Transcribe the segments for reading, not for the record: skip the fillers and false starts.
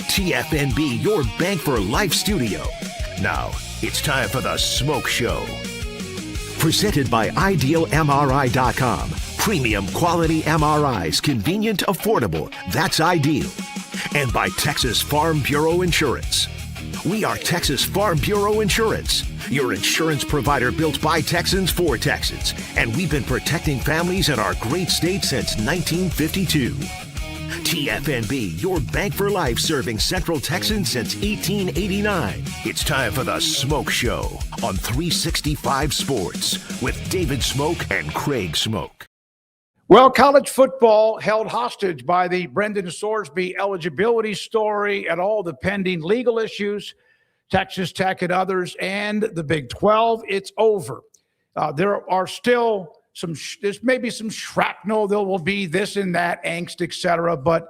TFNB, your Bank for Life studio. Now, it's time for the Smoke Show. Presented by IdealMRI.com. Premium quality MRIs, convenient, affordable. That's ideal. And by Texas Farm Bureau Insurance. We are Texas Farm Bureau Insurance, your insurance provider built by Texans for Texans. And we've been protecting families in our great state since 1952. TFNB, your bank for life, serving Central Texans since 1889. It's time for the Smoke Show on 365 Sports with David Smoke and Craig Smoke. Well, college football held hostage by the Brendan Sorsby eligibility story and all the pending legal issues, Texas Tech and others, and the Big 12. It's over. There are still there's maybe some shrapnel. There will be this and that, angst, etc. But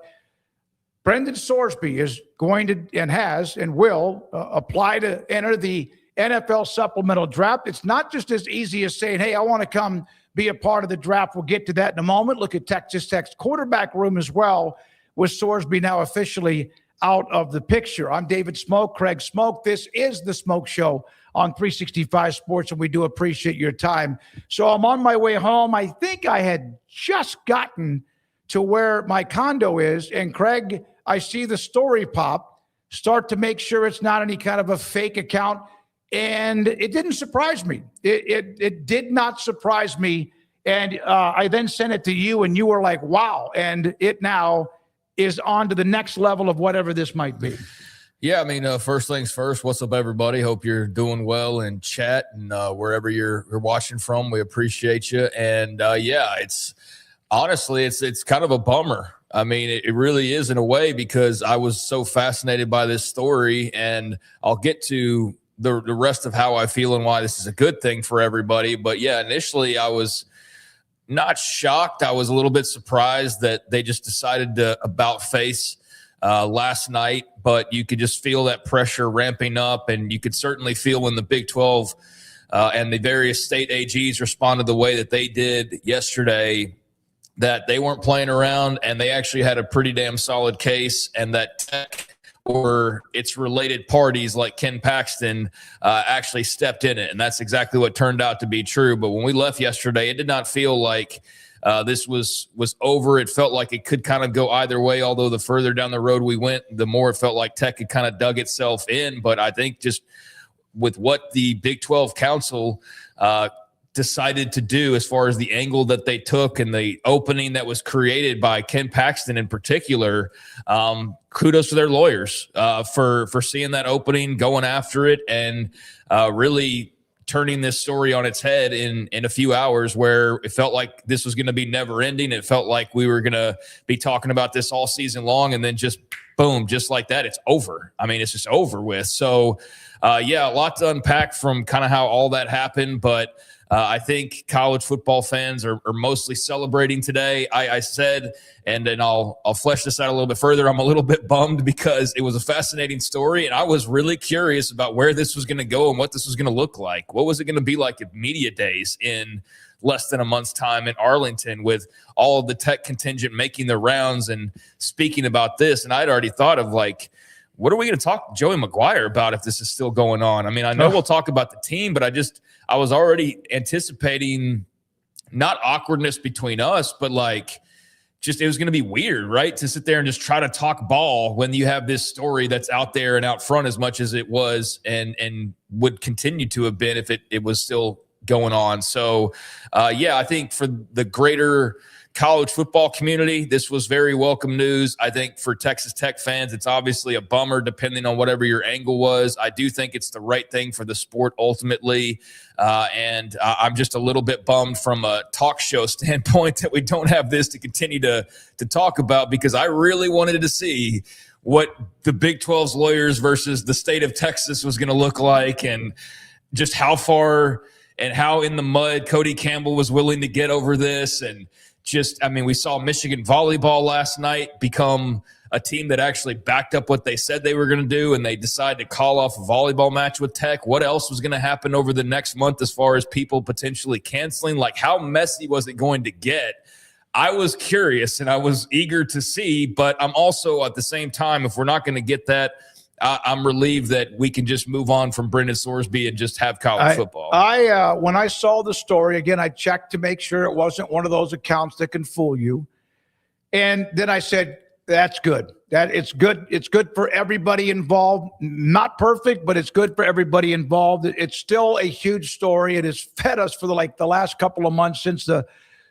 Brendan Sorsby is going to and has and will apply to enter the NFL supplemental draft. It's not just as easy as saying, hey, I want to come be a part of the draft. We'll get to that in a moment. Look at Texas Tech's quarterback room as well, with Sorsby now officially out of the picture. I'm David Smoke, Craig Smoke. This is the Smoke Show on 365 Sports, and we do appreciate your time. So I'm on my way home. I think I had just gotten to where my condo is, and Craig, I see the story pop, start to make sure it's not any kind of a fake account. And it didn't surprise me. It did not surprise me. And I then sent it to you, and you were like, wow. And it now is on to the next level of whatever this might be. Yeah, I mean, first things first, what's up, everybody? Hope you're doing well in chat and wherever you're watching from. We appreciate you. And, yeah, it's kind of a bummer. I mean, it really is in a way, because I was so fascinated by this story, and I'll get to the rest of how I feel and why this is a good thing for everybody. But yeah, initially I was not shocked. I was a little bit surprised that they just decided to about face last night, but you could just feel that pressure ramping up, and you could certainly feel when the Big 12 and the various state AGs responded the way that they did yesterday, that they weren't playing around, and they actually had a pretty damn solid case, and that Tech or its related parties like Ken Paxton actually stepped in it. And that's exactly what turned out to be true. But when we left yesterday, it did not feel like this was over. It felt like it could kind of go either way, although the further down the road we went, the more it felt like Tech had kind of dug itself in. But I think just with what the Big 12 Council decided to do as far as the angle that they took and the opening that was created by Ken Paxton in particular, kudos to their lawyers for seeing that opening, going after it, and really turning this story on its head in a few hours, where it felt like this was going to be never ending. It felt like we were going to be talking about this all season long, and then just boom, just like that, it's over. I mean, it's just over with. So yeah, a lot to unpack from kind of how all that happened, but I think college football fans are mostly celebrating today. I said, and then I'll flesh this out a little bit further, I'm a little bit bummed because it was a fascinating story, and I was really curious about where this was going to go and what this was going to look like. What was it going to be like at media days in less than a month's time in Arlington, with all of the Tech contingent making the rounds and speaking about this? And I'd already thought of, like, what are we going to talk to Joey McGuire about if this is still going on? I mean, I know we'll talk about the team, but I was already anticipating not awkwardness between us, but like just it was going to be weird, right? To sit there and just try to talk ball when you have this story that's out there and out front as much as it was and would continue to have been if it was still going on. So, yeah, I think for the greater college football community, this was very welcome news. I think for Texas Tech fans, it's obviously a bummer depending on whatever your angle was. I do think it's the right thing for the sport ultimately. And I'm just a little bit bummed from a talk show standpoint that we don't have this to continue to talk about, because I really wanted to see what the Big 12's lawyers versus the state of Texas was going to look like, and just how far and how in the mud Cody Campbell was willing to get over this. And just, I mean, we saw Michigan volleyball last night become a team that actually backed up what they said they were going to do, and they decided to call off a volleyball match with Tech. What else was going to happen over the next month as far as people potentially canceling? Like, how messy was it going to get? I was curious and I was eager to see, but I'm also at the same time, if we're not going to get that, I'm relieved that we can just move on from Brendan Sorsby and just have college football. When I saw the story, again, I checked to make sure it wasn't one of those accounts that can fool you. And then I said, that's good. That it's good. It's good for everybody involved. Not perfect, but it's good for everybody involved. It's still a huge story. It has fed us for the last couple of months since the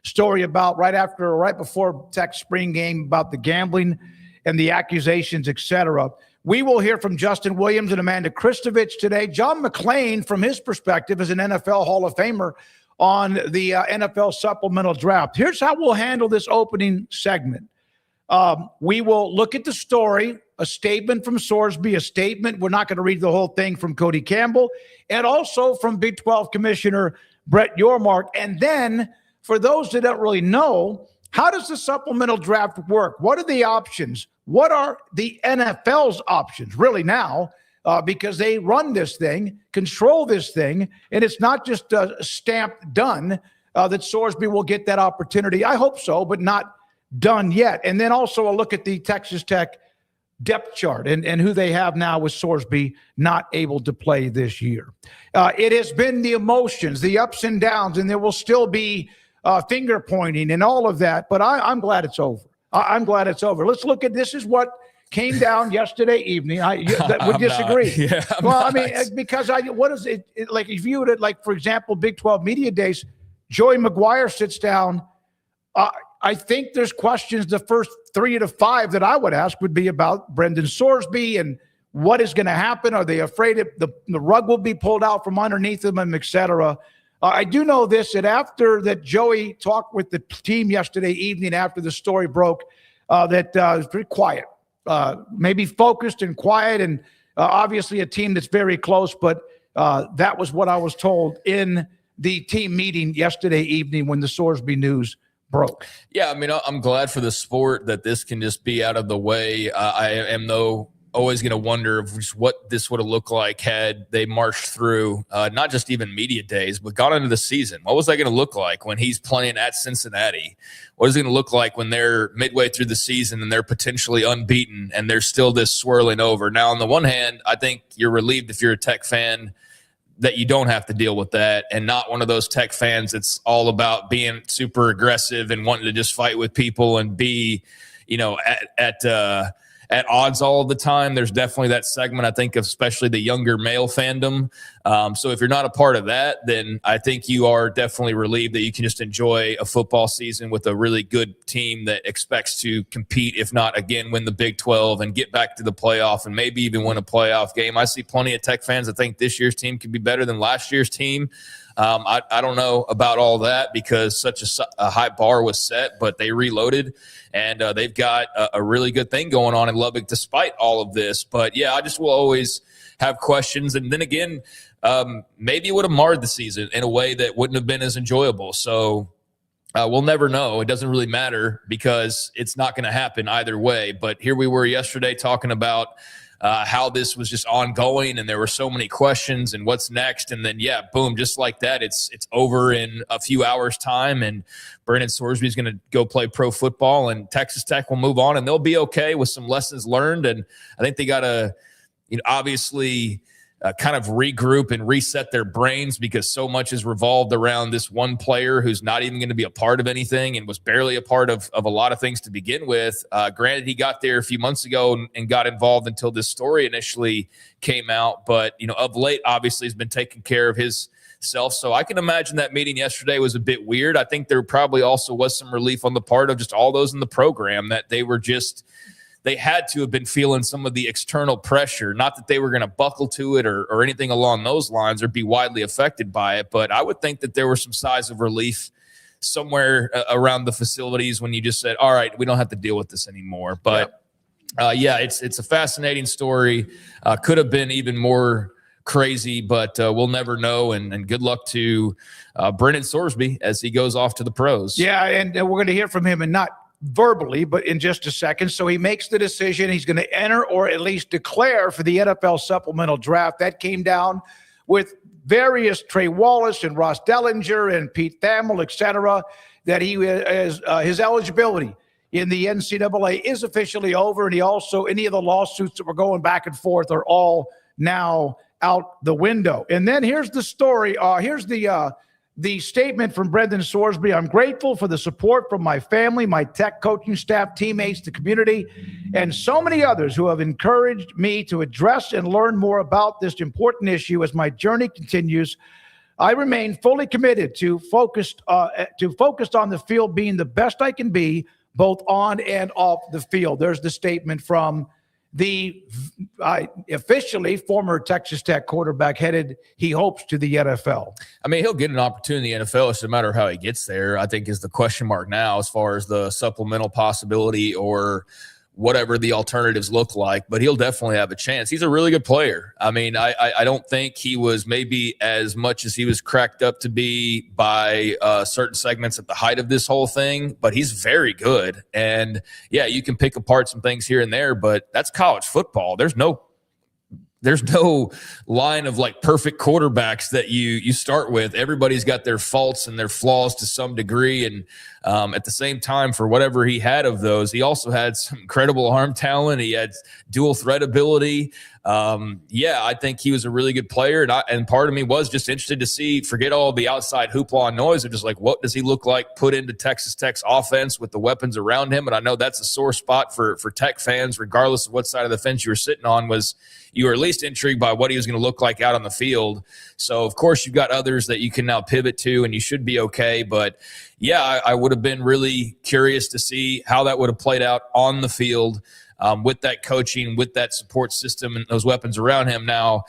story about right before Tech spring game about the gambling and the accusations, etc. We will hear from Justin Williams and Amanda Kristovich today. John McClain, from his perspective, is an NFL Hall of Famer on the NFL supplemental draft. Here's how we'll handle this opening segment. We will look at the story, a statement from Sorsby, a statement. We're not going to read the whole thing from Cody Campbell, and also from Big 12 Commissioner Brett Yormark. And then, for those that don't really know, how does the supplemental draft work? What are the options? What are the NFL's options really now? Because they run this thing, control this thing, and it's not just stamped done that Sorsby will get that opportunity. I hope so, but not done yet. And then also a look at the Texas Tech depth chart and who they have now with Sorsby not able to play this year. It has been the emotions, the ups and downs, and there will still be finger pointing and all of that, but I'm glad it's over. I'm glad it's over. Let's look at this is what came down yesterday evening. I would disagree. Yeah, I mean, because what is it like? If you would like, for example, Big 12 Media Days, Joey McGuire sits down. I think there's questions. The first 3 to 5 that I would ask would be about Brendan Sorsby and what is going to happen. Are they afraid the rug will be pulled out from underneath them, and et cetera? I do know this, that after that Joey talked with the team yesterday evening after the story broke, that it was pretty quiet, maybe focused and quiet, and obviously a team that's very close, but that was what I was told in the team meeting yesterday evening when the Sorsby news broke. Yeah, I mean, I'm glad for the sport that this can just be out of the way. I am, though, always going to wonder what this would have looked like had they marched through not just even media days, but gone into the season. What was that going to look like when he's playing at Cincinnati? What is it going to look like when they're midway through the season and they're potentially unbeaten and there's still this swirling over? Now, on the one hand, I think you're relieved if you're a Tech fan that you don't have to deal with that, and not one of those Tech fans that's all about being super aggressive and wanting to just fight with people and be, at odds all of the time. There's definitely that segment, I think, of especially the younger male fandom. So if you're not a part of that, then I think you are definitely relieved that you can just enjoy a football season with a really good team that expects to compete, if not, again, win the Big 12 and get back to the playoff and maybe even win a playoff game. I see plenty of Tech fans that think this year's team could be better than last year's team. I don't know about all that because such a high bar was set, but they reloaded and they've got a really good thing going on in Lubbock despite all of this. But, yeah, I just will always have questions. And then again, maybe it would have marred the season in a way that wouldn't have been as enjoyable. So we'll never know. It doesn't really matter because it's not going to happen either way. But here we were yesterday talking about how this was just ongoing and there were so many questions and what's next. And then, yeah, boom, just like that, it's over in a few hours' time. And Brendan Sorsby is going to go play pro football and Texas Tech will move on and they'll be okay with some lessons learned. And I think they got to, obviously kind of regroup and reset their brains because so much is revolved around this one player who's not even going to be a part of anything and was barely a part of a lot of things to begin with. Granted, he got there a few months ago and got involved until this story initially came out. But, of late, obviously, has been taking care of his self. So I can imagine that meeting yesterday was a bit weird. I think there probably also was some relief on the part of just all those in the program that they had to have been feeling some of the external pressure. Not that they were going to buckle to it or anything along those lines or be widely affected by it, but I would think that there were some sighs of relief somewhere around the facilities when you just said, all right, we don't have to deal with this anymore. But it's a fascinating story. Could have been even more crazy, but we'll never know. And good luck to Brendan Sorsby as he goes off to the pros. Yeah, and we're going to hear from him and not verbally, but in just a second. So he makes the decision. He's going to enter or at least declare for the NFL supplemental draft. That came down with various Trey Wallace and Ross Dellinger and Pete Thamel, et cetera, that he is his eligibility in the NCAA is officially over. And he also, any of the lawsuits that were going back and forth are all now out the window. And then here's the story. Here's the statement from Brendan Sorsby. I'm grateful for the support from my family, my tech coaching staff, teammates, the community, and so many others who have encouraged me to address and learn more about this important issue as my journey continues. I remain fully committed to focused on the field being the best I can be, both on and off the field. There's the statement from the officially former Texas Tech quarterback headed, he hopes, to the NFL. I mean, he'll get an opportunity in the NFL. It's no matter how he gets there, I think, is the question mark now as far as the supplemental possibility or whatever the alternatives look like, but he'll definitely have a chance. He's a really good player. I mean, I don't think he was maybe as much as he was cracked up to be by certain segments at the height of this whole thing, but he's very good. And yeah, you can pick apart some things here and there, but that's college football. There's no line of like perfect quarterbacks that you start with. Everybody's got their faults and their flaws to some degree. And at the same time, for whatever he had of those, he also had some incredible arm talent. He had dual threat ability. I think he was a really good player. And part of me was just interested to see, forget all the outside hoopla and noise, of just like, what does he look like put into Texas Tech's offense with the weapons around him? And I know that's a sore spot for Tech fans, regardless of what side of the fence you were sitting on, was you were at least intrigued by what he was going to look like out on the field. So, of course, you've got others that you can now pivot to, and you should be okay. But, yeah, I would have been really curious to see how that would have played out on the field with that coaching, with that support system and those weapons around him. Now,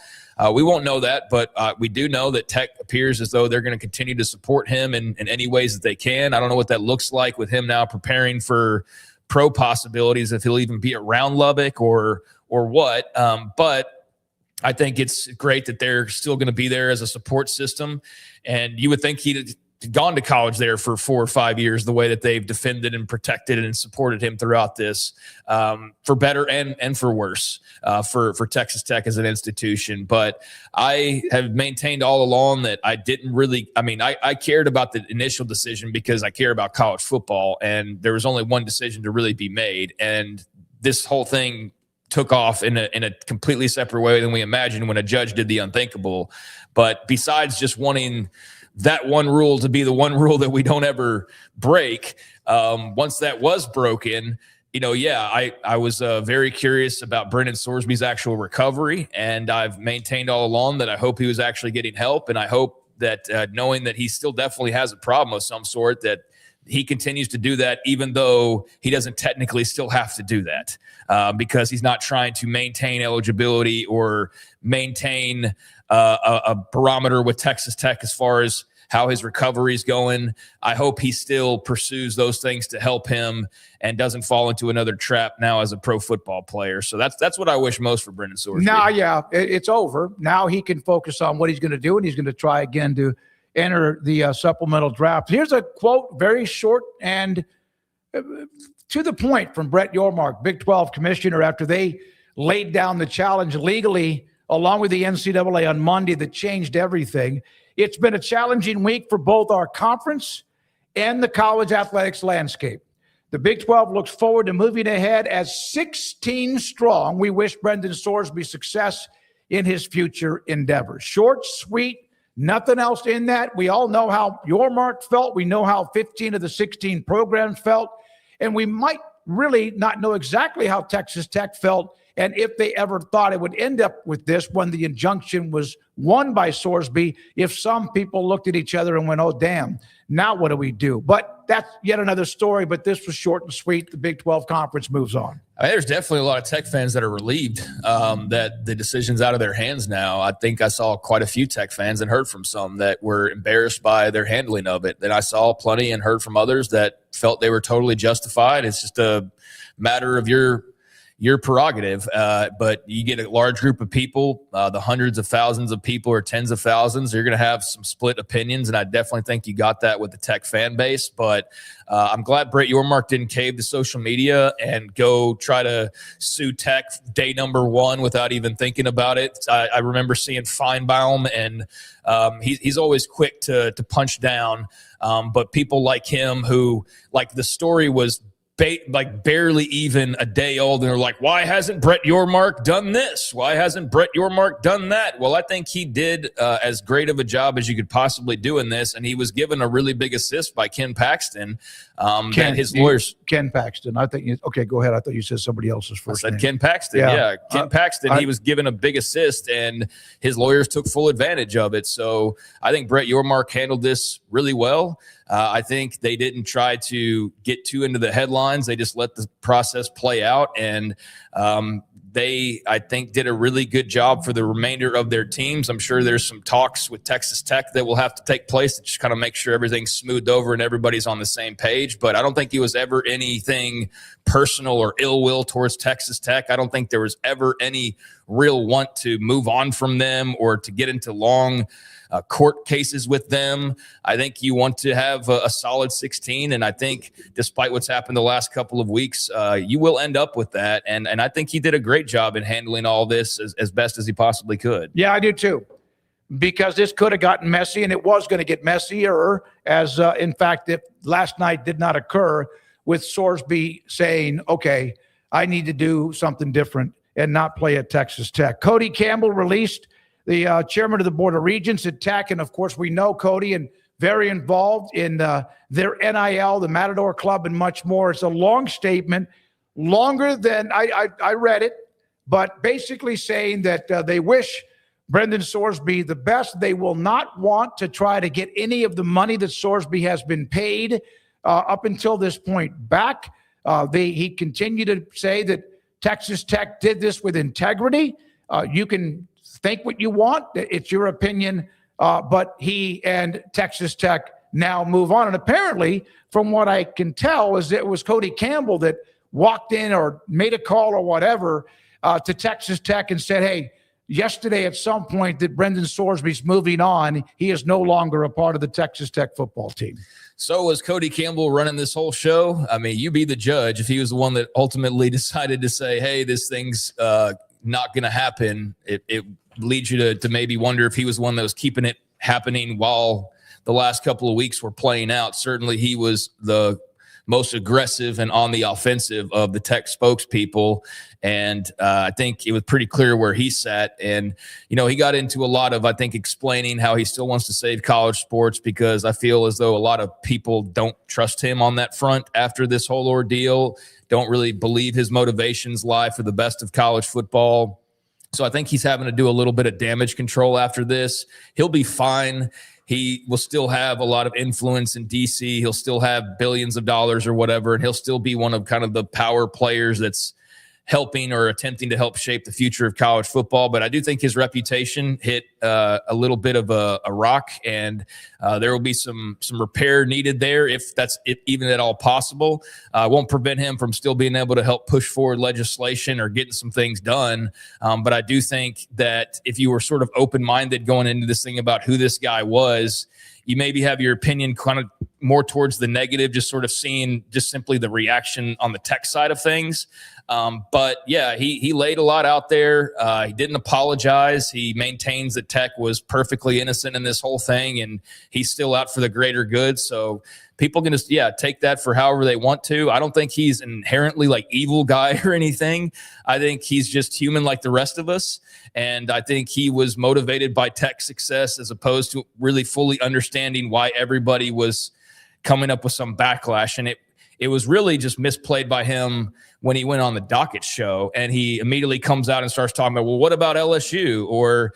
we won't know that, but we do know that Tech appears as though they're going to continue to support him in any ways that they can. I don't know what that looks like with him now preparing for pro possibilities, if he'll even be around Lubbock or what. But I think it's great that they're still going to be there as a support system. And you would think he'd gone to college there for 4 or 5 years, the way that they've defended and protected and supported him throughout this, for better and for worse, for Texas Tech as an institution. But I have maintained all along that I didn't really, I cared about the initial decision because I care about college football, and there was only one decision to really be made. And this whole thing took off in a completely separate way than we imagined when a judge did the unthinkable. But besides just wanting that one rule to be the one rule that we don't ever break, once that was broken, I was very curious about Brendan Sorsby's actual recovery, and I've maintained all along that I hope he was actually getting help, and I hope that knowing that he still definitely has a problem of some sort, that he continues to do that, even though he doesn't technically still have to do that, because he's not trying to maintain eligibility or maintain a barometer with Texas Tech as far as how his recovery is going. I hope he still pursues those things to help him and doesn't fall into another trap now as a pro football player. So that's what I wish most for Brendan Sorsby. Now, yeah, it's over. Now he can focus on what he's going to do, and he's going to try again to enter the supplemental draft. Here's a quote, very short and to the point, from Brett Yormark, Big 12 commissioner, after they laid down the challenge legally along with the NCAA on Monday that changed everything. It's been a challenging week for both our conference and the college athletics landscape. The Big 12 looks forward to moving ahead as 16 strong. We wish Brendan Sorsby success in his future endeavors. Short, sweet, nothing else in that. We all know how Yormark felt. We know how 15 of the 16 programs felt. And we might really not know exactly how Texas Tech felt and if they ever thought it would end up with this when the injunction was won by Sorsby, if some people looked at each other and went, oh, damn, now what do we do? But that's yet another story, but this was short and sweet. The Big 12 Conference moves on. There's definitely a lot of Tech fans that are relieved that the decision's out of their hands now. I think I saw quite a few Tech fans and heard from some that were embarrassed by their handling of it. Then I saw plenty and heard from others that felt they were totally justified. It's just a matter of your your prerogative. But you get a large group of people, the hundreds of thousands of people or tens of thousands, you're going to have some split opinions. And I definitely think you got that with the Tech fan base. But I'm glad Brett Yormark didn't cave to social media and go try to sue Tech day number one without even thinking about it. I remember seeing Feinbaum, and he's always quick to punch down. But people like him who, like, the story was barely even a day old, and they're like, why hasn't Brett Yormark done this? Why hasn't Brett Yormark done that? Well, I think he did as great of a job as you could possibly do in this, and he was given a really big assist by Ken Paxton. Ken Paxton. I think okay, go ahead. I thought you said somebody else's first name. Ken Paxton. Yeah. Ken Paxton. He was given a big assist, and his lawyers took full advantage of it. So I think Brett Yormark handled this really well. I think they didn't try to get too into the headlines. They just let the process play out, and they, I think, did a really good job for the remainder of their teams. I'm sure there's some talks with Texas Tech that will have to take place to just kind of make sure everything's smoothed over and everybody's on the same page. But I don't think it was ever anything personal or ill will towards Texas Tech. I don't think there was ever any real want to move on from them or to get into long court cases with them. I think you want to have a solid 16, and I think despite what's happened the last couple of weeks, you will end up with that. And I think he did a great job in handling all this as best as he possibly could. Yeah, I do too, because this could have gotten messy, and it was going to get messier, as in fact, if last night did not occur with Sorsby saying, okay, I need to do something different and not play at Texas Tech. Cody Campbell released, the chairman of the Board of Regents at Tech. And, of course, we know Cody and very involved in their NIL, the Matador Club, and much more. It's a long statement, longer than I read it, but basically saying that they wish Brendan Sorsby the best. They will not want to try to get any of the money that Sorsby has been paid up until this point back. He continued to say that Texas Tech did this with integrity. You can think what you want. It's your opinion. But he and Texas Tech now move on. And apparently, from what I can tell, is it was Cody Campbell that walked in or made a call or whatever to Texas Tech and said, hey, yesterday at some point that Brendan Sorsby's moving on. He is no longer a part of the Texas Tech football team. So was Cody Campbell running this whole show? I mean, you be the judge. If he was the one that ultimately decided to say, hey, this thing's not going to happen, it leads you to maybe wonder if he was the one that was keeping it happening while the last couple of weeks were playing out. Certainly he was the most aggressive and on the offensive of the Tech spokespeople. And I think it was pretty clear where he sat. And, you know, he got into a lot of, I think, explaining how he still wants to save college sports, because I feel as though a lot of people don't trust him on that front after this whole ordeal, don't really believe his motivations lie for the best of college football. So I think he's having to do a little bit of damage control after this. He'll be fine. He will still have a lot of influence in D.C. He'll still have billions of dollars or whatever, and he'll still be one of kind of the power players that's helping or attempting to help shape the future of college football. But I do think his reputation hit a little bit of a rock, and there will be some repair needed there if that's even at all possible. Won't prevent him from still being able to help push forward legislation or getting some things done. But I do think that if you were sort of open-minded going into this thing about who this guy was, you maybe have your opinion kind of more towards the negative, just sort of seeing just simply the reaction on the Tech side of things. But yeah, he laid a lot out there. He didn't apologize. He maintains that Tech was perfectly innocent in this whole thing, and he's still out for the greater good. So people can just, take that for however they want to. I don't think he's inherently like evil guy or anything. I think he's just human like the rest of us. And I think he was motivated by Tech success as opposed to really fully understanding why everybody was coming up with some backlash. And it was really just misplayed by him when he went on the Docket show, and he immediately comes out and starts talking about, well, what about LSU? Or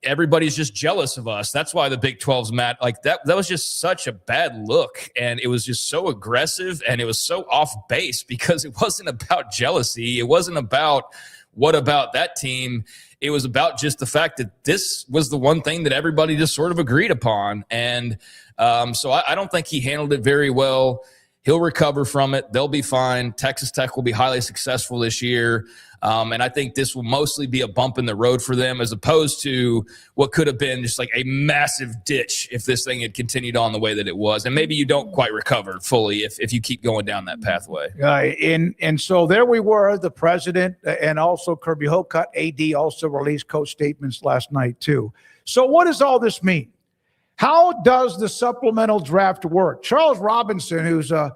everybody's just jealous of us. That's why the Big 12's mad. Like that was just such a bad look. And it was just so aggressive, and it was so off base, because it wasn't about jealousy. It wasn't about what about that team. It was about just the fact that this was the one thing that everybody just sort of agreed upon. And so I don't think he handled it very well. He'll recover from it. They'll be fine. Texas Tech will be highly successful this year. And I think this will mostly be a bump in the road for them as opposed to what could have been just like a massive ditch if this thing had continued on the way that it was. And maybe you don't quite recover fully if you keep going down that pathway. And so there we were, the president and also Kirby Hocutt, AD, also released coach statements last night too. So what does all this mean? How does the supplemental draft work? Charles Robinson, who's a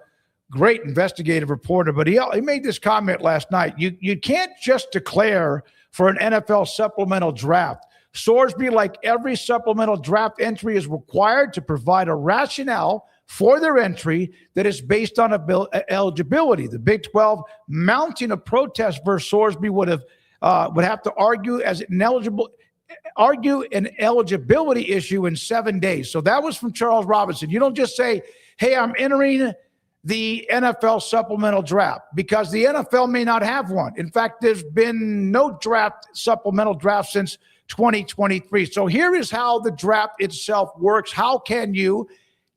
great investigative reporter, but he made this comment last night. You can't just declare for an NFL supplemental draft. Sorsby, like every supplemental draft entry, is required to provide a rationale for their entry that is based on eligibility. The Big 12 mounting a protest versus Sorsby would have to argue an eligibility issue in 7 days. So that was from Charles Robinson. You don't just say, hey, I'm entering the NFL supplemental draft, because the NFL may not have one. In fact, there's been no supplemental draft since 2023. So here is how the draft itself works. How can you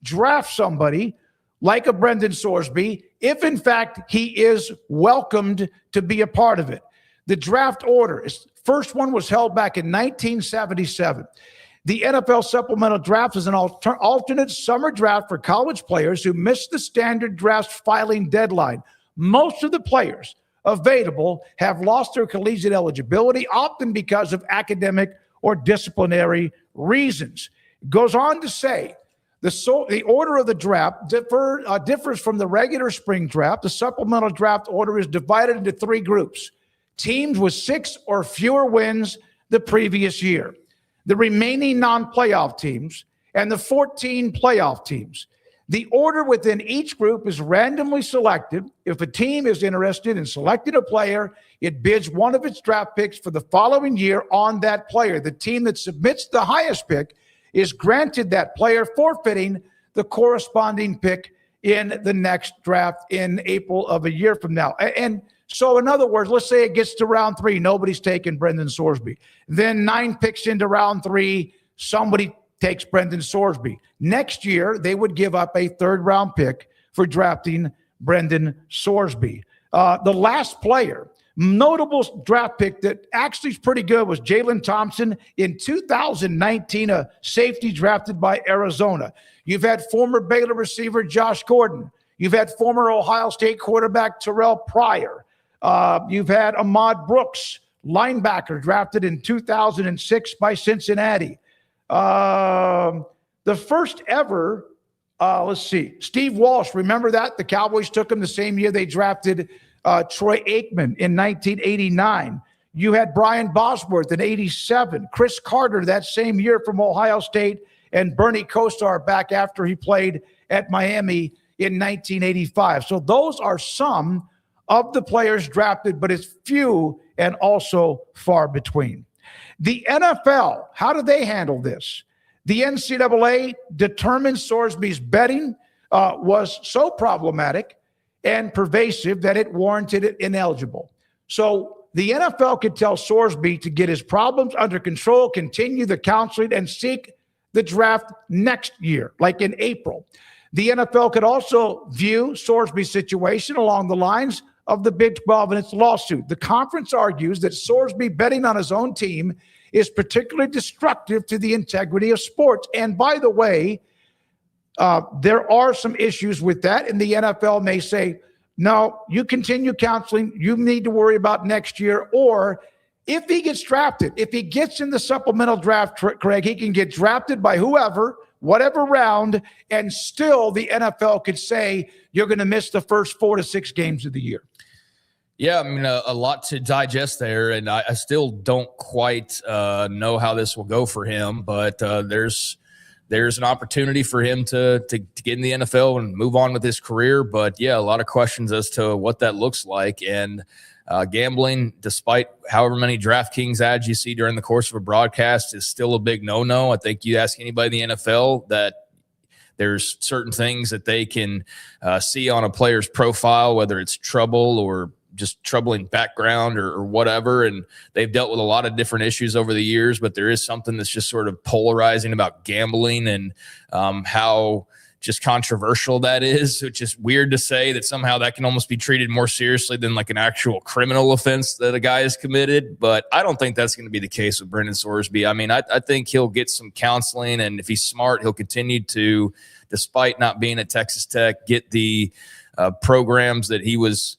draft somebody like a Brendan Sorsby if, in fact, he is welcomed to be a part of it? The draft order first one was held back in 1977. The NFL supplemental draft is an alternate summer draft for college players who missed the standard draft filing deadline. Most of the players available have lost their collegiate eligibility, often because of academic or disciplinary reasons. It goes on to say, the order of the draft differs from the regular spring draft. The supplemental draft order is divided into 3 groups. Teams with 6 or fewer wins the previous year, the remaining non-playoff teams, and the 14 playoff teams. The order within each group is randomly selected. If a team is interested in selecting a player, it bids one of its draft picks for the following year on that player. The team that submits the highest pick is granted that player, forfeiting the corresponding pick in the next draft in April of a year from now. And so, in other words, let's say it gets to round 3, nobody's taking Brendan Sorsby. Then 9 picks into round 3, somebody takes Brendan Sorsby. Next year, they would give up a 3rd-round pick for drafting Brendan Sorsby. The last player, notable draft pick that actually is pretty good, was Jalen Thompson in 2019, a safety drafted by Arizona. You've had former Baylor receiver Josh Gordon. You've had former Ohio State quarterback Terrell Pryor. You've had Ahmad Brooks, linebacker, drafted in 2006 by Cincinnati. The first ever, Steve Walsh, remember that? The Cowboys took him the same year they drafted Troy Aikman in 1989. You had Brian Bosworth in 87, Chris Carter that same year from Ohio State, and Bernie Kosar back after he played at Miami in 1985. So those are some of the players drafted, but it's few and also far between. The NFL, how do they handle this? The NCAA determined Sorsby's betting was so problematic and pervasive that it warranted it ineligible. So the NFL could tell Sorsby to get his problems under control, continue the counseling, and seek the draft next year, like in April. The NFL could also view Sorsby's situation along the lines of the Big 12 in its lawsuit. The conference argues that Sorsby betting on his own team is particularly destructive to the integrity of sports. And by the way, there are some issues with that, and the NFL may say, no, you continue counseling, you need to worry about next year. Or if he gets drafted, if he gets in the supplemental draft, Craig, he can get drafted by whoever, whatever round, and still the NFL could say you're going to miss the first 4 to 6 games of the year. Yeah, I mean, a lot to digest there, and I still don't quite know how this will go for him, but there's an opportunity for him to get in the NFL and move on with his career. But, yeah, a lot of questions as to what that looks like. And gambling, despite however many DraftKings ads you see during the course of a broadcast, is still a big no-no. I think you ask anybody in the NFL that there's certain things that they can see on a player's profile, whether it's trouble or just troubling background or whatever. And they've dealt with a lot of different issues over the years, but there is something that's just sort of polarizing about gambling and how just controversial that is. It's just weird to say that somehow that can almost be treated more seriously than like an actual criminal offense that a guy has committed. But I don't think that's going to be the case with Brendan Sorsby. I mean, I think he'll get some counseling, and if he's smart, he'll continue to, despite not being at Texas Tech, get the programs that he was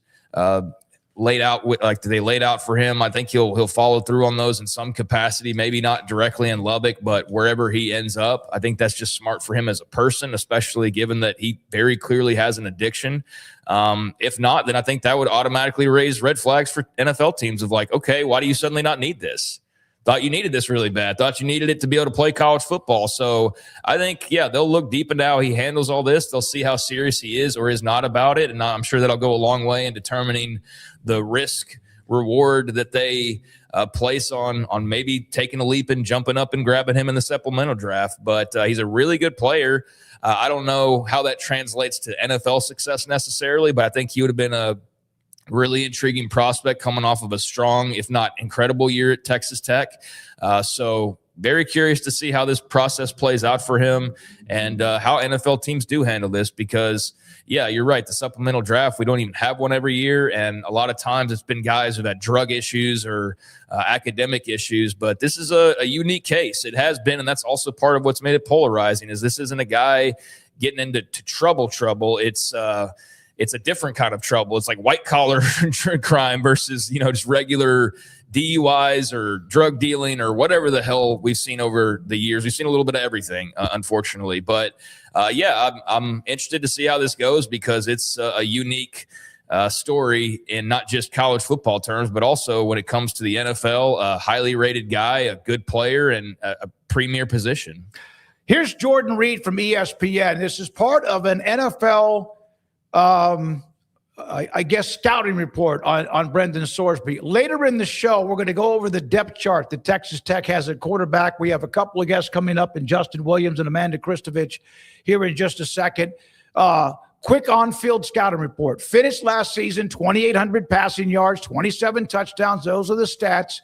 laid out with, like they laid out for him. I think he'll follow through on those in some capacity, maybe not directly in Lubbock, but wherever he ends up. I think that's just smart for him as a person, especially given that he very clearly has an addiction. If not, then I think that would automatically raise red flags for NFL teams of like, okay, why do you suddenly not need this? Thought you needed this really bad. Thought you needed it to be able to play college football. So I think, yeah, they'll look deep into how he handles all this. They'll see how serious he is or is not about it. And I'm sure that'll go a long way in determining the risk reward that they place on maybe taking a leap and jumping up and grabbing him in the supplemental draft. But he's a really good player. I don't know how that translates to NFL success necessarily, but I think he would have been a really intriguing prospect coming off of a strong, if not incredible, year at Texas Tech. So very curious to see how this process plays out for him and how NFL teams do handle this because, yeah, you're right. The supplemental draft, we don't even have one every year. And a lot of times it's been guys who've had drug issues or academic issues. But this is a unique case. It has been, and that's also part of what's made it polarizing, is this isn't a guy getting into trouble. It's a different kind of trouble. It's like white collar crime versus, just regular DUIs or drug dealing or whatever the hell we've seen over the years. We've seen a little bit of everything, unfortunately. But I'm interested to see how this goes because it's a unique story in not just college football terms, but also when it comes to the NFL, a highly rated guy, a good player, and a premier position. Here's Jordan Reed from ESPN. This is part of an NFL I guess scouting report on Brendan Sorsby. Later in the show, we're going to go over the depth chart that Texas Tech has at quarterback. We have a couple of guests coming up in Justin Williams and Amanda Kristovich here in just a second. Quick on-field scouting report. Finished last season, 2,800 passing yards, 27 touchdowns. Those are the stats.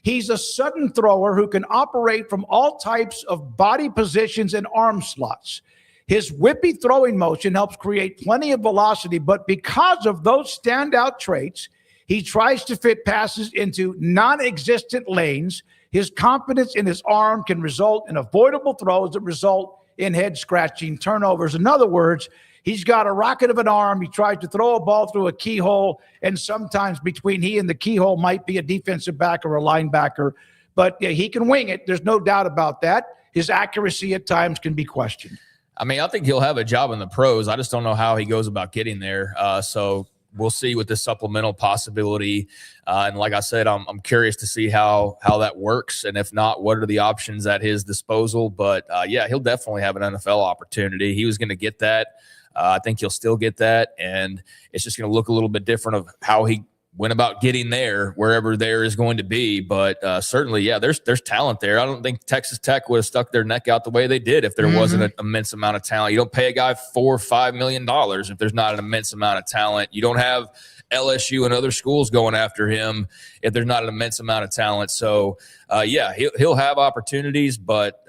He's a sudden thrower who can operate from all types of body positions and arm slots. His whippy throwing motion helps create plenty of velocity, but because of those standout traits, he tries to fit passes into non-existent lanes. His confidence in his arm can result in avoidable throws that result in head-scratching turnovers. In other words, he's got a rocket of an arm. He tries to throw a ball through a keyhole, and sometimes between he and the keyhole might be a defensive back or a linebacker. But yeah, he can wing it. There's no doubt about that. His accuracy at times can be questioned. I mean, I think he'll have a job in the pros. I just don't know how he goes about getting there. So we'll see with this supplemental possibility. And like I said, I'm curious to see how that works. And if not, what are the options at his disposal? But yeah, he'll definitely have an NFL opportunity. He was going to get that. I think he'll still get that. And it's just going to look a little bit different of how he went about getting there, wherever there is going to be. But certainly, yeah, there's talent there. I don't think Texas Tech would have stuck their neck out the way they did if there wasn't an immense amount of talent. You don't pay a guy $4 or $5 million if there's not an immense amount of talent. You don't have LSU and other schools going after him if there's not an immense amount of talent. So, yeah, he'll have opportunities, but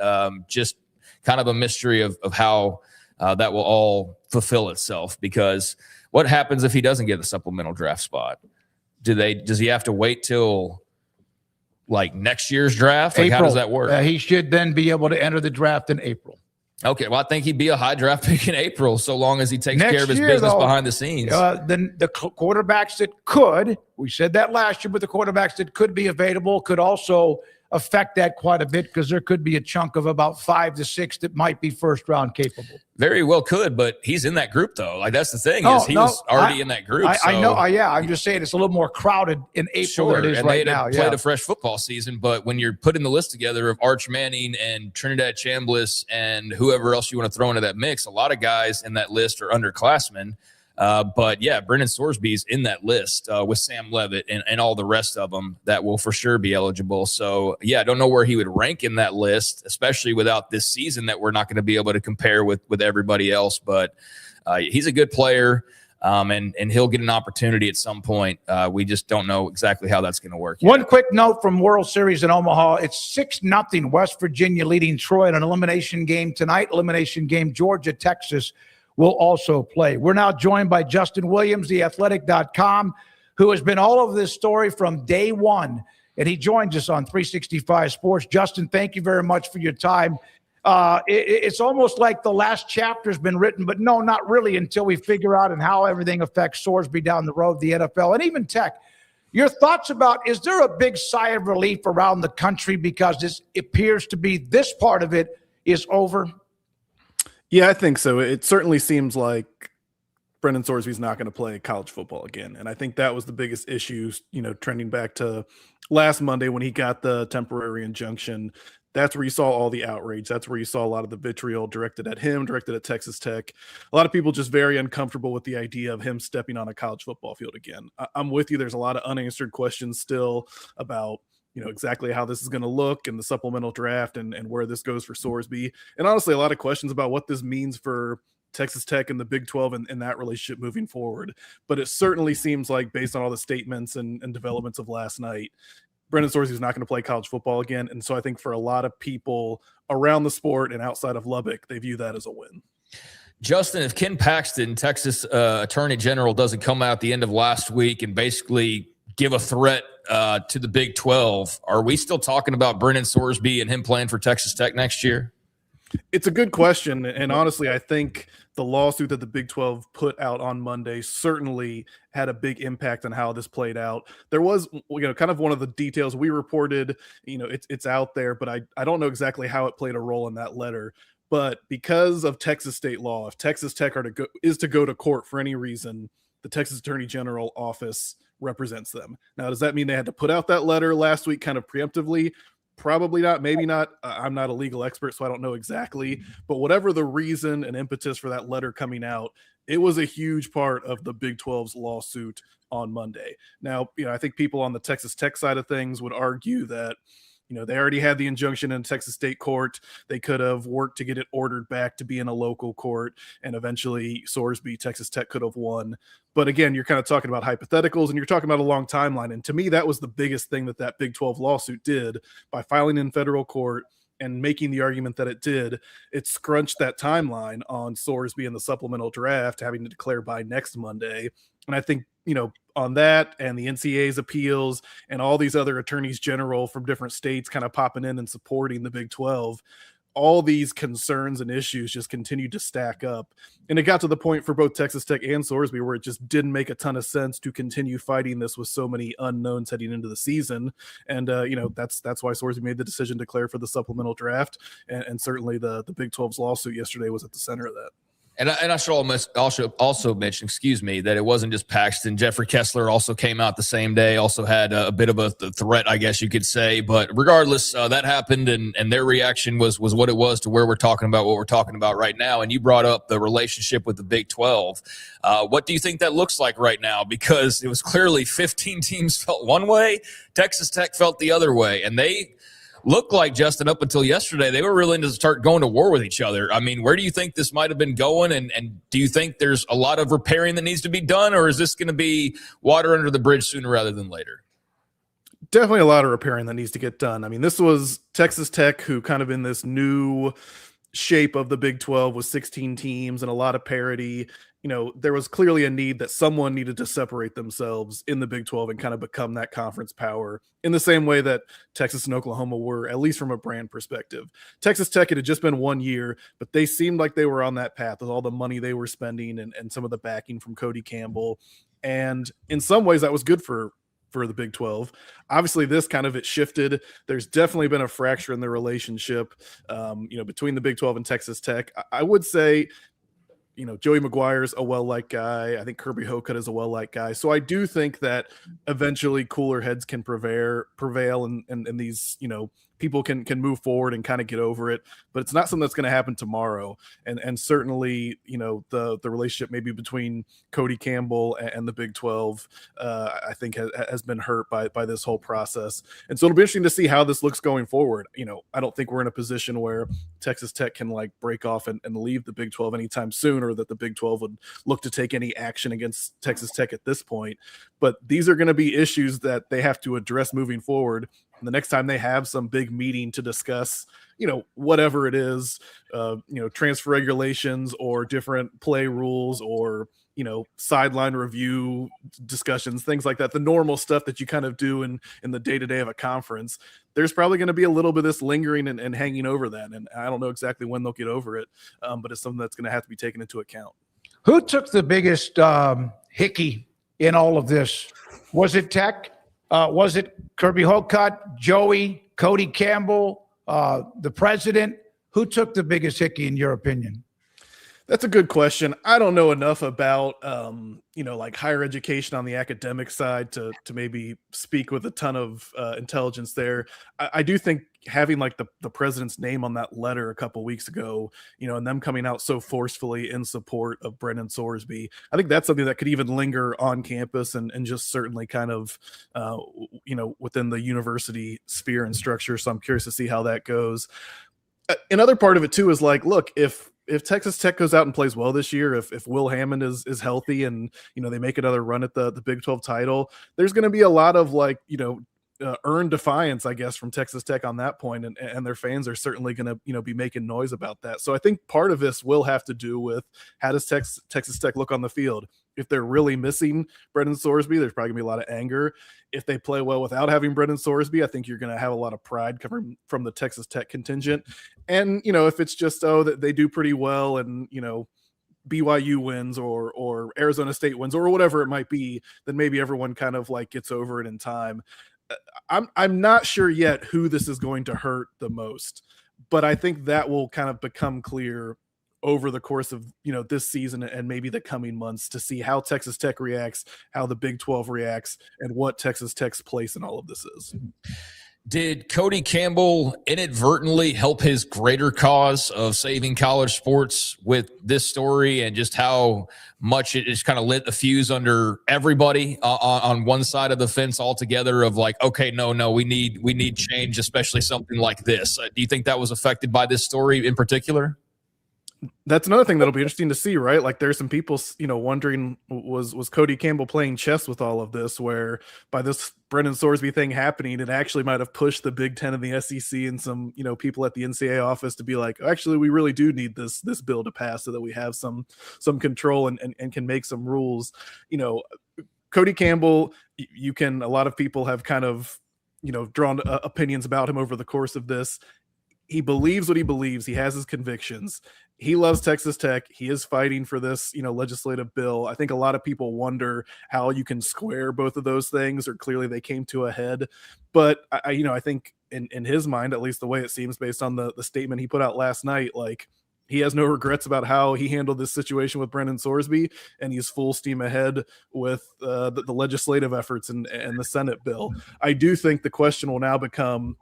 just kind of a mystery of how that will all fulfill itself, because what happens if he doesn't get the supplemental draft spot? Does he have to wait till like next year's draft? Like, how does that work? He should then be able to enter the draft in April. Okay, well, I think he'd be a high draft pick in April, so long as he takes care of his business behind the scenes. Then the quarterbacks that could, we said that last year, but the quarterbacks that could be available could also affect that quite a bit, because there could be a chunk of about 5 to 6 that might be first round capable. Very well could, but he's in that group though. Like, that's the thing, he was already in that group. I know. Yeah, I'm just saying it's a little more crowded in April than it is right now. Played a fresh football season, but when you're putting the list together of Arch Manning and Trinidad Chambliss and whoever else you want to throw into that mix, a lot of guys in that list are underclassmen. But yeah, Brendan Sorsby's in that list with Sam Levitt and all the rest of them that will for sure be eligible. So yeah, I don't know where he would rank in that list, especially without this season that we're not going to be able to compare with everybody else. But he's a good player. and he'll get an opportunity at some point. We just don't know exactly how that's going to work yet. One quick note from World Series in Omaha. It's 6-0 West Virginia leading Troy in an elimination game tonight. Elimination game Georgia, Texas will also play. We're now joined by Justin Williams, theathletic.com, who has been all over this story from day one. And he joins us on 365 Sports. Justin, thank you very much for your time. It's almost like the last chapter has been written, but no, not really, until we figure out and how everything affects Sorsby down the road, the NFL, and even Tech. Your thoughts about, is there a big sigh of relief around the country because this appears to be, this part of it is over? Yeah, I think so. It certainly seems like Brendan Sorsby's not going to play college football again. And I think that was the biggest issue, trending back to last Monday when he got the temporary injunction. That's where you saw all the outrage. That's where you saw a lot of the vitriol directed at him, directed at Texas Tech. A lot of people just very uncomfortable with the idea of him stepping on a college football field again. I'm with you. There's a lot of unanswered questions still about exactly how this is going to look in the supplemental draft and where this goes for Sorsby. And honestly, a lot of questions about what this means for Texas Tech and the Big 12 and that relationship moving forward. But it certainly seems like, based on all the statements and developments of last night, Brendan Sorsby is not going to play college football again. And so I think for a lot of people around the sport and outside of Lubbock, they view that as a win. Justin, if Ken Paxton, Texas Attorney General, doesn't come out at the end of last week and basically give a threat to the Big 12, are we still talking about Brendan Sorsby and him playing for Texas Tech next year? It's a good question. And honestly, I think the lawsuit that the Big 12 put out on Monday certainly had a big impact on how this played out. There was, kind of one of the details we reported, it's out there, but I don't know exactly how it played a role in that letter. But because of Texas state law, if Texas Tech is to go to court for any reason, the Texas Attorney General office represents them. Now, does that mean they had to put out that letter last week kind of preemptively? Probably not, maybe not. I'm not a legal expert, so I don't know exactly. But whatever the reason and impetus for that letter coming out, it was a huge part of the Big 12's lawsuit on Monday. Now, I think people on the Texas Tech side of things would argue that, they already had the injunction in Texas state court. They could have worked to get it ordered back to be in a local court, and eventually Sorsby, Texas Tech could have won. But again, you're kind of talking about hypotheticals, and you're talking about a long timeline. And to me, that was the biggest thing that Big 12 lawsuit did by filing in federal court and making the argument that it did. It scrunched that timeline on Sorsby in the supplemental draft, having to declare by next Monday. And I think, on that and the NCAA's appeals and all these other attorneys general from different states kind of popping in and supporting the Big 12, all these concerns and issues just continued to stack up. And it got to the point for both Texas Tech and Sorsby where it just didn't make a ton of sense to continue fighting this with so many unknowns heading into the season. And, that's why Sorsby made the decision to declare for the supplemental draft. And certainly the Big 12's lawsuit yesterday was at the center of that. And I should also mention, that it wasn't just Paxton. Jeffrey Kessler also came out the same day, also had a bit of a threat, I guess you could say. But regardless, that happened, and their reaction was what it was to where we're talking about what we're talking about right now. And you brought up the relationship with the Big 12. What do you think that looks like right now? Because it was clearly 15 teams felt one way, Texas Tech felt the other way, and they looked like, Justin, up until yesterday, they were willing to start going to war with each other. I mean, where do you think this might have been going? And do you think there's a lot of repairing that needs to be done, or is this going to be water under the bridge sooner rather than later? Definitely a lot of repairing that needs to get done. I mean, this was Texas Tech, who kind of in this new shape of the Big 12 with 16 teams and a lot of parity. There was clearly a need that someone needed to separate themselves in the Big 12 and kind of become that conference power in the same way that Texas and Oklahoma were, at least from a brand perspective. Texas Tech, it had just been 1 year, but they seemed like they were on that path with all the money they were spending and some of the backing from Cody Campbell. And in some ways that was good for the Big 12. Obviously this kind of, it shifted. There's definitely been a fracture in the relationship, between the Big 12 and Texas Tech. I would say, Joey McGuire's a well-liked guy. I think Kirby Hocutt is a well-liked guy. So I do think that eventually cooler heads can prevail in these, people can move forward and kind of get over it, but it's not something that's going to happen tomorrow. And certainly, the relationship maybe between Cody Campbell and the Big 12, I think has been hurt by this whole process. And so it'll be interesting to see how this looks going forward. I don't think we're in a position where Texas Tech can like break off and leave the Big 12 anytime soon, or that the Big 12 would look to take any action against Texas Tech at this point. But these are going to be issues that they have to address moving forward. And the next time they have some big meeting to discuss, whatever it is, transfer regulations or different play rules or, sideline review discussions, things like that, the normal stuff that you kind of do in the day-to-day of a conference, there's probably going to be a little bit of this lingering and hanging over that. And I don't know exactly when they'll get over it, but it's something that's going to have to be taken into account. Who took the biggest hickey in all of this? Was it Tech? Was it Kirby Hocutt, Joey, Cody Campbell, the president? Who took the biggest hickey in your opinion? That's a good question. I don't know enough about, like higher education on the academic side to maybe speak with a ton of intelligence there. I do think having like the president's name on that letter a couple weeks ago, and them coming out so forcefully in support of Brendan Sorsby, I think that's something that could even linger on campus and just certainly kind of, within the university sphere and structure. So I'm curious to see how that goes. Another part of it too is like, look, if Texas Tech goes out and plays well this year, if Will Hammond is healthy and, they make another run at the Big 12 title, there's going to be a lot of like, earned defiance, I guess, from Texas Tech on that point. And their fans are certainly going to, be making noise about that. So I think part of this will have to do with how does Texas Tech look on the field? If they're really missing Brendan Sorsby, there's probably gonna be a lot of anger. If they play well without having Brendan Sorsby, I think you're gonna have a lot of pride coming from the Texas Tech contingent. And, if it's just, that they do pretty well and, BYU wins or Arizona State wins or whatever it might be, then maybe everyone kind of like gets over it in time. I'm not sure yet who this is going to hurt the most, but I think that will kind of become clear over the course of, this season and maybe the coming months to see how Texas Tech reacts, how the Big 12 reacts, and what Texas Tech's place in all of this is. Did Cody Campbell inadvertently help his greater cause of saving college sports with this story and just how much it just kind of lit the fuse under everybody on one side of the fence altogether of like, okay, no, we need change, especially something like this. Do you think that was affected by this story in particular? That's another thing that'll be interesting to see, right? Like there's some people, wondering was Cody Campbell playing chess with all of this, where by this Brendan Sorsby thing happening, it actually might have pushed the Big Ten and the SEC and some, people at the NCAA office to be like, actually, we really do need this bill to pass so that we have some control and can make some rules. Cody Campbell, a lot of people have kind of, drawn opinions about him over the course of this. He believes what he believes. He has his convictions. He loves Texas Tech. He is fighting for this, legislative bill. I think a lot of people wonder how you can square both of those things, or clearly they came to a head. But I think in his mind, at least the way it seems based on the statement he put out last night, like he has no regrets about how he handled this situation with Brendan Sorsby, and he's full steam ahead with the legislative efforts and the Senate bill. I do think the question will now become,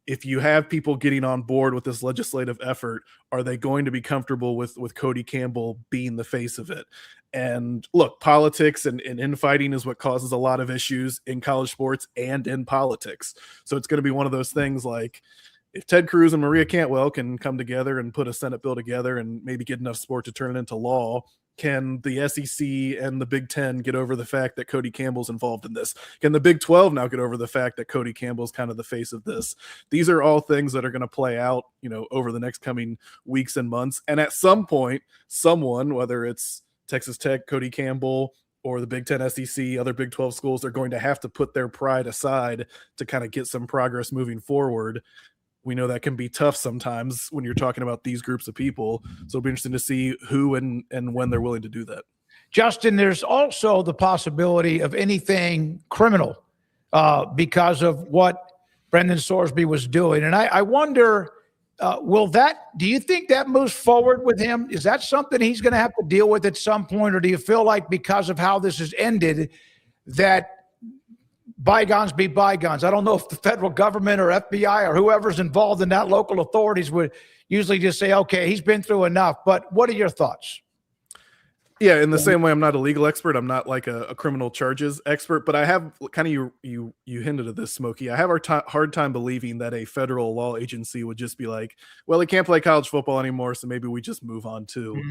if you have people getting on board with this legislative effort, are they going to be comfortable with Cody Campbell being the face of it? And look, politics and infighting is what causes a lot of issues in college sports and in politics. So it's going to be one of those things like, if Ted Cruz and Maria Cantwell can come together and put a Senate bill together and maybe get enough support to turn it into law, can the SEC and the Big Ten get over the fact that Cody Campbell's involved in this? Can the Big 12 now get over the fact that Cody Campbell's kind of the face of this? These are all things that are going to play out, over the next coming weeks and months. And at some point, someone, whether it's Texas Tech, Cody Campbell, or the Big Ten, SEC, other Big 12 schools, are going to have to put their pride aside to kind of get some progress moving forward. We know that can be tough sometimes when you're talking about these groups of people. So it'll be interesting to see who and when they're willing to do that. Justin, there's also the possibility of anything criminal because of what Brendan Sorsby was doing. And I wonder, do you think that moves forward with him? Is that something he's going to have to deal with at some point? Or do you feel like because of how this has ended, that bygones be bygones. I don't know if the federal government or FBI or whoever's involved in that, local authorities, would usually just say, okay, he's been through enough. But what are your thoughts? Yeah, in the same way, I'm not a legal expert. I'm not like a criminal charges expert, but I have kind of you hinted at this, Smokey. I have a hard time believing that a federal law agency would just be like, well, he can't play college football anymore, so maybe we just move on too.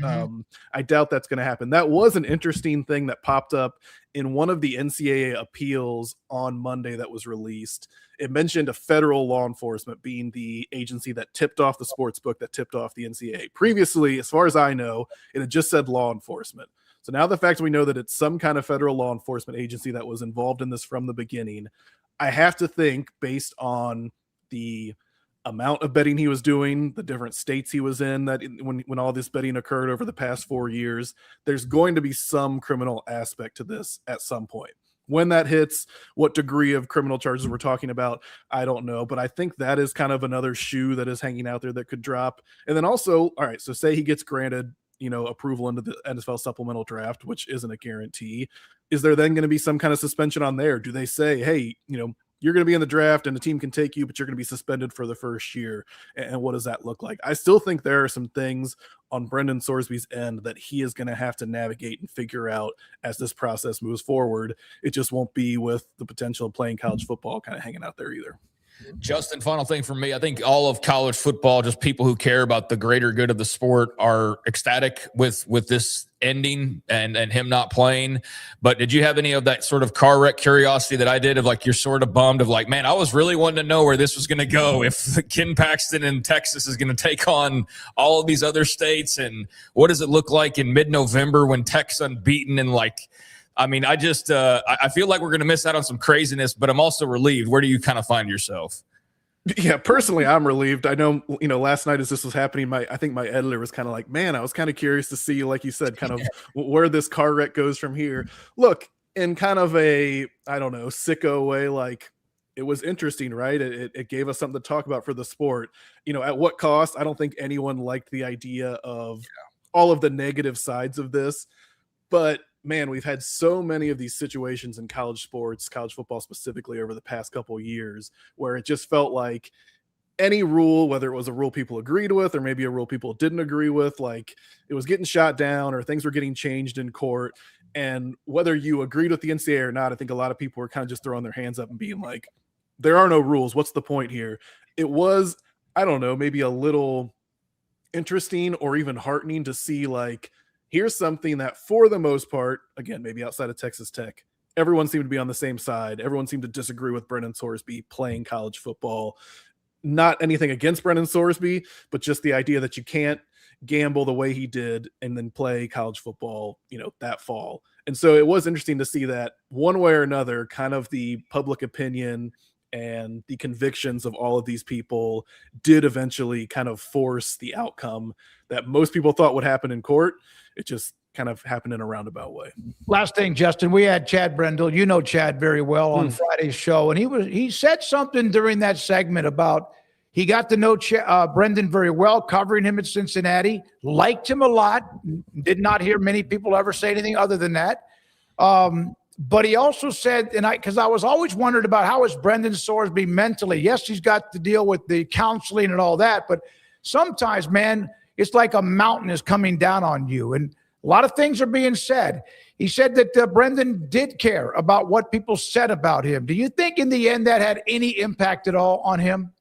I doubt that's going to happen. That was an interesting thing that popped up in one of the NCAA appeals on Monday that was released. It mentioned a federal law enforcement being the agency that tipped off the sports book, that tipped off the NCAA. Previously, as far as I know, it had just said law enforcement. So now the fact we know that it's some kind of federal law enforcement agency that was involved in this from the beginning, I have to think, based on the amount of betting he was doing, the different states he was in, that when all this betting occurred over the past 4 years, there's going to be some criminal aspect to this at some point. When that hits, what degree of criminal charges we're talking about, I don't know. But I think that is kind of another shoe that is hanging out there that could drop. And then also, all right, so say he gets granted, approval into the NFL supplemental draft, which isn't a guarantee. Is there then going to be some kind of suspension on there? Do they say, hey, you're going to be in the draft and the team can take you, but you're going to be suspended for the first year? And what does that look like? I still think there are some things on Brendan Sorsby's end that he is going to have to navigate and figure out as this process moves forward. It just won't be with the potential of playing college football kind of hanging out there either. Justin, final thing for me. I think all of college football, just people who care about the greater good of the sport, are ecstatic with this ending and him not playing. But did you have any of that sort of car wreck curiosity that I did, of like, you're sort of bummed of like, man, I was really wanting to know where this was going to go, if Ken Paxton in Texas is going to take on all of these other states, and what does it look like in mid-November when Tech's unbeaten? And like, I mean, I just I feel like we're going to miss out on some craziness, but I'm also relieved. Where do you kind of find yourself? Yeah, personally, I'm relieved. I know, last night as this was happening, I think my editor was kind of like, man, I was kind of curious to see, like you said, kind of where this car wreck goes from here. Look, in kind of a, I don't know, sicko way, like, it was interesting, right? It gave us something to talk about for the sport. At what cost? I don't think anyone liked the idea of all of the negative sides of this, but man, we've had so many of these situations in college sports, college football specifically, over the past couple of years, where it just felt like any rule, whether it was a rule people agreed with or maybe a rule people didn't agree with, like it was getting shot down or things were getting changed in court. And whether you agreed with the NCAA or not, I think a lot of people were kind of just throwing their hands up and being like, there are no rules. What's the point here? It was, I don't know, maybe a little interesting or even heartening to see, like, here's something that for the most part, again, maybe outside of Texas Tech, everyone seemed to be on the same side. Everyone seemed to disagree with Brendan Sorsby playing college football. Not anything against Brendan Sorsby, but just the idea that you can't gamble the way he did and then play college football, that fall. And so it was interesting to see that one way or another, kind of the public opinion and the convictions of all of these people did eventually kind of force the outcome that most people thought would happen in court. It just kind of happened in a roundabout way. Last thing, Justin, we had Chad Brendel. You know Chad very well on Friday's show, and he said something during that segment about he got to know Brendan very well, covering him at Cincinnati, liked him a lot, did not hear many people ever say anything other than that. But he also said, because I was always wondered about how is Brendan Sorsby mentally. Yes, he's got to deal with the counseling and all that, but sometimes, man, it's like a mountain is coming down on you, and a lot of things are being said. He said that Brendan did care about what people said about him. Do you think in the end that had any impact at all on him?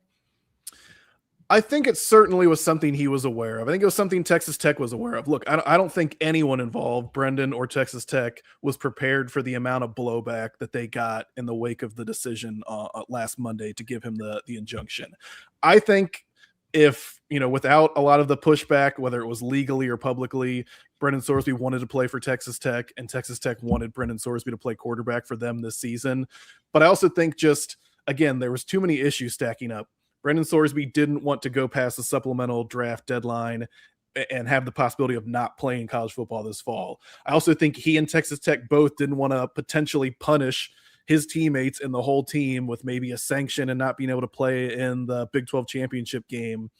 I think it certainly was something he was aware of. I think it was something Texas Tech was aware of. Look, I don't think anyone involved, Brendan or Texas Tech, was prepared for the amount of blowback that they got in the wake of the decision last Monday to give him the injunction. I think if, without a lot of the pushback, whether it was legally or publicly, Brendan Sorsby wanted to play for Texas Tech and Texas Tech wanted Brendan Sorsby to play quarterback for them this season. But I also think just, again, there was too many issues stacking up. Brendan Sorsby didn't want to go past the supplemental draft deadline and have the possibility of not playing college football this fall. I also think he and Texas Tech both didn't want to potentially punish his teammates and the whole team with maybe a sanction and not being able to play in the Big 12 championship game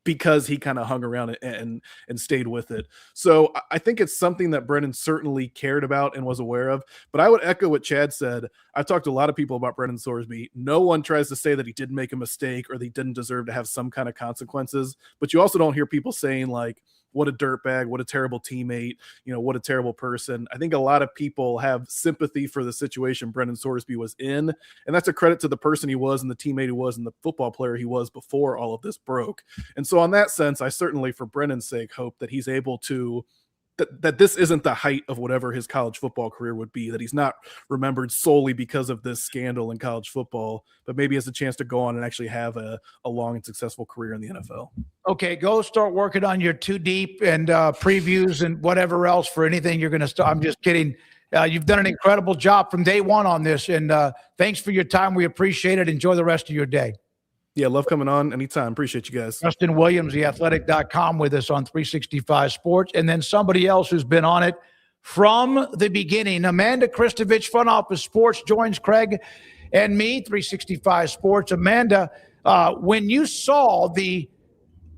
because he kind of hung around and stayed with it. So I think it's something that Brendan certainly cared about and was aware of. But I would echo what Chad said. I've talked to a lot of people about Brendan Sorsby. No one tries to say that he didn't make a mistake or that he didn't deserve to have some kind of consequences. But you also don't hear people saying like, what a dirtbag, what a terrible teammate, what a terrible person. I think a lot of people have sympathy for the situation Brendan Sorsby was in, and that's a credit to the person he was and the teammate he was and the football player he was before all of this broke. And so on that sense, I certainly, for Brendan's sake, hope that he's able to that this isn't the height of whatever his college football career would be, that he's not remembered solely because of this scandal in college football, but maybe has a chance to go on and actually have a long and successful career in the NFL. Okay, go start working on your Too Deep and previews and whatever else for anything you're going to start. I'm just kidding. You've done an incredible job from day one on this, and thanks for your time. We appreciate it. Enjoy the rest of your day. Yeah, love coming on anytime. Appreciate you guys. Justin Williams, theathletic.com, with us on 365 Sports. And then somebody else who's been on it from the beginning, Amanda Kristovich, Front Office Sports, joins Craig and me, 365 Sports. Amanda, when you saw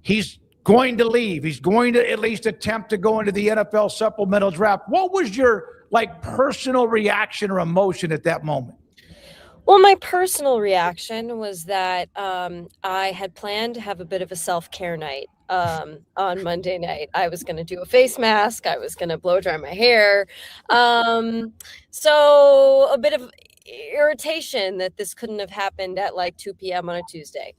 he's going to leave, he's going to at least attempt to go into the NFL supplemental draft, what was your personal reaction or emotion at that moment? Well, my personal reaction was that I had planned to have a bit of a self-care night on Monday night. I was going to do a face mask. I was going to blow dry my hair. So a bit of irritation that this couldn't have happened at 2 p.m. on a Tuesday.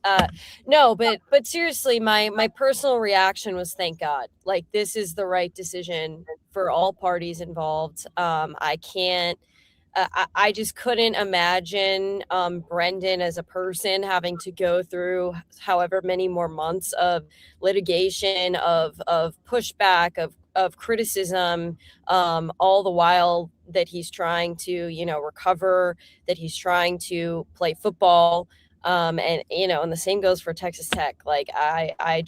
No, but seriously, my personal reaction was, thank God. This is the right decision for all parties involved. I just couldn't imagine Brendan as a person having to go through however many more months of litigation, of pushback, of criticism, all the while that he's trying to, recover, that he's trying to play football. And the same goes for Texas Tech. I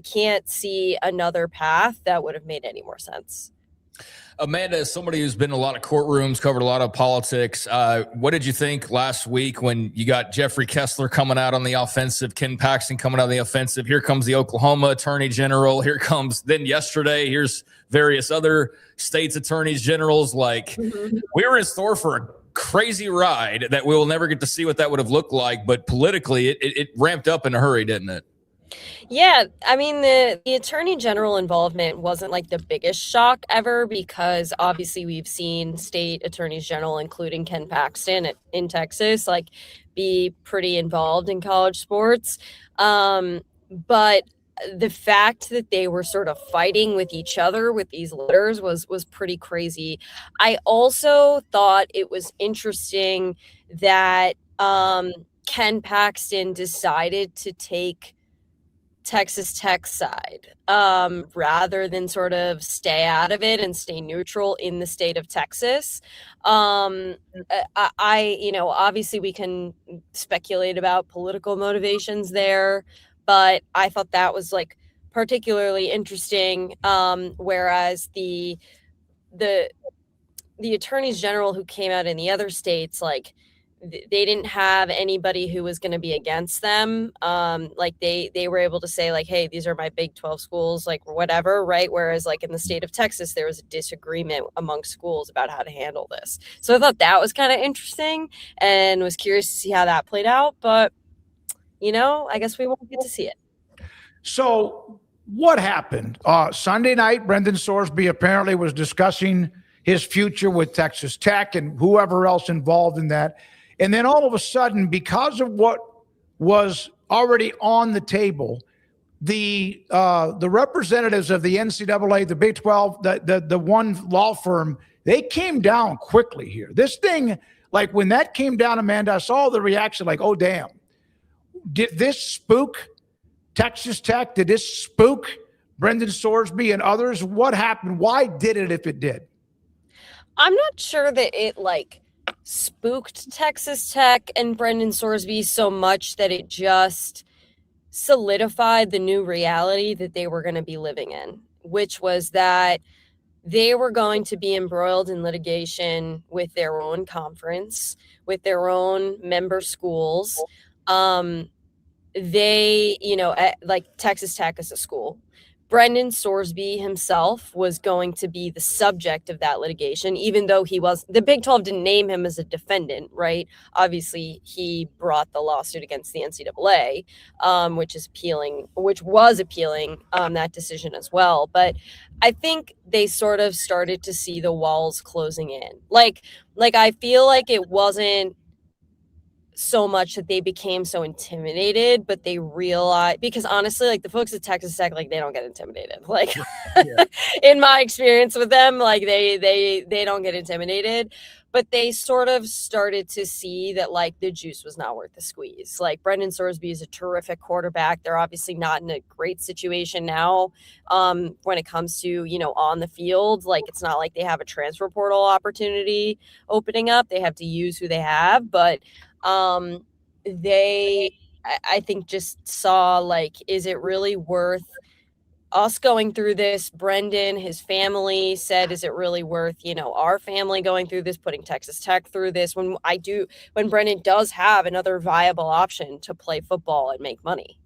can't see another path that would have made any more sense. Amanda, as somebody who's been in a lot of courtrooms, covered a lot of politics, what did you think last week when you got Jeffrey Kessler coming out on the offensive, Ken Paxton coming out on the offensive? Here comes the Oklahoma Attorney General. Here comes, then yesterday, here's various other states' attorneys generals. We were in store for a crazy ride that we will never get to see what that would have looked like. But politically, it ramped up in a hurry, didn't it? Yeah, I mean, the Attorney General involvement wasn't the biggest shock ever, because obviously we've seen state attorneys general, including Ken Paxton in Texas, be pretty involved in college sports. But the fact that they were sort of fighting with each other with these letters was pretty crazy. I also thought it was interesting that Ken Paxton decided to take Texas Tech side rather than sort of stay out of it and stay neutral in the state of Texas. Obviously we can speculate about political motivations there, but I thought that was particularly interesting. Whereas the attorneys general who came out in the other states, they didn't have anybody who was going to be against them. They were able to say hey, these are my Big 12 schools, whatever. Right. Whereas in the state of Texas, there was a disagreement among schools about how to handle this. So I thought that was kind of interesting and was curious to see how that played out. But, I guess we won't get to see it. So what happened? Sunday night, Brendan Sorsby apparently was discussing his future with Texas Tech and whoever else involved in that. And then all of a sudden, because of what was already on the table, the representatives of the NCAA, the Big 12, the one law firm, they came down quickly here. This thing, when that came down, Amanda, I saw the reaction oh, damn. Did this spook Texas Tech? Did this spook Brendan Sorsby and others? What happened? Why did it if it did? I'm not sure that it spooked Texas Tech and Brendan Sorsby so much that it just solidified the new reality that they were going to be living in, which was that they were going to be embroiled in litigation with their own conference, with their own member schools. they, like Texas Tech as a school, Brendan Sorsby himself was going to be the subject of that litigation, even though the Big 12 didn't name him as a defendant, right? Obviously, he brought the lawsuit against the NCAA, which was appealing that decision as well. But I think they sort of started to see the walls closing in. Like I feel like it wasn't so much that they became so intimidated, but they realized, because honestly, like the folks at Texas Tech, like they don't get intimidated. Like in my experience with them, like they don't get intimidated, but they sort of started to see that like the juice was not worth the squeeze. Like Brendan Sorsby is a terrific quarterback. They're obviously not in a great situation now when it comes to, on the field. Like it's not like they have a transfer portal opportunity opening up. They have to use who they have, but they, I think, just saw like, is it really worth us going through this? Brendan, his family said, is it really worth, our family going through this, putting Texas Tech through this when Brendan does have another viable option to play football and make money?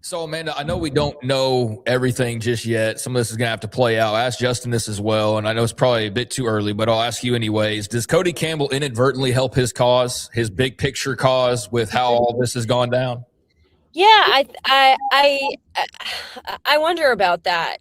So, Amanda, I know we don't know everything just yet. Some of this is going to have to play out. I asked Justin this as well, and I know it's probably a bit too early, but I'll ask you anyways. Does Cody Campbell inadvertently help his cause, his big picture cause, with how all this has gone down? Yeah, I wonder about that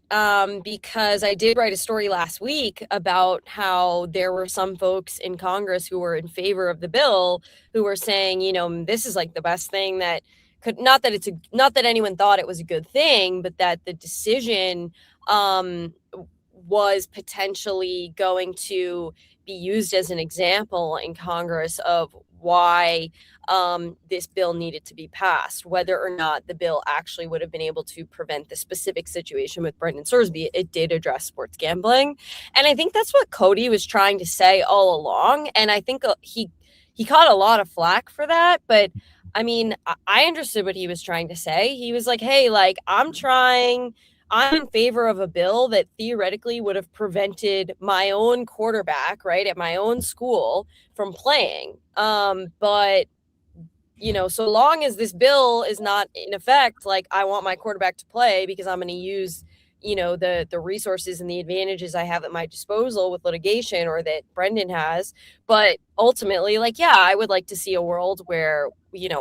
because I did write a story last week about how there were some folks in Congress who were in favor of the bill who were saying, this is like the best thing that could, not that anyone thought it was a good thing, but that the decision was potentially going to be used as an example in Congress of why this bill needed to be passed. Whether or not the bill actually would have been able to prevent the specific situation with Brendan Sorsby, it did address sports gambling. And I think that's what Cody was trying to say all along. And I think he caught a lot of flack for that. But I mean, I understood what he was trying to say. He was like, hey, like I'm in favor of a bill that theoretically would have prevented my own quarterback, right, at my own school from playing. But, so long as this bill is not in effect, like I want my quarterback to play because I'm going to use, the resources and the advantages I have at my disposal with litigation, or that Brendan has. But ultimately, like, yeah, I would like to see a world where,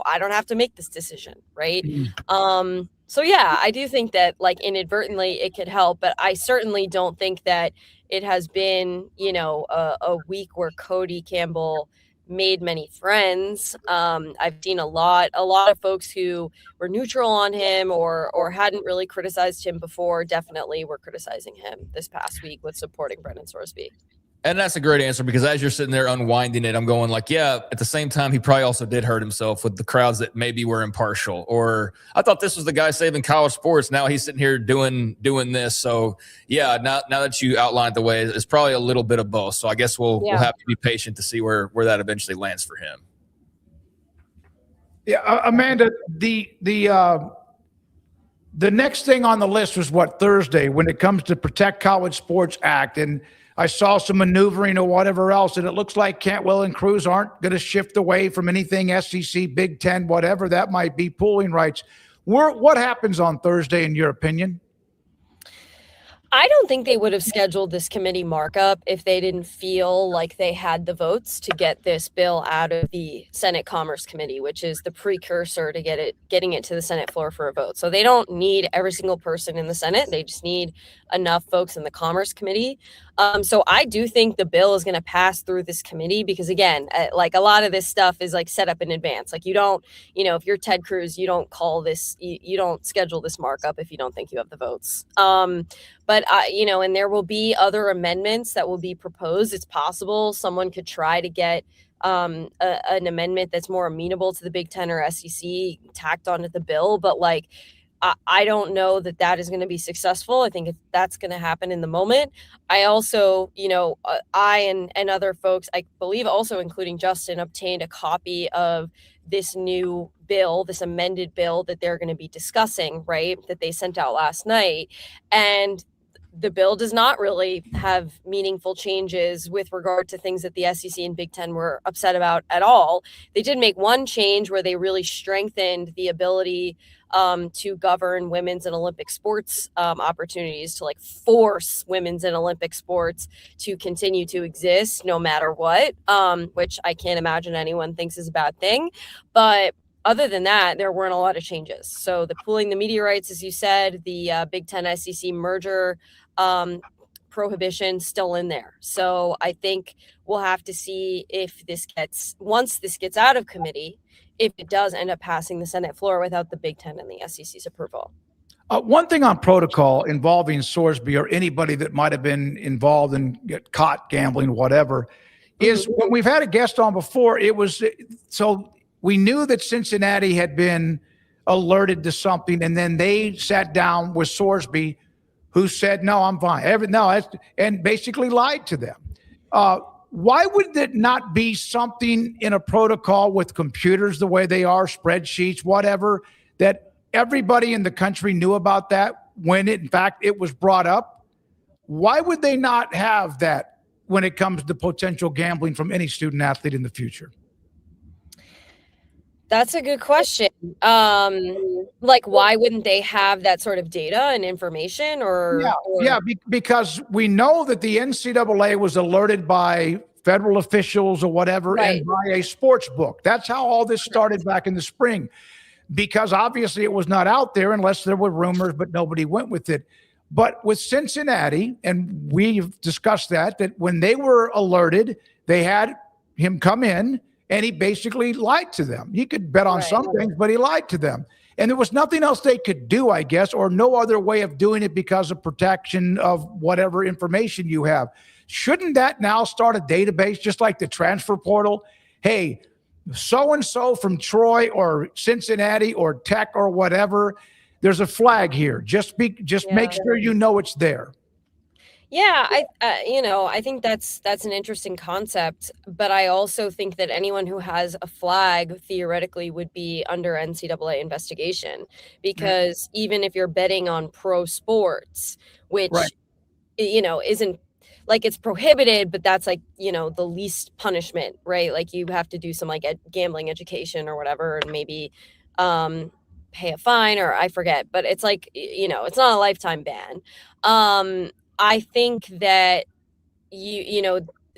I don't have to make this decision, right? So yeah, I do think that like inadvertently it could help, but I certainly don't think that it has been, a week where Cody Campbell made many friends. I've seen a lot of folks who were neutral on him or hadn't really criticized him before definitely were criticizing him this past week with supporting Brendan Sorsby. And that's a great answer, because as you're sitting there unwinding it, I'm going like, yeah, at the same time, he probably also did hurt himself with the crowds that maybe were impartial. Or I thought this was the guy saving college sports. Now he's sitting here doing this. So yeah, now that you outlined the way, it's probably a little bit of both. So I guess we'll have to be patient to see where that eventually lands for him. Yeah, Amanda, the next thing on the list was Thursday, when it comes to Protect College Sports Act. And I saw some maneuvering or whatever else, and it looks like Cantwell and Cruz aren't going to shift away from anything SEC, Big Ten, whatever that might be, pooling rights. What happens on Thursday, in your opinion? I don't think they would have scheduled this committee markup if they didn't feel like they had the votes to get this bill out of the Senate Commerce Committee, which is the precursor to getting it to the Senate floor for a vote. So they don't need every single person in the Senate. They just need enough folks in the Commerce Committee. So I do think the bill is going to pass through this committee because, again, like a lot of this stuff is like set up in advance. Like you don't, if you're Ted Cruz, you don't call this, you don't schedule this markup if you don't think you have the votes. But, and there will be other amendments that will be proposed. It's possible someone could try to get an amendment that's more amenable to the Big Ten or SEC tacked onto the bill. But like, I don't know that is going to be successful. I think if that's going to happen in the moment. I also, I and other folks, I believe also including Justin, obtained a copy of this new bill, this amended bill that they're going to be discussing, right, that they sent out last night. And the bill does not really have meaningful changes with regard to things that the SEC and Big Ten were upset about at all. They did make one change where they really strengthened the ability to govern women's and Olympic sports opportunities, to like force women's and Olympic sports to continue to exist no matter what, which I can't imagine anyone thinks is a bad thing. But other than that, there weren't a lot of changes. So the pooling the media rights, as you said, the Big Ten SEC merger prohibition still in there. So I think we'll have to see if once this gets out of committee, if it does end up passing the Senate floor without the Big Ten and the SEC's approval. One thing on protocol involving Sorsby or anybody that might have been involved and get caught gambling, whatever, is when we've had a guest on before, it was so we knew that Cincinnati had been alerted to something, and then they sat down with Sorsby, who said, no, I'm fine. And basically lied to them. Why would it not be something in a protocol with computers the way they are, spreadsheets, whatever, that everybody in the country knew about that when in fact it was brought up? Why would they not have that when it comes to potential gambling from any student athlete in the future? That's a good question. Like, why wouldn't they have that sort of data and information? Because we know that the NCAA was alerted by federal officials or whatever, right, and by a sports book. That's how all this started back in the spring, because obviously it was not out there unless there were rumors, but nobody went with it. But with Cincinnati, and we've discussed that when they were alerted, they had him come in, and he basically lied to them. He could bet on some things, but he lied to them. And there was nothing else they could do, I guess, or no other way of doing it because of protection of whatever information you have. Shouldn't that now start a database just like the transfer portal? Hey, so-and-so from Troy or Cincinnati or Tech or whatever, there's a flag here. Just make sure you know it's there. Yeah, I think that's an interesting concept, but I also think that anyone who has a flag theoretically would be under NCAA investigation, because even if you're betting on pro sports, which isn't like it's prohibited, but that's like, the least punishment, right? Like you have to do some like gambling education or whatever, and maybe pay a fine, or I forget, but it's like, it's not a lifetime ban. I think that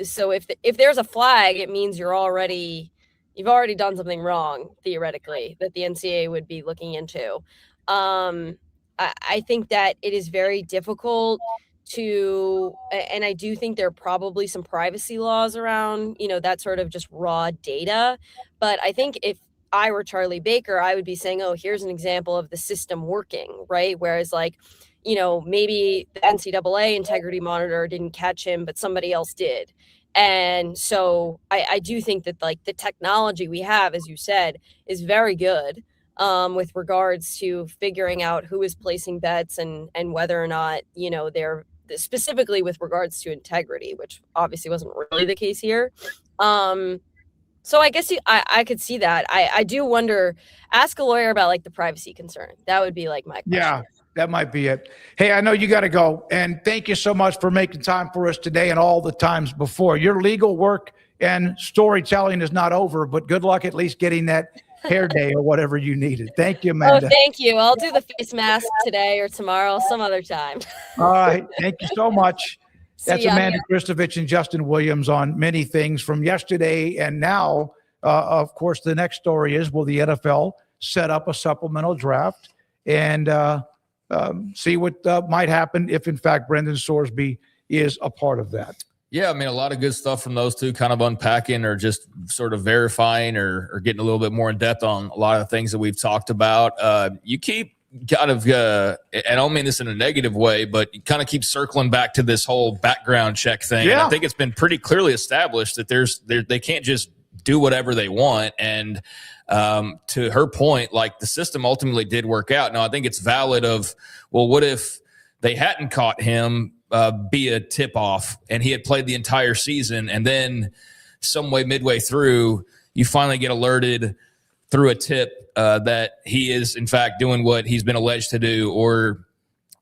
so if there's a flag, it means you've already done something wrong, theoretically, that the NCAA would be looking into. I think that it is very difficult and I do think there are probably some privacy laws around, that sort of just raw data. But I think if I were Charlie Baker, I would be saying, oh, here's an example of the system working, right? Whereas like, maybe the NCAA integrity monitor didn't catch him, but somebody else did. And so I do think that like the technology we have, as you said, is very good with regards to figuring out who is placing bets and whether or not, they're specifically with regards to integrity, which obviously wasn't really the case here. So I guess I could see that. I do wonder, ask a lawyer about like the privacy concern. That would be like my question. Yeah. That might be it. Hey, I know you got to go. And thank you so much for making time for us today and all the times before. Your legal work and storytelling is not over, but good luck at least getting that hair day or whatever you needed. Thank you, Amanda. Oh, thank you. I'll do the face mask today or tomorrow, some other time. All right. Thank you so much. That's Amanda Yeah. Kristovich and Justin Williams on many things from yesterday and now. Of course, the next story is, will the NFL set up a supplemental draft and see what might happen if, in fact, Brendan Sorsby is a part of that. Yeah, I mean, a lot of good stuff from those two, kind of unpacking or just sort of verifying or getting a little bit more in depth on a lot of the things that we've talked about. You keep kind of, and I don't mean this in a negative way, but you kind of keep circling back to this whole background check thing. Yeah. And I think it's been pretty clearly established that they can't just do whatever they want. And to her point, like the system ultimately did work out. Now, I think it's valid of, well, what if they hadn't caught him be a tip-off and he had played the entire season, and then some way midway through, you finally get alerted through a tip that he is, in fact, doing what he's been alleged to do, or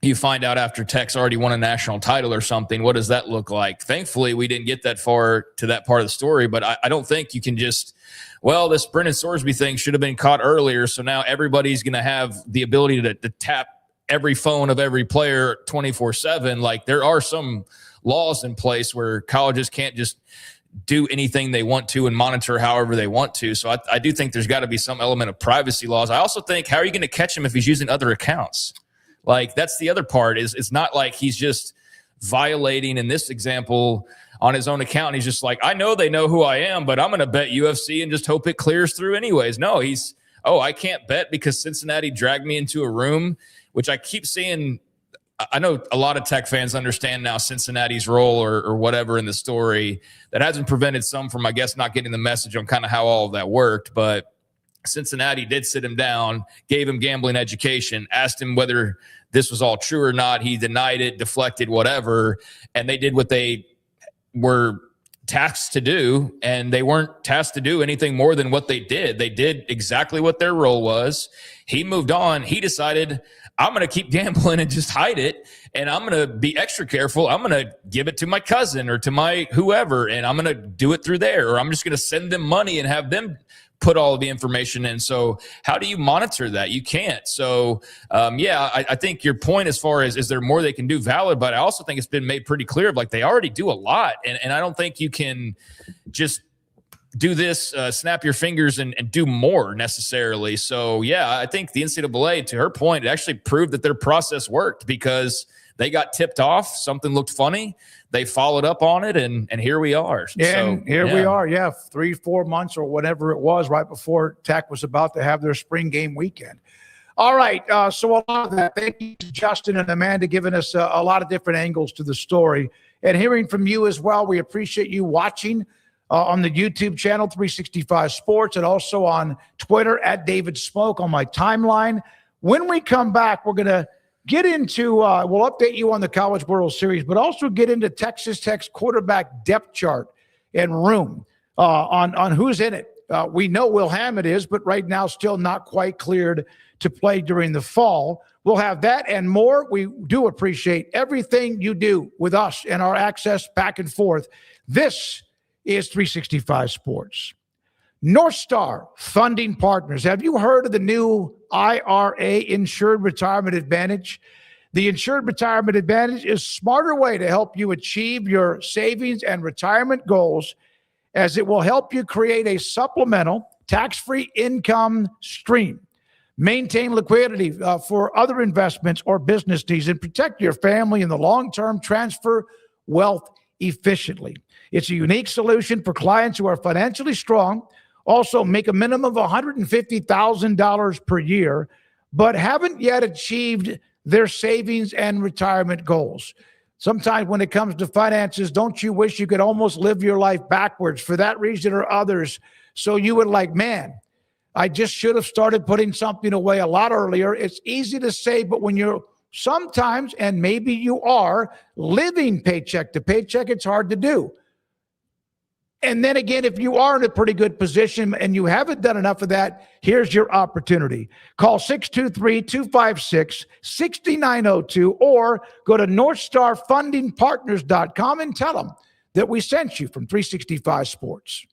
you find out after Tech's already won a national title or something. What does that look like? Thankfully, we didn't get that far to that part of the story, but I don't think you can just, well, this Brendan Sorsby thing should have been caught earlier, so now everybody's going to have the ability to tap every phone of every player 24/7. Like, there are some laws in place where colleges can't just do anything they want to and monitor however they want to. So I do think there's got to be some element of privacy laws. I also think, how are you going to catch him if he's using other accounts? Like, that's the other part, is it's not like he's just violating, in this example, on his own account. He's just like, I know they know who I am, but I'm going to bet UFC and just hope it clears through anyways. No, I can't bet because Cincinnati dragged me into a room, which I keep seeing. I know a lot of Tech fans understand now Cincinnati's role or whatever in the story. That hasn't prevented some from, I guess, not getting the message on kind of how all of that worked. But Cincinnati did sit him down, gave him gambling education, asked him whether this was all true or not. He denied it, deflected, whatever. And they did what they were tasked to do, and they weren't tasked to do anything more than what they did. They did exactly what their role was. He moved on. He decided, I'm going to keep gambling and just hide it, and I'm going to be extra careful. I'm going to give it to my cousin or to my whoever, and I'm going to do it through there, or I'm just going to send them money and have them put all of the information in. So how do you monitor that? You can't. So, I think your point as far as, is there more they can do, valid, but I also think it's been made pretty clear of, like, they already do a lot. And I don't think you can just do this, snap your fingers and do more necessarily. So, yeah, I think the NCAA, to her point, it actually proved that their process worked because they got tipped off. Something looked funny. They followed up on it, and here we are. And we are, 3-4 months or whatever it was right before Tech was about to have their spring game weekend. All right, so a lot of that. Thank you to Justin and Amanda giving us a lot of different angles to the story and hearing from you as well. We appreciate you watching on the YouTube channel, 365 Sports, and also on Twitter at David SMOAK on my timeline. When we come back, we're going to get into, we'll update you on the College World Series, but also get into Texas Tech's quarterback depth chart and room on who's in it. We know Will Hammond is, but right now still not quite cleared to play during the fall. We'll have that and more. We do appreciate everything you do with us and our access back and forth. This is 365 Sports. North Star Funding Partners. Have you heard of the new IRA, Insured Retirement Advantage? The Insured Retirement Advantage is a smarter way to help you achieve your savings and retirement goals, as it will help you create a supplemental tax-free income stream, maintain liquidity for other investments or business needs, and protect your family in the long term. Transfer wealth efficiently. It's a unique solution for clients who are financially strong, also make a minimum of $150,000 per year, but haven't yet achieved their savings and retirement goals. Sometimes when it comes to finances, don't you wish you could almost live your life backwards for that reason or others? So you would like, man, I just should have started putting something away a lot earlier. It's easy to say, but when you're sometimes, and maybe you are, living paycheck to paycheck, it's hard to do. And then again, if you are in a pretty good position and you haven't done enough of that, here's your opportunity. Call 623-256-6902 or go to NorthstarFundingPartners.com and tell them that we sent you from 365 Sports.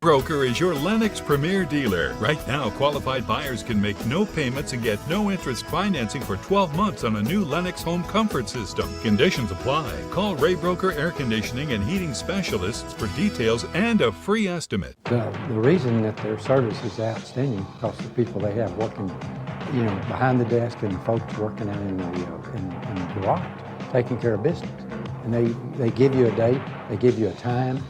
Broker is your Lennox Premier dealer. Right now, qualified buyers can make no payments and get no interest financing for 12 months on a new Lennox home comfort system. Conditions apply. Call Ray Broker Air Conditioning and Heating Specialists for details and a free estimate. The reason that their service is outstanding is because the people they have working, behind the desk, and the folks working out in the garage, taking care of business. And they give you a date, they give you a time,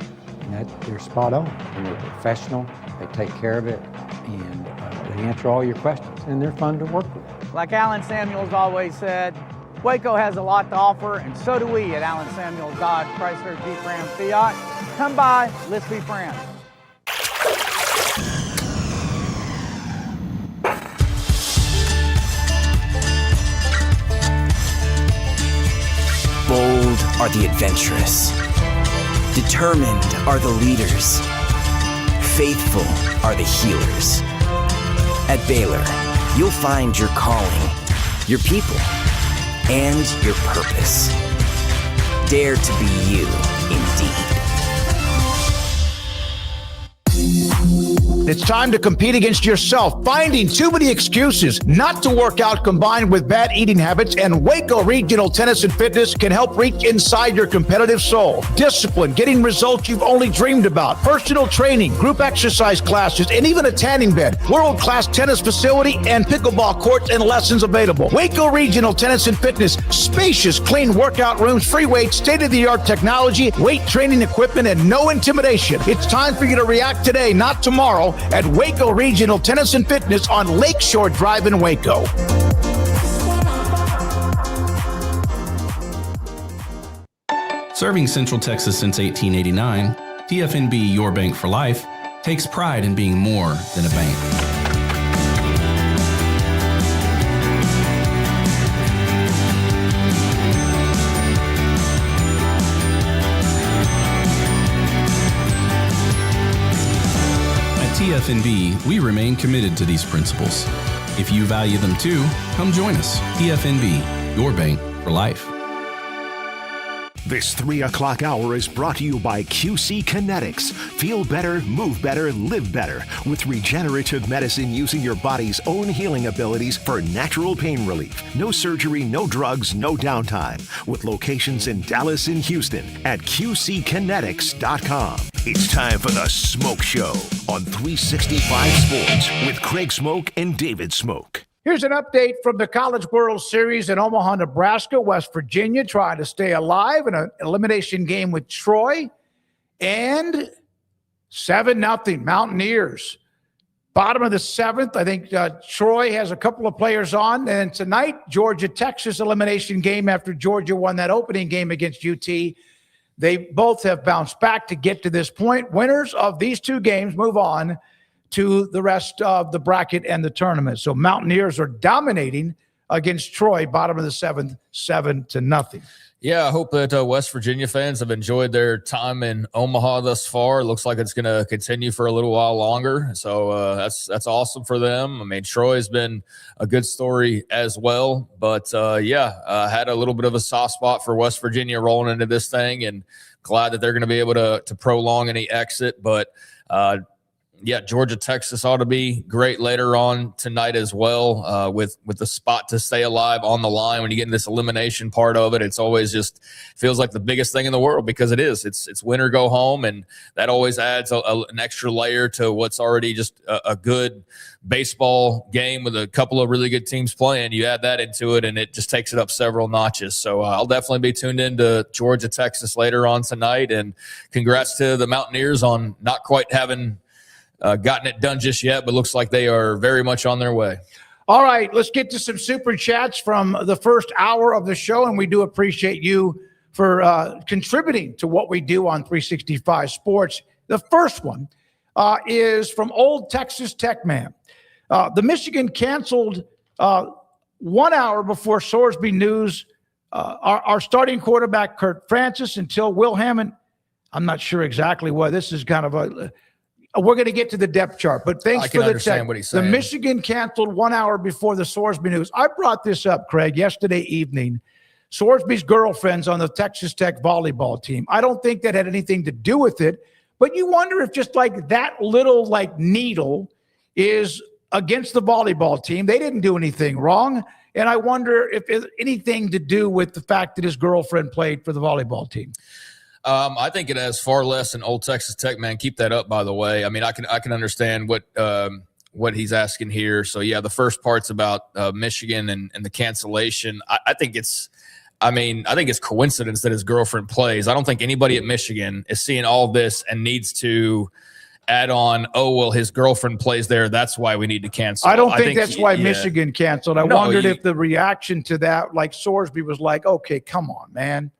and they're spot on, and they're professional, they take care of it, and they answer all your questions, and they're fun to work with. Like Alan Samuels always said, Waco has a lot to offer, and so do we at Alan Samuels Dodge, Chrysler, Jeep, Ram, Fiat. Come by, let's be friends. Bold are the adventurous. Determined are the leaders. Faithful are the healers. At Baylor, you'll find your calling, your people, and your purpose. Dare to be you, indeed. It's time to compete against yourself, finding too many excuses not to work out combined with bad eating habits, and Waco Regional Tennis and Fitness can help reach inside your competitive soul. Discipline, getting results you've only dreamed about, personal training, group exercise classes, and even a tanning bed, world-class tennis facility, and pickleball courts and lessons available. Waco Regional Tennis and Fitness, spacious, clean workout rooms, free weights, state-of-the-art technology, weight training equipment, and no intimidation. It's time for you to react today, not tomorrow, at Waco Regional Tennis and Fitness on Lakeshore Drive in Waco. Serving Central Texas since 1889, TFNB Your Bank for Life takes pride in being more than a bank. TFNB, we remain committed to these principles. If you value them too, come join us. TFNB, your bank for life. This 3 o'clock hour is brought to you by QC Kinetics. Feel better, move better, live better with regenerative medicine using your body's own healing abilities for natural pain relief. No surgery, no drugs, no downtime. With locations in Dallas and Houston at QCkinetics.com. It's time for the Smoke Show on 365 Sports with Craig Smoke and David Smoke. Here's an update from the College World Series in Omaha, Nebraska. West Virginia trying to stay alive in an elimination game with Troy. And 7-0 Mountaineers. Bottom of the 7th. I think Troy has a couple of players on. And tonight, Georgia-Texas elimination game after Georgia won that opening game against UT. They both have bounced back to get to this point. Winners of these two games move on to the rest of the bracket and the tournament. So Mountaineers are dominating against Troy, bottom of the 7th, 7-0. Yeah, I hope that West Virginia fans have enjoyed their time in Omaha thus far. It looks like it's going to continue for a little while longer. So that's awesome for them. I mean, Troy's been a good story as well. But, had a little bit of a soft spot for West Virginia rolling into this thing, and glad that they're going to be able to prolong any exit. But, Georgia, Texas ought to be great later on tonight as well, with the spot to stay alive on the line. When you get in this elimination part of it, it's always just feels like the biggest thing in the world, because it is. It's win or go home, and that always adds an extra layer to what's already just a good baseball game with a couple of really good teams playing. You add that into it, and it just takes it up several notches. So I'll definitely be tuned into Georgia, Texas later on tonight, and congrats to the Mountaineers on not quite having gotten it done just yet, but looks like they are very much on their way. All right, let's get to some super chats from the first hour of the show, and we do appreciate you for contributing to what we do on 365 Sports. The first one is from Old Texas Tech Man. The Michigan canceled 1 hour before Sorsby news our starting quarterback, Kurt Francis, until Will Hammond. I'm not sure exactly what this is kind of a – we're going to get to the depth chart, but thanks for the check. What he's saying. The Michigan canceled 1 hour before the Sorsby news. I brought this up, Craig, yesterday evening. Sorsby's girlfriend's on the Texas Tech volleyball team. I don't think that had anything to do with it, but you wonder if just like that little like needle is against the volleyball team. They didn't do anything wrong. And I wonder if it's anything to do with the fact that his girlfriend played for the volleyball team. I think it has far less than Old Texas Tech, man. Keep that up, by the way. I mean, I can understand what he's asking here. So yeah, the first part's about Michigan and the cancellation. I think it's coincidence that his girlfriend plays. I don't think anybody at Michigan is seeing all this and needs to add on, oh, well, his girlfriend plays there, that's why we need to cancel. I don't think that's why Michigan canceled. I wondered if the reaction to that, like Sorsby was like, okay, come on, man.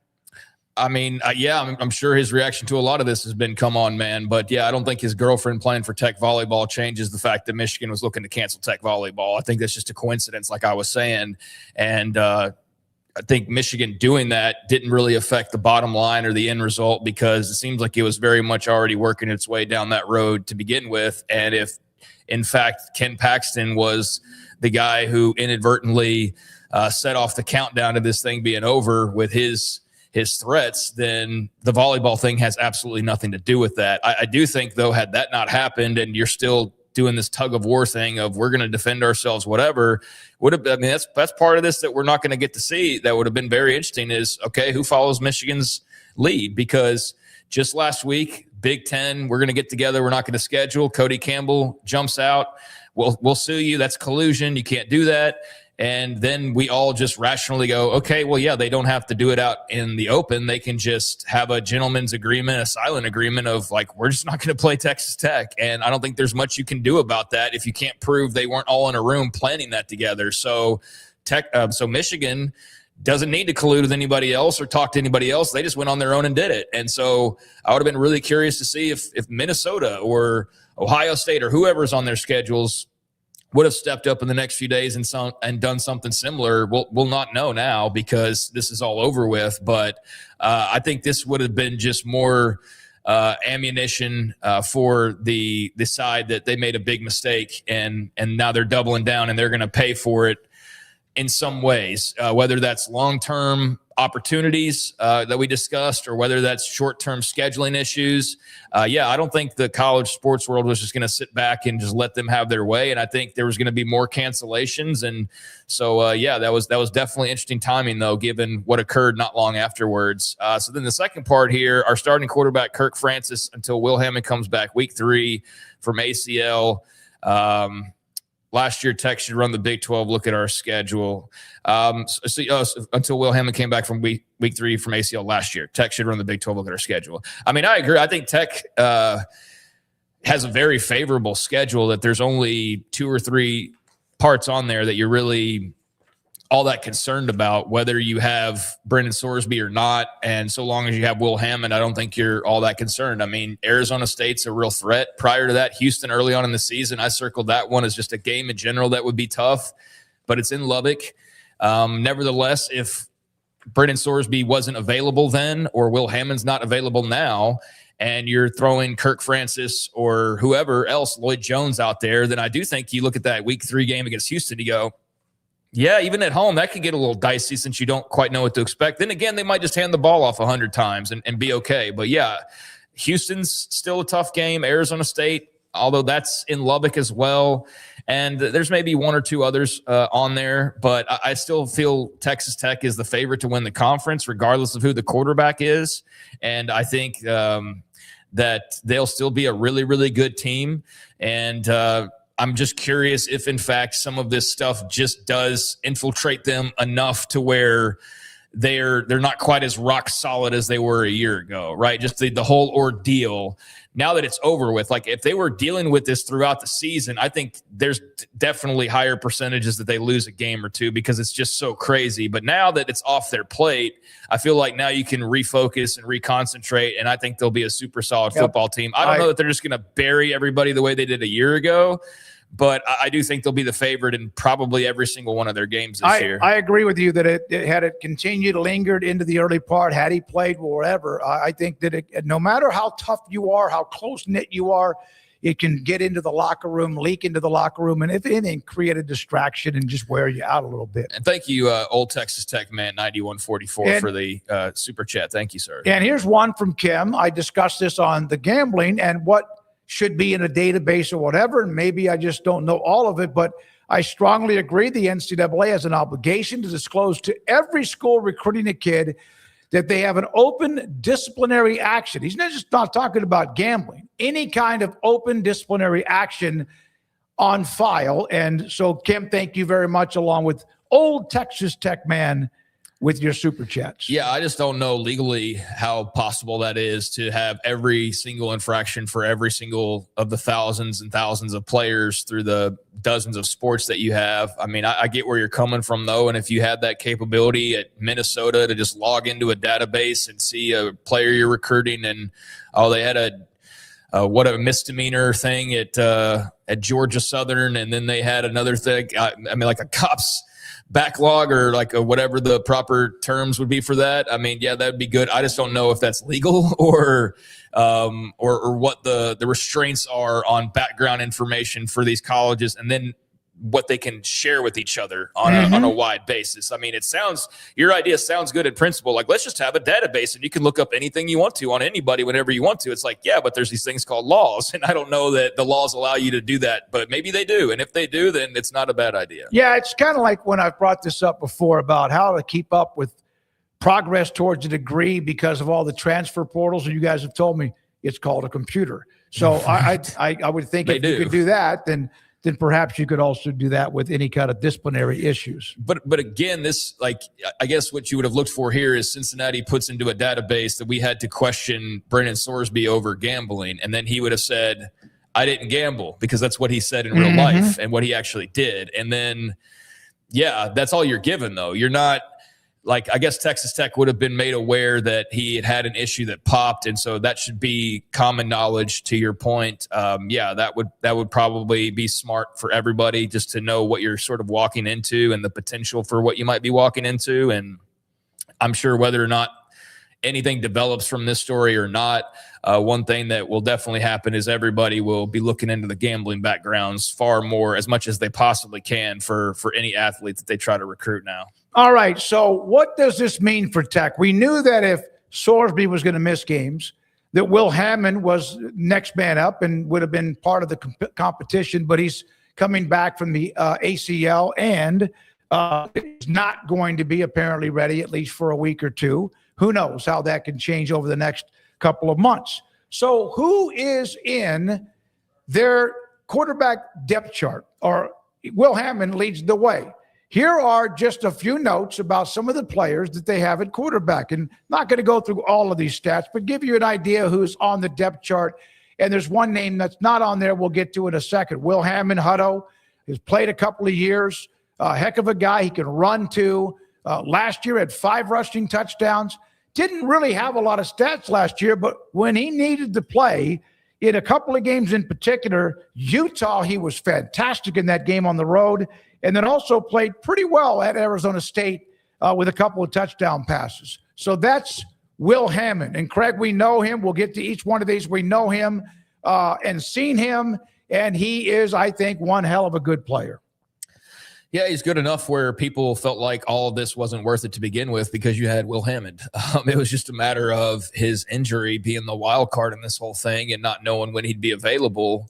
I mean, I'm sure his reaction to a lot of this has been, come on, man. But, yeah, I don't think his girlfriend playing for Tech volleyball changes the fact that Michigan was looking to cancel Tech volleyball. I think that's just a coincidence, like I was saying. And I think Michigan doing that didn't really affect the bottom line or the end result, because it seems like it was very much already working its way down that road to begin with. And if, in fact, Ken Paxton was the guy who inadvertently set off the countdown to this thing being over with his threats, then the volleyball thing has absolutely nothing to do with that. I do think, though, had that not happened and you're still doing this tug of war thing of we're going to defend ourselves, whatever, would have. I mean, that's part of this that we're not going to get to see. That would have been very interesting. Is okay, who follows Michigan's lead? Because just last week, Big Ten, we're going to get together. We're not going to schedule. Cody Campbell jumps out. We'll sue you. That's collusion. You can't do that. And then we all just rationally go, okay, well, yeah, they don't have to do it out in the open. They can just have a gentleman's agreement, a silent agreement of like, we're just not going to play Texas Tech. And I don't think there's much you can do about that if you can't prove they weren't all in a room planning that together. So Michigan doesn't need to collude with anybody else or talk to anybody else. They just went on their own and did it. And so I would have been really curious to see if Minnesota or Ohio State or whoever's on their schedules would have stepped up in the next few days and done something similar. We'll not know now because this is all over with. But I think this would have been just more ammunition for the side that they made a big mistake and now they're doubling down and they're going to pay for it in some ways, whether that's long-term opportunities that we discussed or whether that's short-term scheduling issues. I don't think the college sports world was just going to sit back and just let them have their way. And I think there was going to be more cancellations. And so, that was definitely interesting timing, though, given what occurred not long afterwards. So then the second part here, our starting quarterback, Kirk Francis, until Will Hammond comes back week 3 from ACL. Last year, Tech should run the Big 12. Look at our schedule. Until Will Hammond came back from week 3 from ACL last year, Tech should run the Big 12. Look at our schedule. I mean, I agree. I think Tech has a very favorable schedule that there's only 2 or 3 parts on there that you're really all that concerned about, whether you have Brendan Sorsby or not. And so long as you have Will Hammond, I don't think you're all that concerned. I mean, Arizona State's a real threat. Prior to that, Houston early on in the season, I circled that one as just a game in general that would be tough, but it's in Lubbock. Nevertheless, if Brendan Sorsby wasn't available then or Will Hammond's not available now, and you're throwing Kirk Francis or whoever else, Lloyd Jones out there, then I do think you look at that week 3 game against Houston, you go, yeah, even at home, that could get a little dicey since you don't quite know what to expect. Then again, they might just hand the ball off 100 times and be okay. But yeah, Houston's still a tough game. Arizona State, although that's in Lubbock as well. And there's maybe 1 or 2 others on there. But I still feel Texas Tech is the favorite to win the conference, regardless of who the quarterback is. And I think that they'll still be a really, really good team. And I'm just curious if, in fact, some of this stuff just does infiltrate them enough to where they're not quite as rock solid as they were a year ago, right? Just the whole ordeal. Now that it's over with, like if they were dealing with this throughout the season, I think there's definitely higher percentages that they lose a game or 2 because it's just so crazy. But now that it's off their plate, I feel like now you can refocus and reconcentrate, and I think they'll be a super solid football team. I don't know that they're just going to bury everybody the way they did a year ago, but I do think they'll be the favorite in probably every single one of their games this year. I agree with you that it had it continued, lingered into the early part, had he played wherever, I think that no matter how tough you are, how close-knit you are, it can get into the locker room, leak into the locker room, and if anything, create a distraction and just wear you out a little bit. And thank you, Old Texas Tech Man 9144 for the super chat. Thank you, sir. And here's one from Kim. I discussed this on the gambling and what should be in a database or whatever, and maybe I just don't know all of it, but I strongly agree the NCAA has an obligation to disclose to every school recruiting a kid that they have an open disciplinary action. He's not talking about gambling, any kind of open disciplinary action on file. And so, Kim, thank you very much, along with Old Texas Tech Man, with your super chats. Yeah, I just don't know legally how possible that is to have every single infraction for every single of the thousands and thousands of players through the dozens of sports that you have. I mean, I get where you're coming from, though, and if you had that capability at Minnesota to just log into a database and see a player you're recruiting and, they had a misdemeanor thing at Georgia Southern, and then they had another thing, like a cops backlog or like whatever the proper terms would be for that. I mean, yeah, that'd be good. I just don't know if that's legal or what the restraints are on background information for these colleges. And then what they can share with each other on a wide basis. I mean, your idea sounds good in principle. Like, let's just have a database and you can look up anything you want to on anybody whenever you want to. It's like, yeah, but there's these things called laws. And I don't know that the laws allow you to do that, but maybe they do. And if they do, then it's not a bad idea. Yeah, it's kind of like when I've brought this up before about how to keep up with progress towards a degree because of all the transfer portals. And you guys have told me it's called a computer. So I would think if you could do that, then perhaps you could also do that with any kind of disciplinary issues. But again, this, like, I guess what you would have looked for here is Cincinnati puts into a database that we had to question Brennan Sorsby over gambling. And then he would have said, I didn't gamble, because that's what he said in real life and what he actually did. And then, yeah, that's all you're given, though. You're not, like, I guess Texas Tech would have been made aware that he had an issue that popped, and so that should be common knowledge. To your point, yeah, that would probably be smart for everybody, just to know what you're sort of walking into and the potential for what you might be walking into. And I'm sure whether or not anything develops from this story or not, one thing that will definitely happen is everybody will be looking into the gambling backgrounds far more, as much as they possibly can, for any athlete that they try to recruit now. All right, so what does this mean for Tech? We knew that if Sorsby was going to miss games, that Will Hammond was next man up and would have been part of the competition, but he's coming back from the ACL and is not going to be apparently ready, at least for a week or two. Who knows how that can change over the next couple of months. So who is in their quarterback depth chart? Or Will Hammond leads the way. Here are just a few notes about some of the players that they have at quarterback. And not going to go through all of these stats, but give you an idea who's on the depth chart. And there's one name that's not on there we'll get to in a second. Will Hammond, Hutto, has played a couple of years. A heck of a guy. He can run too. Last year had 5 rushing touchdowns. Didn't really have a lot of stats last year, but when he needed to play in a couple of games in particular, Utah, he was fantastic in that game on the road. And then also played pretty well at Arizona State with a couple of touchdown passes. So that's Will Hammond. And Craig, we know him. We'll get to each one of these. We know him and seen him. And he is, I think, one hell of a good player. Yeah, he's good enough where people felt like all of this wasn't worth it to begin with because you had Will Hammond. It was just a matter of his injury being the wild card in this whole thing and not knowing when he'd be available.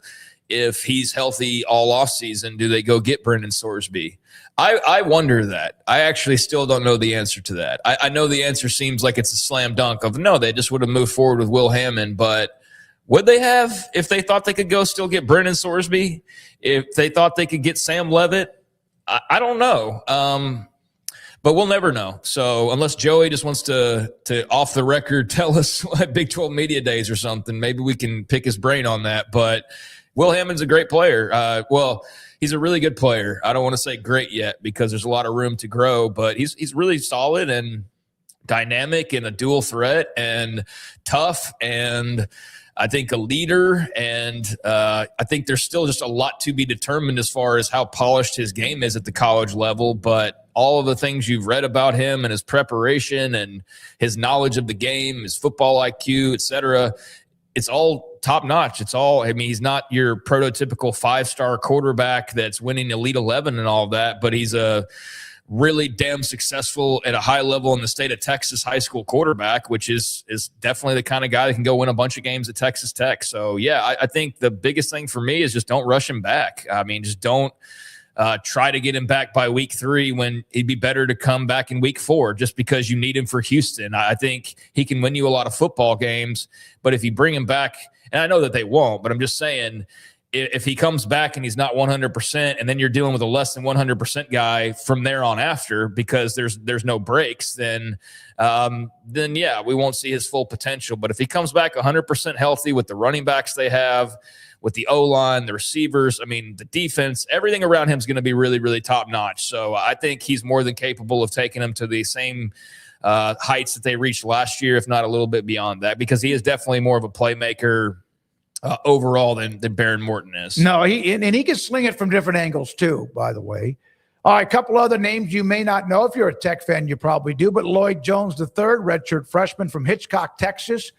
If he's healthy all offseason, do they go get Brennan Sorsby? I wonder that. I actually still don't know the answer to that. I know the answer seems like it's a slam dunk of no, they just would have moved forward with Will Hammond, but would they have if they thought they could go still get Brennan Sorsby? If they thought they could get Sam Leavitt? I don't know. But we'll never know. So unless Joey just wants to off the record tell us at Big 12 Media Days or something, maybe we can pick his brain on that. But Will Hammond's a great player. Well, he's a really good player. I don't want to say great yet because there's a lot of room to grow, but he's really solid and dynamic and a dual threat and tough and I think a leader. And I think there's still just a lot to be determined as far as how polished his game is at the college level. But all of the things you've read about him and his preparation and his knowledge of the game, his football IQ, et cetera, it's all top notch. It's all, I mean, he's not your prototypical 5-star quarterback that's winning Elite 11 and all of that, but he's a really damn successful at a high level in the state of Texas high school quarterback, which is definitely the kind of guy that can go win a bunch of games at Texas Tech. So, yeah, I think the biggest thing for me is just don't rush him back. I mean, just don't try to get him back by week 3 when he'd be better to come back in week 4 just because you need him for Houston. I think he can win you a lot of football games, but if you bring him back, and I know that they won't, but I'm just saying if he comes back and he's not 100% and then you're dealing with a less than 100% guy from there on after because there's no breaks, then yeah, we won't see his full potential. But if he comes back 100% healthy with the running backs they have, with the O-line, the receivers, I mean, the defense, everything around him is going to be really, really top-notch. So I think he's more than capable of taking them to the same heights that they reached last year, if not a little bit beyond that, because he is definitely more of a playmaker overall than Baron Morton is. No, he can sling it from different angles too, by the way. All right, a couple other names you may not know. If you're a Tech fan, you probably do, but Lloyd Jones III, redshirt freshman from Hitchcock, Texas.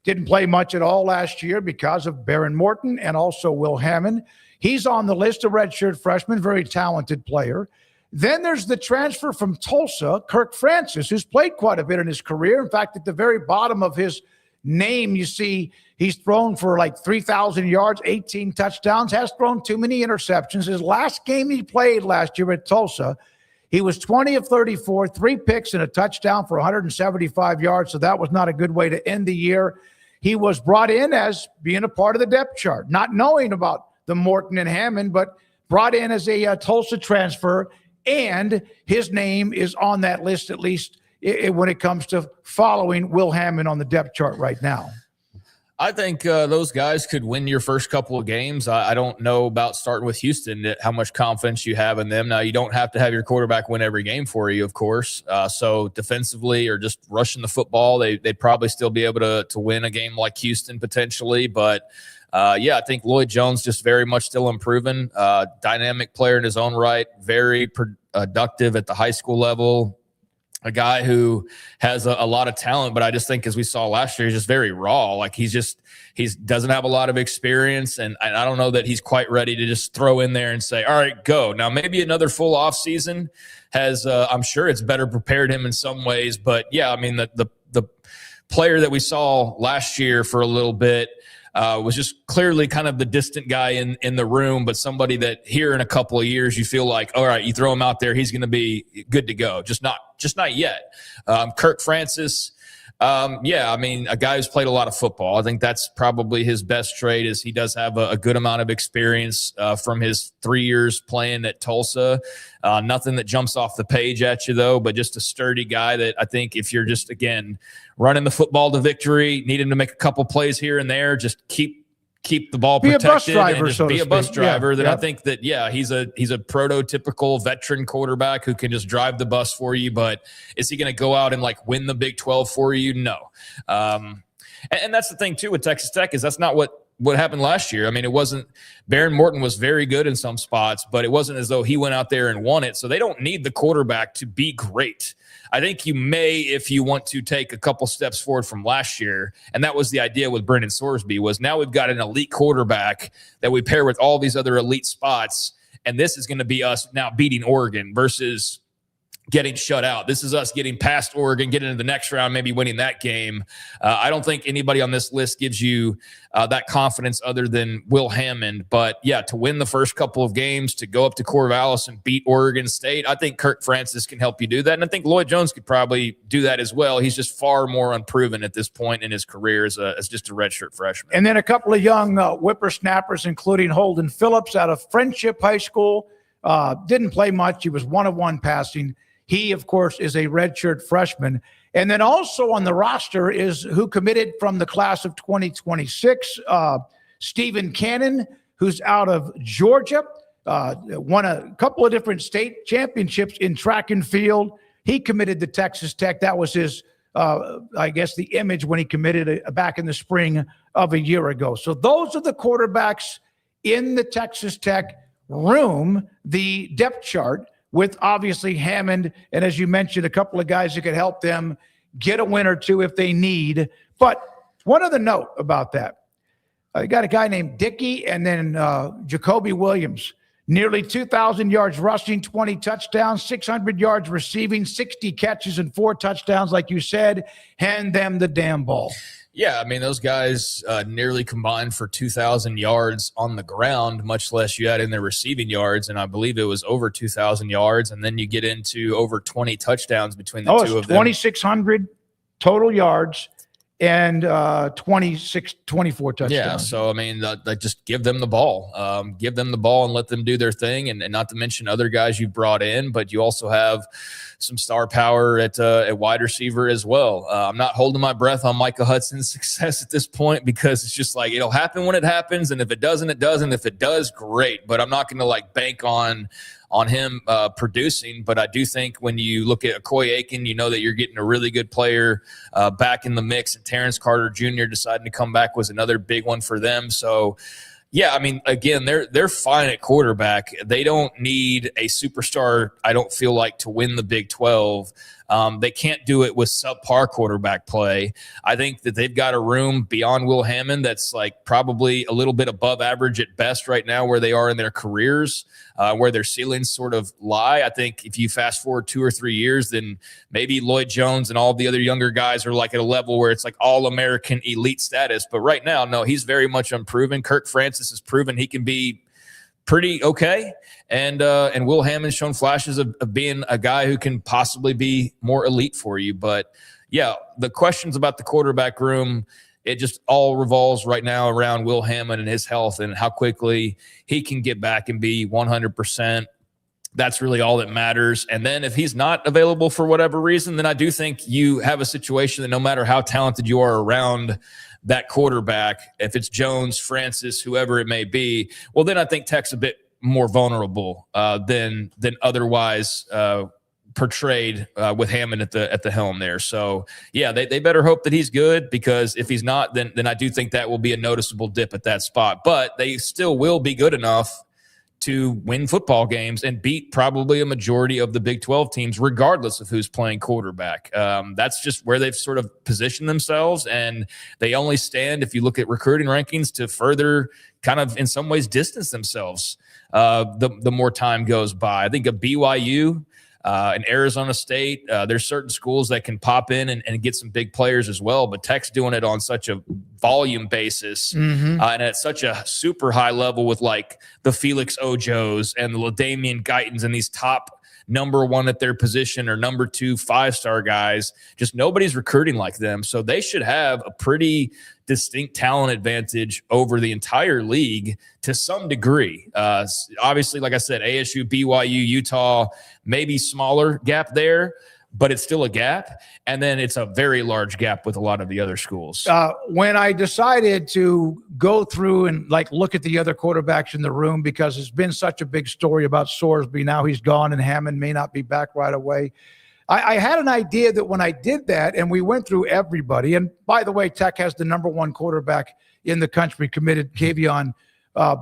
didn't play much at all last year because of Baron Morton and also Will Hammond. He's on the list of redshirt freshmen, very talented player. Then there's the transfer from Tulsa, Kirk Francis, who's played quite a bit in his career. In fact, at the very bottom of his name, you see he's thrown for like 3,000 yards, 18 touchdowns, has thrown too many interceptions. His last game he played last year at Tulsa, he was 20 of 34, 3 picks and a touchdown for 175 yards, so that was not a good way to end the year. He was brought in as being a part of the depth chart, not knowing about the Morton and Hammond, but brought in as a Tulsa transfer, and his name is on that list, at least when it comes to following Will Hammond on the depth chart right now. I think those guys could win your first couple of games. I don't know about starting with Houston, how much confidence you have in them. Now, you don't have to have your quarterback win every game for you, of course. So defensively or just rushing the football, they'd probably still be able to win a game like Houston potentially. But, I think Lloyd Jones just very much still improving. Dynamic player in his own right, very productive at the high school level. A guy who has a lot of talent, but I just think, as we saw last year, he's just very raw. Like he doesn't have a lot of experience, and I don't know that he's quite ready to just throw in there and say, all right, go. Now, maybe another full off season has, I'm sure it's better prepared him in some ways, but yeah, I mean, the player that we saw last year for a little bit was just clearly kind of the distant guy in the room, but somebody that here in a couple of years you feel like, all right, you throw him out there, he's going to be good to go. Just not yet. Kirk Francis, I mean, a guy who's played a lot of football. I think that's probably his best trait, is he does have a good amount of experience from his 3 years playing at Tulsa. Nothing that jumps off the page at you, though, but just a sturdy guy that I think if you're just, again, running the football to victory, need him to make a couple plays here and there, just keep the ball protected, be a bus driver, and just be a bus driver. I think that, he's a prototypical veteran quarterback who can just drive the bus for you. But is he going to go out and like win the Big 12 for you? No. And that's the thing too with Texas Tech, is that's not what happened last year. I mean, it wasn't. Baron Morton was very good in some spots, but it wasn't as though he went out there and won it. So they don't need the quarterback to be great. I think you may, if you want to take a couple steps forward from last year, and that was the idea with Brendan Sorsby, was now we've got an elite quarterback that we pair with all these other elite spots, and this is going to be us now beating Oregon versus getting shut out. This is us getting past Oregon, getting into the next round, maybe winning that game. I don't think anybody on this list gives you that confidence other than Will Hammond. But, to win the first couple of games, to go up to Corvallis and beat Oregon State, I think Kirk Francis can help you do that. And I think Lloyd Jones could probably do that as well. He's just far more unproven at this point in his career as just a redshirt freshman. And then a couple of young whippersnappers, including Holden Phillips out of Friendship High School. Didn't play much. He was 1 of 1 passing. He, of course, is a redshirt freshman. And then also on the roster is who committed from the class of 2026, Stephen Cannon, who's out of Georgia, won a couple of different state championships in track and field. He committed to Texas Tech. That was his, the image when he committed back in the spring of a year ago. So those are the quarterbacks in the Texas Tech room, the depth chart, with obviously Hammond, and as you mentioned, a couple of guys that could help them get a win or two if they need. But one other note about that. You got a guy named Dickey and then Jacoby Williams. Nearly 2,000 yards rushing, 20 touchdowns, 600 yards receiving, 60 catches and 4 touchdowns, like you said. Hand them the damn ball. Yeah, I mean, those guys nearly combined for 2,000 yards on the ground, much less you add in their receiving yards, and I believe it was over 2,000 yards, and then you get into over 20 touchdowns between the two of them. 2,600 total yards and 24 touchdowns. Yeah, so, I mean, just give them the ball. Give them the ball and let them do their thing, and not to mention other guys you've brought in, but you also have some star power at wide receiver as well. I'm not holding my breath on Micah Hudson's success at this point, because it's just like it'll happen when it happens, and if it doesn't, it doesn't. If it does, great. But I'm not going to bank on him producing. But I do think when you look at Akoy Aiken, you know that you're getting a really good player back in the mix. And Terrence Carter Jr. deciding to come back was another big one for them. So, yeah, I mean, again, they're fine at quarterback. They don't need a superstar, I don't feel like, to win the Big 12. They can't do it with subpar quarterback play. I think that they've got a room beyond Will Hammond that's like probably a little bit above average at best right now where they are in their careers, where their ceilings sort of lie. I think if you fast forward 2 or 3 years, then maybe Lloyd Jones and all the other younger guys are like at a level where it's like all-American elite status. But right now, no, he's very much unproven. Kirk Francis has proven he can be pretty okay. And Will Hammond's shown flashes of being a guy who can possibly be more elite for you. But yeah, the questions about the quarterback room, it just all revolves right now around Will Hammond and his health and how quickly he can get back and be 100%. That's really all that matters. And then if he's not available for whatever reason, then I do think you have a situation that no matter how talented you are around that quarterback, if it's Jones, Francis, whoever it may be, well, then I think Tech's a bit more vulnerable than otherwise portrayed with Hammond at the helm there. So yeah, they better hope that he's good, because if he's not, then I do think that will be a noticeable dip at that spot. But they still will be good enough to win football games and beat probably a majority of the Big 12 teams, regardless of who's playing quarterback. That's just where they've sort of positioned themselves, and they only stand, if you look at recruiting rankings, to further kind of in some ways distance themselves the more time goes by. I think of BYU and Arizona State, there's certain schools that can pop in and get some big players as well, but Tech's doing it on such a volume basis and at such a super high level with like the Felix Ojos and the LaDainian Guytons and these top number one at their position or number 2 5-star guys. Just nobody's recruiting like them. So they should have a pretty distinct talent advantage over the entire league to some degree. Obviously, like I said, ASU, BYU, Utah, maybe smaller gap there, but it's still a gap. And then it's a very large gap with a lot of the other schools. When I decided to go through and like look at the other quarterbacks in the room, because it's been such a big story about Sorsby. Now he's gone and Hammond may not be back right away. I had an idea that when I did that and we went through everybody, and by the way, Tech has the number 1 quarterback in the country committed, Kavion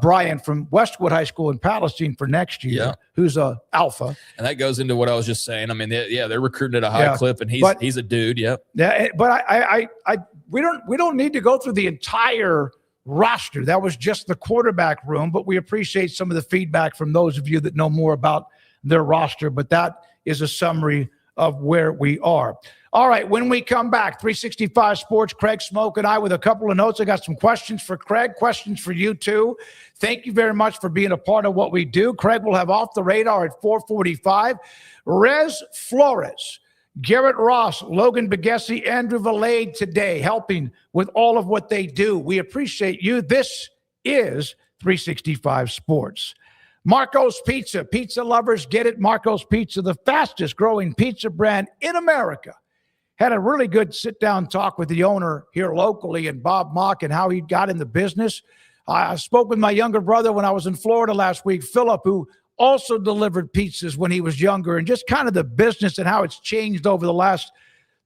Bryant from Westwood High School in Palestine for next year, who's a alpha. And that goes into what I was just saying. I mean, they're recruiting at a high clip, and he's a dude. Yep. Yeah, but we don't need to go through the entire roster. That was just the quarterback room, but we appreciate some of the feedback from those of you that know more about their roster. But that is a summary of where we are. All right, when we come back, 365 Sports, Craig Smoke and I with a couple of notes. I got some questions for Craig, questions for you too. Thank you very much for being a part of what we do. Craig will have Off the Radar at 4:45. Rez Flores, Garrett Ross, Logan Begessi, Andrew Valade today helping with all of what they do. We appreciate you. This is 365 Sports. Marco's Pizza. Pizza lovers get it. Marco's Pizza, the fastest growing pizza brand in America. Had a really good sit-down talk with the owner here locally and Bob Mock and how he got in the business. I spoke with my younger brother when I was in Florida last week, Philip, who also delivered pizzas when he was younger, and just kind of the business and how it's changed over the last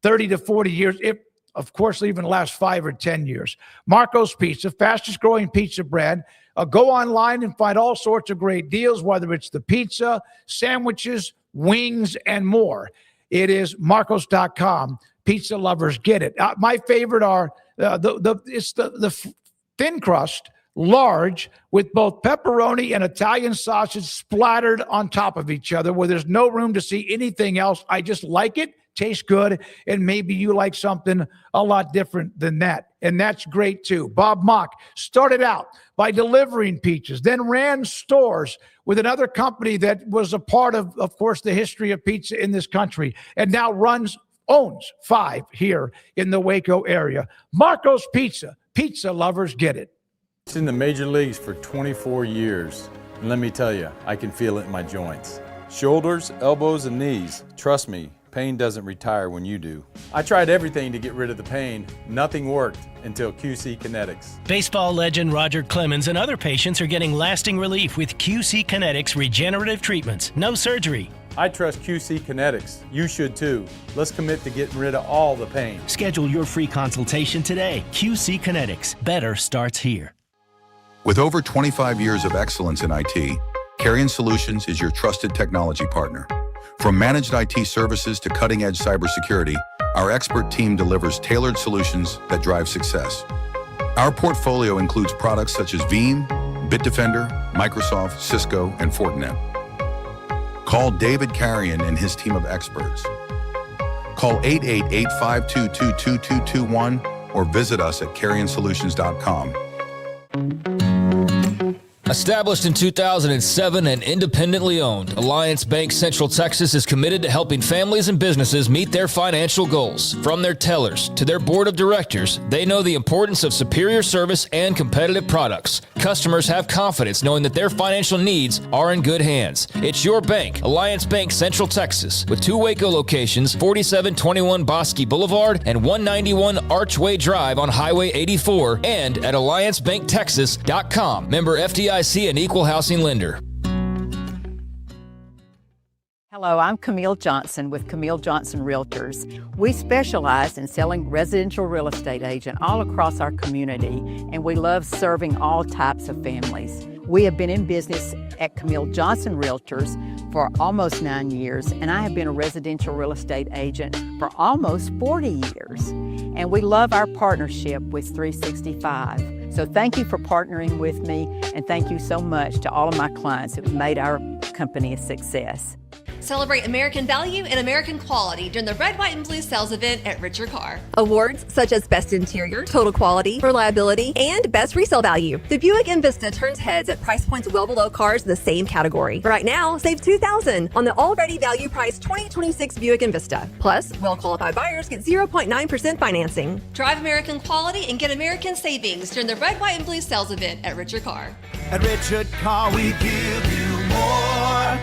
30 to 40 years. Of course, even the last 5 or 10 years. Marco's Pizza, fastest growing pizza brand. Go online and find all sorts of great deals, whether it's the pizza, sandwiches, wings, and more. It is Marcos.com. Pizza lovers get it. My favorite are the thin crust, large, with both pepperoni and Italian sausage splattered on top of each other, where there's no room to see anything else. I just like it. Tastes good, and maybe you like something a lot different than that, and that's great too. Bob Mock started out by delivering pizzas, then ran stores with another company that was a part of course, the history of pizza in this country, and now owns 5 here in the Waco area. Marco's Pizza. Pizza lovers get it. It's in the major leagues for 24 years, and let me tell you, I can feel it in my joints. Shoulders, elbows, and knees. Trust me, pain doesn't retire when you do. I tried everything to get rid of the pain. Nothing worked until QC Kinetics. Baseball legend Roger Clemens and other patients are getting lasting relief with QC Kinetics regenerative treatments. No surgery. I trust QC Kinetics. You should too. Let's commit to getting rid of all the pain. Schedule your free consultation today. QC Kinetics. Better starts here. With over 25 years of excellence in IT, Carrion Solutions is your trusted technology partner. From managed IT services to cutting-edge cybersecurity, our expert team delivers tailored solutions that drive success. Our portfolio includes products such as Veeam, Bitdefender, Microsoft, Cisco, and Fortinet. Call David Carrion and his team of experts. Call 888-522-2221 or visit us at carrionsolutions.com. Established in 2007 and independently owned, Alliance Bank Central Texas is committed to helping families and businesses meet their financial goals. From their tellers to their board of directors, they know the importance of superior service and competitive products. Customers have confidence knowing that their financial needs are in good hands. It's your bank, Alliance Bank Central Texas, with 2 Waco locations, 4721 Bosque Boulevard and 191 Archway Drive on Highway 84, and at alliancebanktexas.com. Member FDIC and equal housing lender. Hello, I'm Camille Johnson with Camille Johnson Realtors. We specialize in selling residential real estate agent all across our community, and we love serving all types of families. We have been in business at Camille Johnson Realtors for almost 9 years, and I have been a residential real estate agent for almost 40 years. And we love our partnership with 365. So thank you for partnering with me, and thank you so much to all of my clients who have made our company a success. Celebrate American value and American quality during the Red, White, and Blue sales event at Richard Carr. Awards such as Best Interior, Total Quality, Reliability, and Best Resale Value. The Buick Envista turns heads at price points well below cars in the same category. Right now, save $2,000 on the already value priced 2026 Buick Envista. Plus, well-qualified buyers get 0.9% financing. Drive American quality and get American savings during the Red, White, and Blue sales event at Richard Carr. At Richard Carr, we give you more.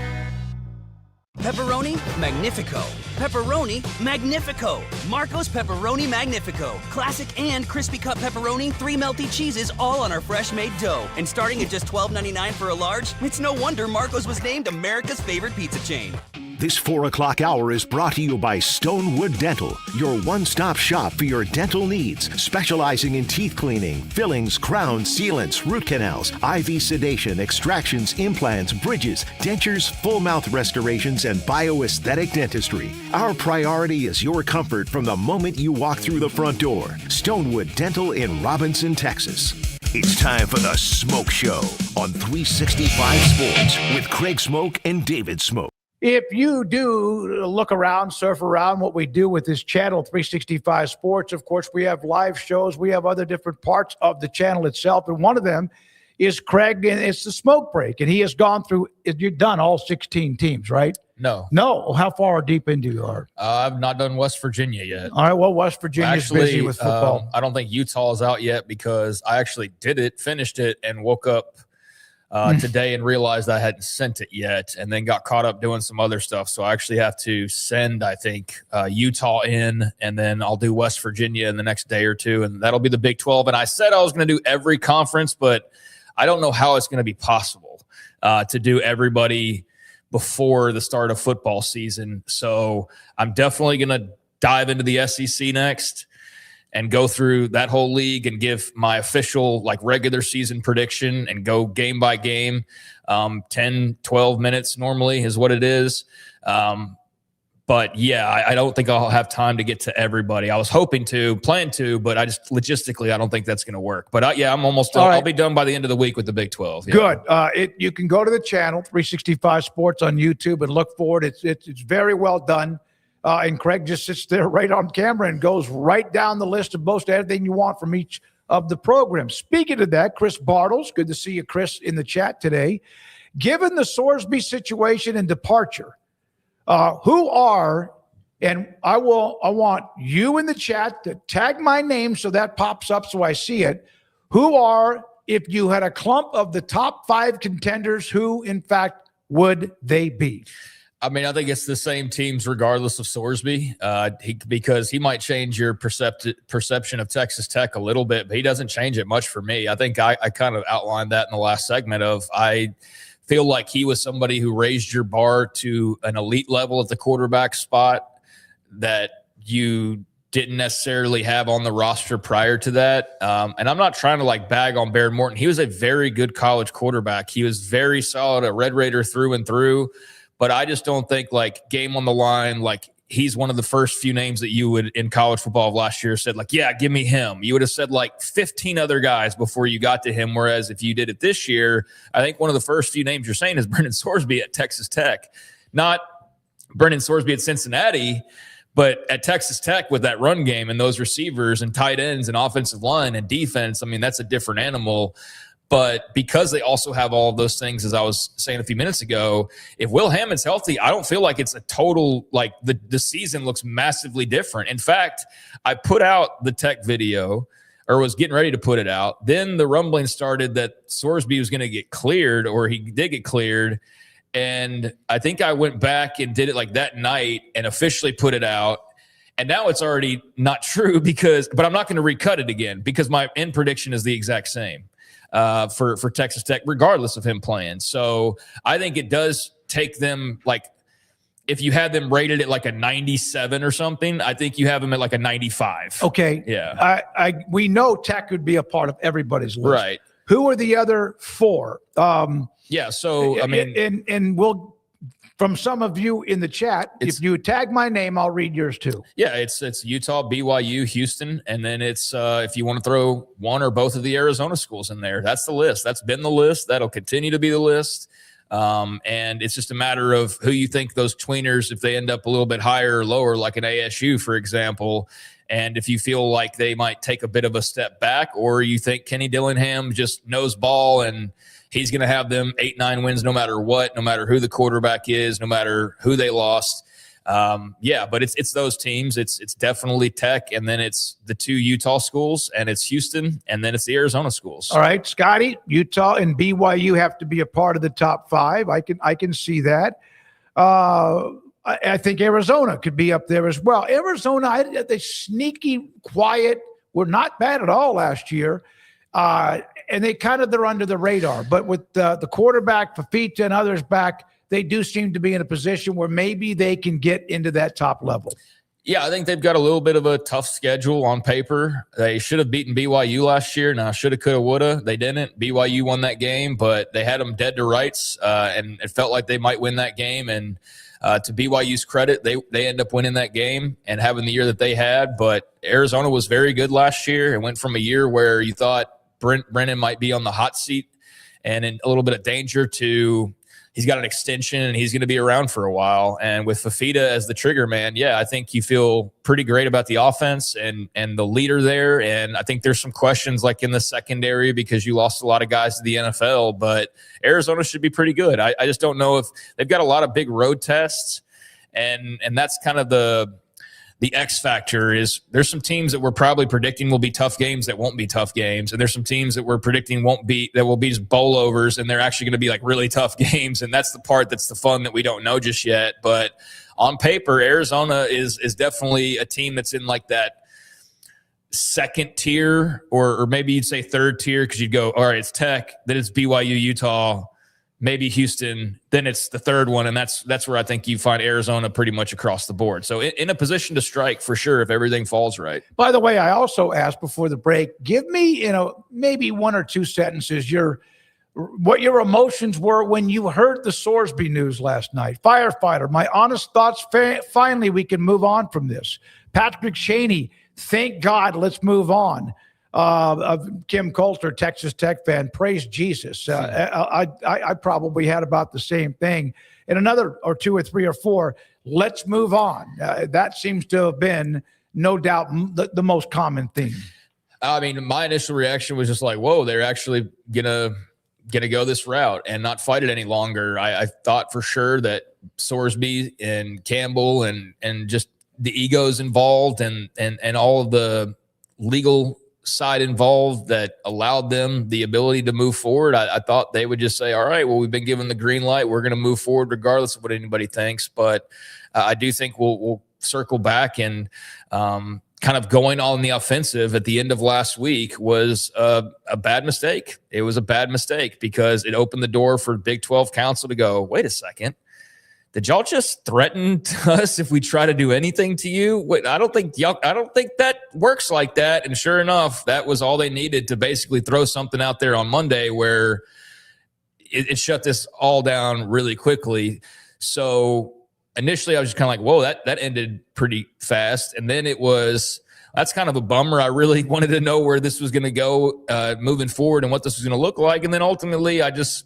Pepperoni Magnifico. Pepperoni Magnifico. Marco's Pepperoni Magnifico. Classic and crispy cut pepperoni, 3 melty cheeses, all on our fresh made dough. And starting at just $12.99 for a large, it's no wonder Marco's was named America's favorite pizza chain. This 4 o'clock hour is brought to you by Stonewood Dental, your one-stop shop for your dental needs, specializing in teeth cleaning, fillings, crowns, sealants, root canals, IV sedation, extractions, implants, bridges, dentures, full mouth restorations, and bioaesthetic dentistry. Our priority is your comfort from the moment you walk through the front door. Stonewood Dental in Robinson, Texas. It's time for the Smoke Show on 365 Sports with Craig Smoke and David Smoke. If you do look around, surf around what we do with this channel, 365 Sports, of course, we have live shows. We have other different parts of the channel itself. And one of them is Craig, and it's the Smoke Break. And he has gone through, you've done all 16 teams, right? No. How far deep into you are? I've not done West Virginia yet. All right, well, West Virginia's busy with football. I don't think Utah is out yet because I actually did it, finished it, and woke up today and realized I hadn't sent it yet, and then got caught up doing some other stuff. So I actually have to send, I think, Utah in, and then I'll do West Virginia in the next day or two, and that'll be the Big 12. And I said I was going to do every conference, but I don't know how it's going to be possible to do everybody before the start of football season. So I'm definitely going to dive into the SEC next and go through that whole league and give my official regular season prediction and go game by game. 10, 12 minutes normally is what it is. But yeah, I don't think I'll have time to get to everybody. I was hoping to, plan to, but I just logistically, I don't think that's going to work. But I'm almost done. Right. I'll be done by the end of the week with the Big 12. Yeah. Good. You can go to the channel 365 Sports on YouTube and look for it. It's very well done. And Craig just sits there right on camera and goes right down the list of most everything you want from each of the programs. Speaking of that, Chris Bartles, good to see you, Chris, in the chat today. Given the Sorsby situation and departure, who are, and I want you in the chat to tag my name so that pops up so I see it. Who are, if you had a clump of the top 5 contenders, who in fact would they be? I mean, I think it's the same teams regardless of Sorsby, because he might change your perception of Texas Tech a little bit, but he doesn't change it much for me. I think I kind of outlined that in the last segment of I feel like he was somebody who raised your bar to an elite level at the quarterback spot that you didn't necessarily have on the roster prior to that. And I'm not trying to bag on Baron Morton. He was a very good college quarterback. He was very solid, a Red Raider through and through. but I just don't think like game on the line, like he's one of the first few names that you would in college football of last year said like, yeah, give me him. You would have said like 15 other guys before you got to him. Whereas if you did it this year, I think one of the first few names you're saying is Brendan Sorsby at Texas Tech, not Brendan Sorsby at Cincinnati, but at Texas Tech with that run game and those receivers and tight ends and offensive line and defense. I mean, that's a different animal. But because they also have all of those things, as I was saying a few minutes ago, if Will Hammond's healthy, I don't feel like it's a total, like the season looks massively different. In fact, I put out the Tech video or was getting ready to put it out. Then the rumbling started that Sorsby was going to get cleared, or he did get cleared. And I think I went back and did it like that night and officially put it out. And now it's already not true but I'm not going to recut it again because my end prediction is the exact same. For Texas Tech, regardless of him playing. So I think it does take them, like, if you had them rated at like a 97 or something, I think you have them at like a 95. Okay. Yeah. We know Tech would be a part of everybody's list. Right. Who are the other four? Yeah. So, I mean, and we'll, from some of you in the chat, if you tag my name, I'll read yours too. Yeah, it's Utah, BYU, Houston, and then it's if you want to throw one or both of the Arizona schools in there, that's the list. That's been the list. That'll continue to be the list. And it's just a matter of who you think those tweeners, if they end up a little bit higher or lower, like an ASU, for example, and if you feel like they might take a bit of a step back, or you think Kenny Dillingham just knows ball and he's going to have them 8-9 wins no matter what, no matter who the quarterback is, no matter who they lost. But it's those teams. It's definitely Tech, and then it's the two Utah schools, and it's Houston, and then it's the Arizona schools. All right, Scotty, Utah and BYU have to be a part of the top five. I can see that. I think Arizona could be up there as well. Arizona, they sneaky, quiet, were not bad at all last year. And they're under the radar. But with the quarterback, Fafita, and others back, they do seem to be in a position where maybe they can get into that top level. Yeah, I think they've got a little bit of a tough schedule on paper. They should have beaten BYU last year. Now, shoulda, coulda, woulda. They didn't. BYU won that game, but they had them dead to rights, and it felt like they might win that game. And to BYU's credit, they end up winning that game and having the year that they had. But Arizona was very good last year and went from a year where you thought Brennan might be on the hot seat and in a little bit of danger to he's got an extension and he's going to be around for a while. And with Fafita as the trigger man, I think you feel pretty great about the offense and the leader there. And I think there's some questions like in the secondary because you lost a lot of guys to the NFL, but Arizona should be pretty good. I just don't know if they've got a lot of big road tests, and that's kind of the X factor. Is there's some teams that we're probably predicting will be tough games that won't be tough games. And there's some teams that we're predicting that will be just bowl overs, and they're actually going to be like really tough games. And that's the part that's the fun that we don't know just yet. But on paper, Arizona is definitely a team that's in like that second tier, or maybe you'd say third tier, because you'd go, all right, it's Tech, then it's BYU, Utah, maybe Houston, then it's the third one, and that's where I think you find Arizona pretty much across the board. So in a position to strike for sure if everything falls right. By the way, I also asked before the break, give me, maybe one or two sentences, what your emotions were when you heard the Sorsby news last night. Firefighter, my honest thoughts, finally we can move on from this. Patrick Shaney, thank God, let's move on. Of Kim Coulter, Texas Tech fan, praise Jesus. I probably had about the same thing. And another or two or three or four, let's move on. That seems to have been, no doubt, the most common theme. I mean, my initial reaction was just like, whoa, they're actually gonna go this route and not fight it any longer. I thought for sure that Sorsby and Campbell and just the egos involved and all of the legal side involved that allowed them the ability to move forward. I thought they would just say, all right, well, we've been given the green light. We're going to move forward regardless of what anybody thinks. But I do think we'll circle back, and kind of going on the offensive at the end of last week was a bad mistake. It was a bad mistake because it opened the door for Big 12 Council to go, wait a second. Did y'all just threaten us if we try to do anything to you? Wait, I don't think that works like that. And sure enough, that was all they needed to basically throw something out there on Monday where it shut this all down really quickly. So initially I was just kind of like, whoa, that ended pretty fast. And then that's kind of a bummer. I really wanted to know where this was going to go moving forward and what this was going to look like. And then ultimately I just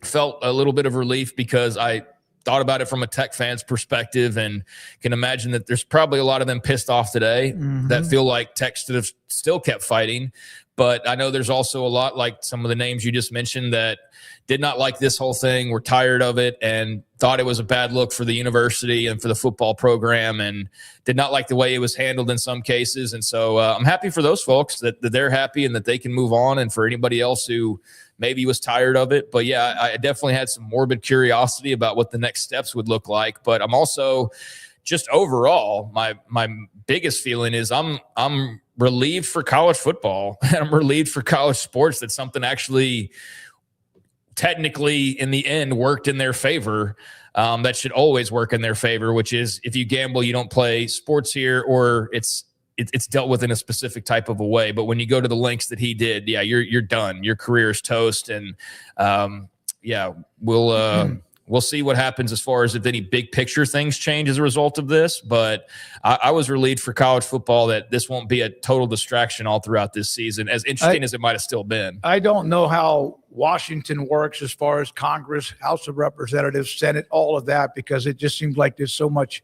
felt a little bit of relief because I thought about it from a Tech fan's perspective and can imagine that there's probably a lot of them pissed off today that feel like Tech should have still kept fighting. But I know there's also a lot like some of the names you just mentioned that did not like this whole thing, were tired of it, and thought it was a bad look for the university and for the football program, and did not like the way it was handled in some cases. And so I'm happy for those folks that they're happy and that they can move on, and for anybody else who maybe was tired of it. But yeah, I definitely had some morbid curiosity about what the next steps would look like. But I'm also just overall, my biggest feeling is I'm relieved for college football and I'm relieved for college sports that something actually technically in the end worked in their favor. That should always work in their favor, which is if you gamble, you don't play sports here, or it's dealt with in a specific type of a way. But when you go to the lengths that he did, yeah, you're done. Your career is toast. And yeah, we'll see what happens as far as if any big picture things change as a result of this. But I was relieved for college football that this won't be a total distraction all throughout this season, as interesting as it might have still been. I don't know how Washington works as far as Congress, House of Representatives, Senate, all of that, because it just seems like there's so much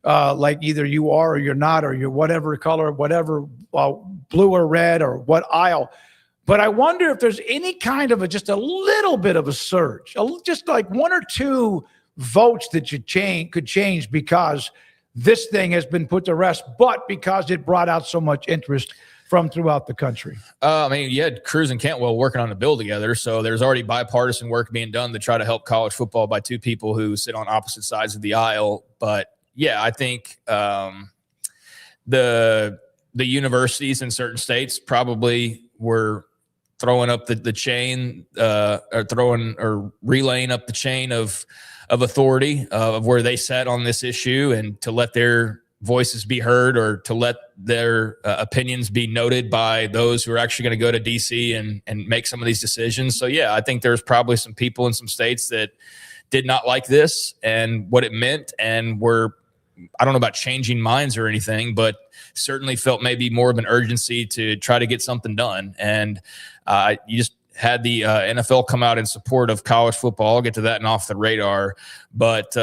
like either you are or you're not, or you're whatever color, whatever blue or red or what aisle. But I wonder if there's any kind of just a little bit of a surge, just like one or two votes that could change because this thing has been put to rest, but because it brought out so much interest from throughout the country. I mean, you had Cruz and Cantwell working on a bill together, so there's already bipartisan work being done to try to help college football by two people who sit on opposite sides of the aisle. But yeah, I think the universities in certain states probably were throwing up the chain, or relaying up the chain of authority of where they sat on this issue, and to let their voices be heard, or to let their opinions be noted by those who are actually going to go to DC and make some of these decisions. So yeah, I think there's probably some people in some states that did not like this and what it meant, and were, I don't know about changing minds or anything, but certainly felt maybe more of an urgency to try to get something done. And you just had the NFL come out in support of college football. I'll get to that and off the radar. But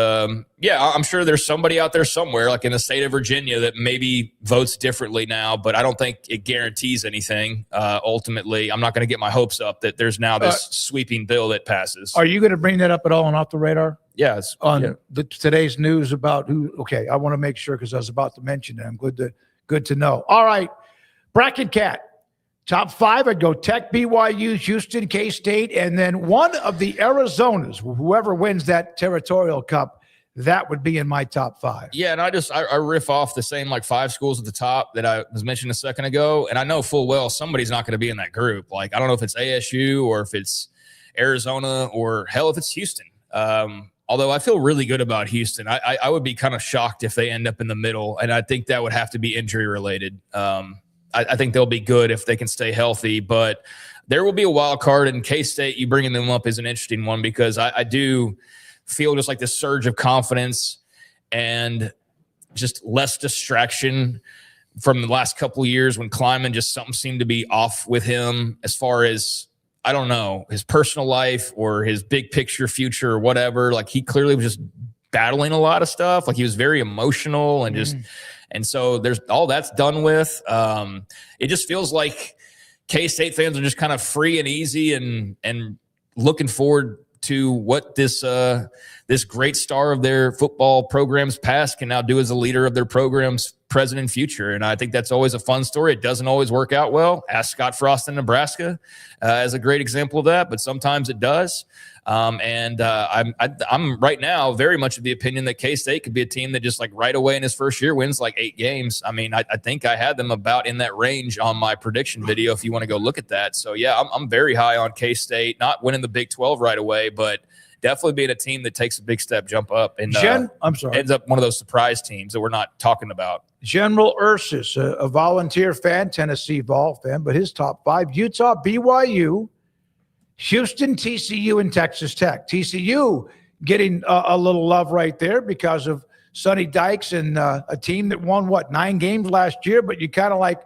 yeah, I'm sure there's somebody out there somewhere, like in the state of Virginia, that maybe votes differently now, but I don't think it guarantees anything. Ultimately, I'm not going to get my hopes up that there's now this sweeping bill that passes. Are you going to bring that up at all on Off the Radar? Yes. On today's news about who? Okay, I want to make sure because I was about to mention it. I'm good to know. All right, Bracket Cat. Top 5, I'd go Tech, BYU, Houston, K-State, and then one of the Arizonas. Whoever wins that Territorial Cup, that would be in my top 5. Yeah, and I riff off the same like 5 schools at the top that I was mentioning a second ago, and I know full well somebody's not going to be in that group. Like, I don't know if it's ASU or if it's Arizona or hell if it's Houston. Although I feel really good about Houston. I would be kind of shocked if they end up in the middle, and I think that would have to be injury related. I think they'll be good if they can stay healthy, but there will be a wild card. In K-State, you bringing them up is an interesting one, because I do feel just like this surge of confidence and just less distraction from the last couple of years when Kleiman just something seemed to be off with him as far as, I don't know, his personal life or his big picture future or whatever. Like, he clearly was just battling a lot of stuff. Like, he was very emotional and just and so there's all that's done with. It just feels like K-State fans are just kind of free and easy and looking forward to what this great star of their football program's past can now do as a leader of their program's present and future. And I think that's always a fun story. It doesn't always work out well. Ask Scott Frost in Nebraska as a great example of that, but sometimes it does. I'm right now very much of the opinion that K-State could be a team that just like right away in his first year wins like 8 games. I mean, I think I had them about in that range on my prediction video if you want to go look at that. So yeah, I'm very high on K-State, not winning the Big 12 right away, but definitely being a team that takes a big jump up and ends up one of those surprise teams that we're not talking about. General Ursus, a volunteer fan, Tennessee Vol fan, but his top 5, Utah, BYU, Houston, TCU, and Texas Tech. TCU getting a little love right there because of Sonny Dykes and a team that won, 9 games last year, but you kind of like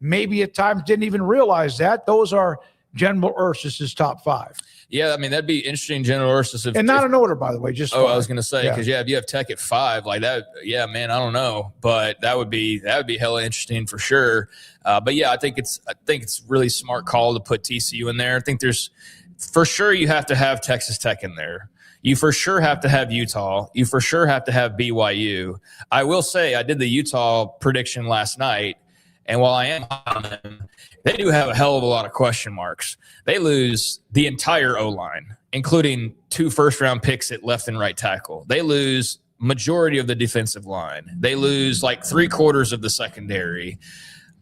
maybe at times didn't even realize that. Those are General Ursus's top 5. Yeah, I mean, that'd be interesting, General Ursus. And not in order, by the way. Just I was going to say, because if you have Tech at 5, like that, man, I don't know, but that would be hella interesting for sure. But yeah, I think it's really smart call to put TCU in there. I think there's for sure you have to have Texas Tech in there. You for sure have to have Utah. You for sure have to have BYU. I will say I did the Utah prediction last night, and while I am on them, they do have a hell of a lot of question marks. They lose the entire O-line, including 2 first-round picks at left and right tackle. They lose majority of the defensive line. They lose like 3/4 of the secondary.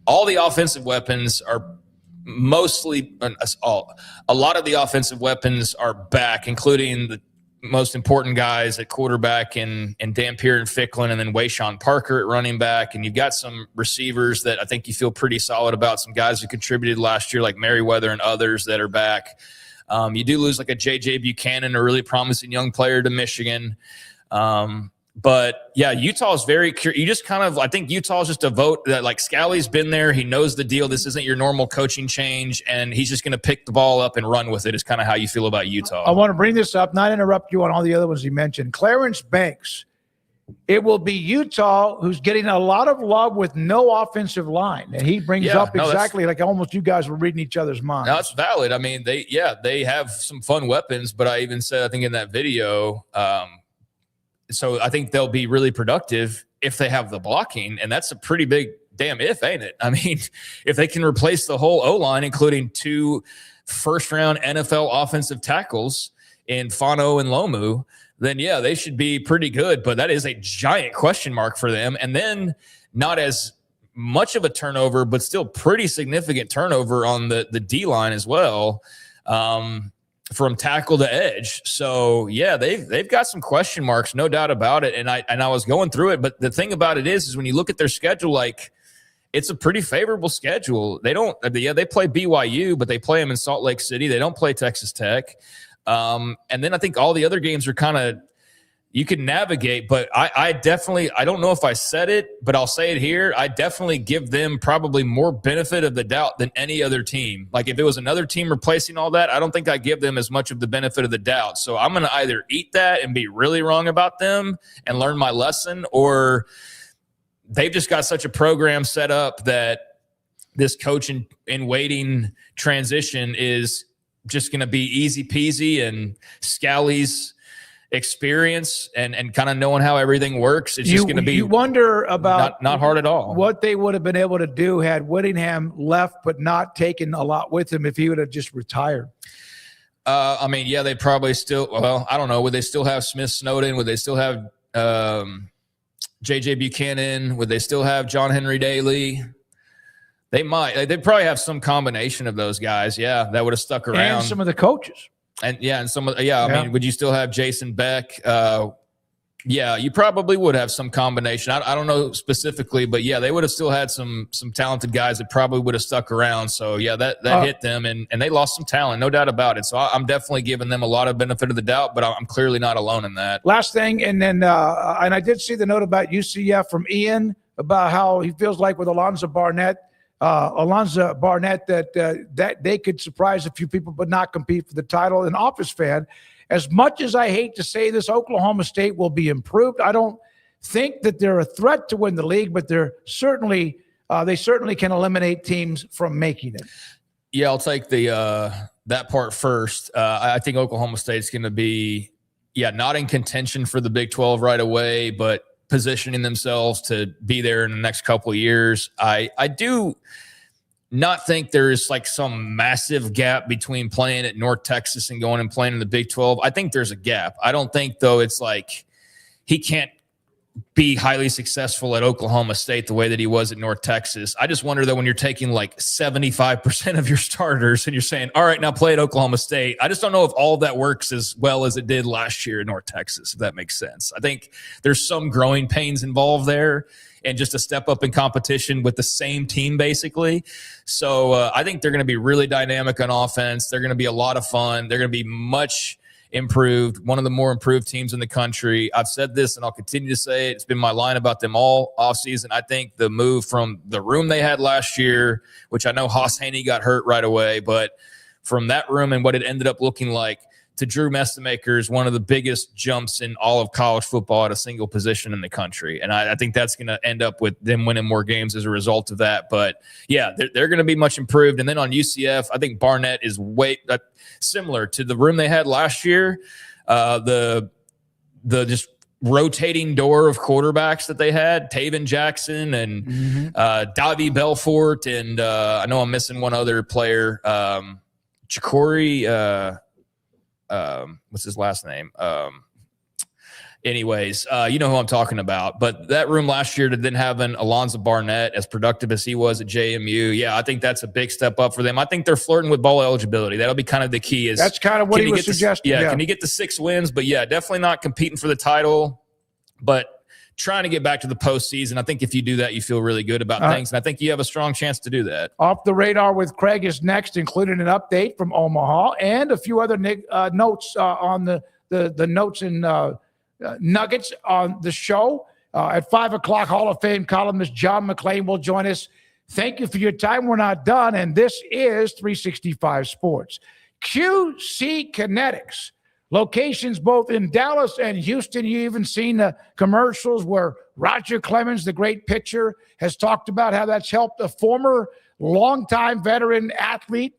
All the offensive weapons are mostly – a lot of the offensive weapons are back, including the most important guys at quarterback and Dampier and Ficklin, and then Wayshawn Parker at running back. And you've got some receivers that I think you feel pretty solid about, some guys who contributed last year like Merriweather and others that are back. You do lose like a J.J. Buchanan, a really promising young player to Michigan. But yeah, Utah is very curious. You just kind of, I think Utah is just a vote that like Scalley's been there. He knows the deal. This isn't your normal coaching change, and he's just going to pick the ball up and run with it is kind of how you feel about Utah. I want to bring this up, not interrupt you on all the other ones you mentioned. Clarence Banks. It will be Utah who's getting a lot of love with no offensive line. And he brings up exactly like almost you guys were reading each other's minds. No, it's valid. I mean, they have some fun weapons, but I even said, I think in that video, so I think they'll be really productive if they have the blocking, and that's a pretty big damn if, ain't it? I mean, if they can replace the whole O-line, including 2 first-round NFL offensive tackles in Fano and Lomu, then, yeah, they should be pretty good. But that is a giant question mark for them. And then not as much of a turnover, but still pretty significant turnover on the D-line as well. From tackle to edge. So yeah, they've got some question marks, no doubt about it. And I was going through it, but the thing about it is when you look at their schedule, like it's a pretty favorable schedule. They play BYU, but they play them in Salt Lake City. They don't play Texas Tech. And then I think all the other games are kind of, you can navigate, but I definitely, I don't know if I said it, but I'll say it here. I definitely give them probably more benefit of the doubt than any other team. Like if it was another team replacing all that, I don't think I give them as much of the benefit of the doubt. So I'm going to either eat that and be really wrong about them and learn my lesson, or they've just got such a program set up that this coach in waiting transition is just going to be easy peasy, and Scalley's experience and kind of knowing how everything works, it's just going to be, you wonder about not hard at all what they would have been able to do had Whittingham left but not taken a lot with him if he would have just retired. I mean, yeah, they probably still, well, I don't know, would they still have Smith Snowden? Would they still have J.J. Buchanan? Would they still have John Henry Daly? They might. They'd probably have some combination of those guys, yeah, that would have stuck around. And some of the coaches. And I mean, would you still have Jason Beck? Yeah, you probably would have some combination. I don't know specifically, but yeah, they would have still had some talented guys that probably would have stuck around. So yeah, that hit them, and they lost some talent, no doubt about it. So I'm definitely giving them a lot of benefit of the doubt, but I'm clearly not alone in that. Last thing, and then and I did see the note about UCF from Ian about how he feels like with Alonzo Barnett that they could surprise a few people but not compete for the title. An Office fan, as much as I hate to say this, Oklahoma State will be improved. I don't think that they're a threat to win the league, but they certainly can eliminate teams from making it. Yeah, I'll take that part first. I think Oklahoma State's going to be, not in contention for the Big 12 right away, but positioning themselves to be there in the next couple of years. I do not think there's like some massive gap between playing at North Texas and going and playing in the Big 12. I think there's a gap. I don't think, though, it's like he can't be highly successful at Oklahoma State the way that he was at North Texas. I just wonder, though, when you're taking like 75% of your starters and you're saying, all right, now play at Oklahoma State, I just don't know if all of that works as well as it did last year in North Texas, if that makes sense. I think there's some growing pains involved there and just a step up in competition with the same team, basically. So I think they're going to be really dynamic on offense. They're going to be a lot of fun. They're going to be much improved, one of the more improved teams in the country. I've said this and I'll continue to say it. It's been my line about them all offseason. I think the move from the room they had last year, which I know Haas Haney got hurt right away, but from that room and what it ended up looking like to Drew Mestemaker is one of the biggest jumps in all of college football at a single position in the country. And I think that's going to end up with them winning more games as a result of that. But, yeah, they're going to be much improved. And then on UCF, I think Barnett is similar to the room they had last year. The just rotating door of quarterbacks that they had, Taven Jackson and Davie Belfort, and I know I'm missing one other player, Chikori, what's his last name? Anyways, you know who I'm talking about. But that room last year to then having Alonzo Barnett as productive as he was at JMU, yeah, I think that's a big step up for them. I think they're flirting with bowl eligibility. That'll be kind of the key. That's kind of what he was suggesting. Can he get the 6 wins? But, yeah, definitely not competing for the title, but trying to get back to the postseason. I think if you do that, you feel really good about things, and I think you have a strong chance to do that. Off the Radar with Craig is next, including an update from Omaha and a few other notes on the notes and nuggets on the show. At 5 o'clock, Hall of Fame columnist John McClain will join us. Thank you for your time. We're not done, and this is 365 Sports. QC Kinetics. Locations both in Dallas and Houston. You even seen the commercials where Roger Clemens, the great pitcher, has talked about how that's helped a former longtime veteran athlete,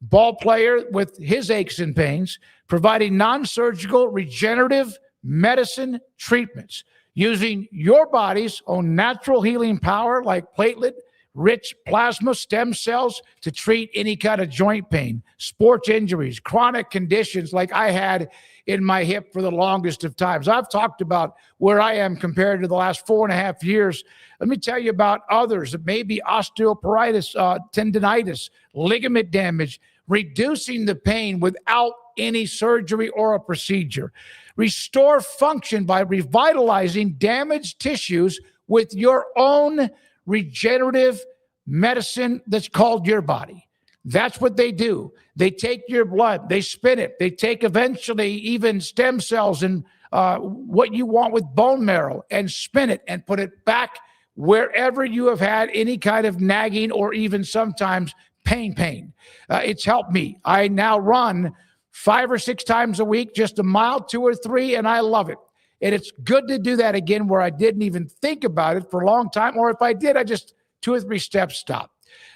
ball player with his aches and pains, providing non-surgical regenerative medicine treatments using your body's own natural healing power like platelet-rich plasma stem cells to treat any kind of joint pain, sports injuries, chronic conditions like I had in my hip for the longest of times. I've talked about where I am compared to the last 4.5 years. Let me tell you about others. It may be osteoporosis, tendinitis, ligament damage, reducing the pain without any surgery or a procedure. Restore function by revitalizing damaged tissues with your own regenerative medicine that's called your body. That's what they do. They take your blood, they spin it, they take eventually even stem cells and what you want with bone marrow and spin it and put it back wherever you have had any kind of nagging or even sometimes pain. It's helped me. I now run 5 or 6 times a week, just a mile, 2 or 3, and I love it. And it's good to do that again where I didn't even think about it for a long time, or if I did, I just 2 or 3 steps stop.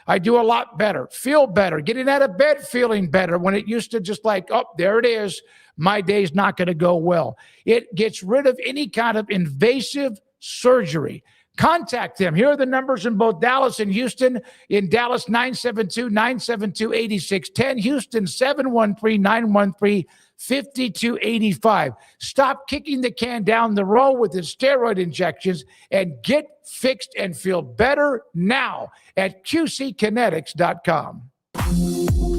I do a lot better, feel better, getting out of bed feeling better when it used to just like, oh, there it is. My day's not going to go well. It gets rid of any kind of invasive surgery. Contact them. Here are the numbers in both Dallas and Houston. In Dallas, 972-972-8610. Houston, 713-913-5285. Stop kicking the can down the road with the steroid injections and get fixed and feel better now at QCkinetics.com.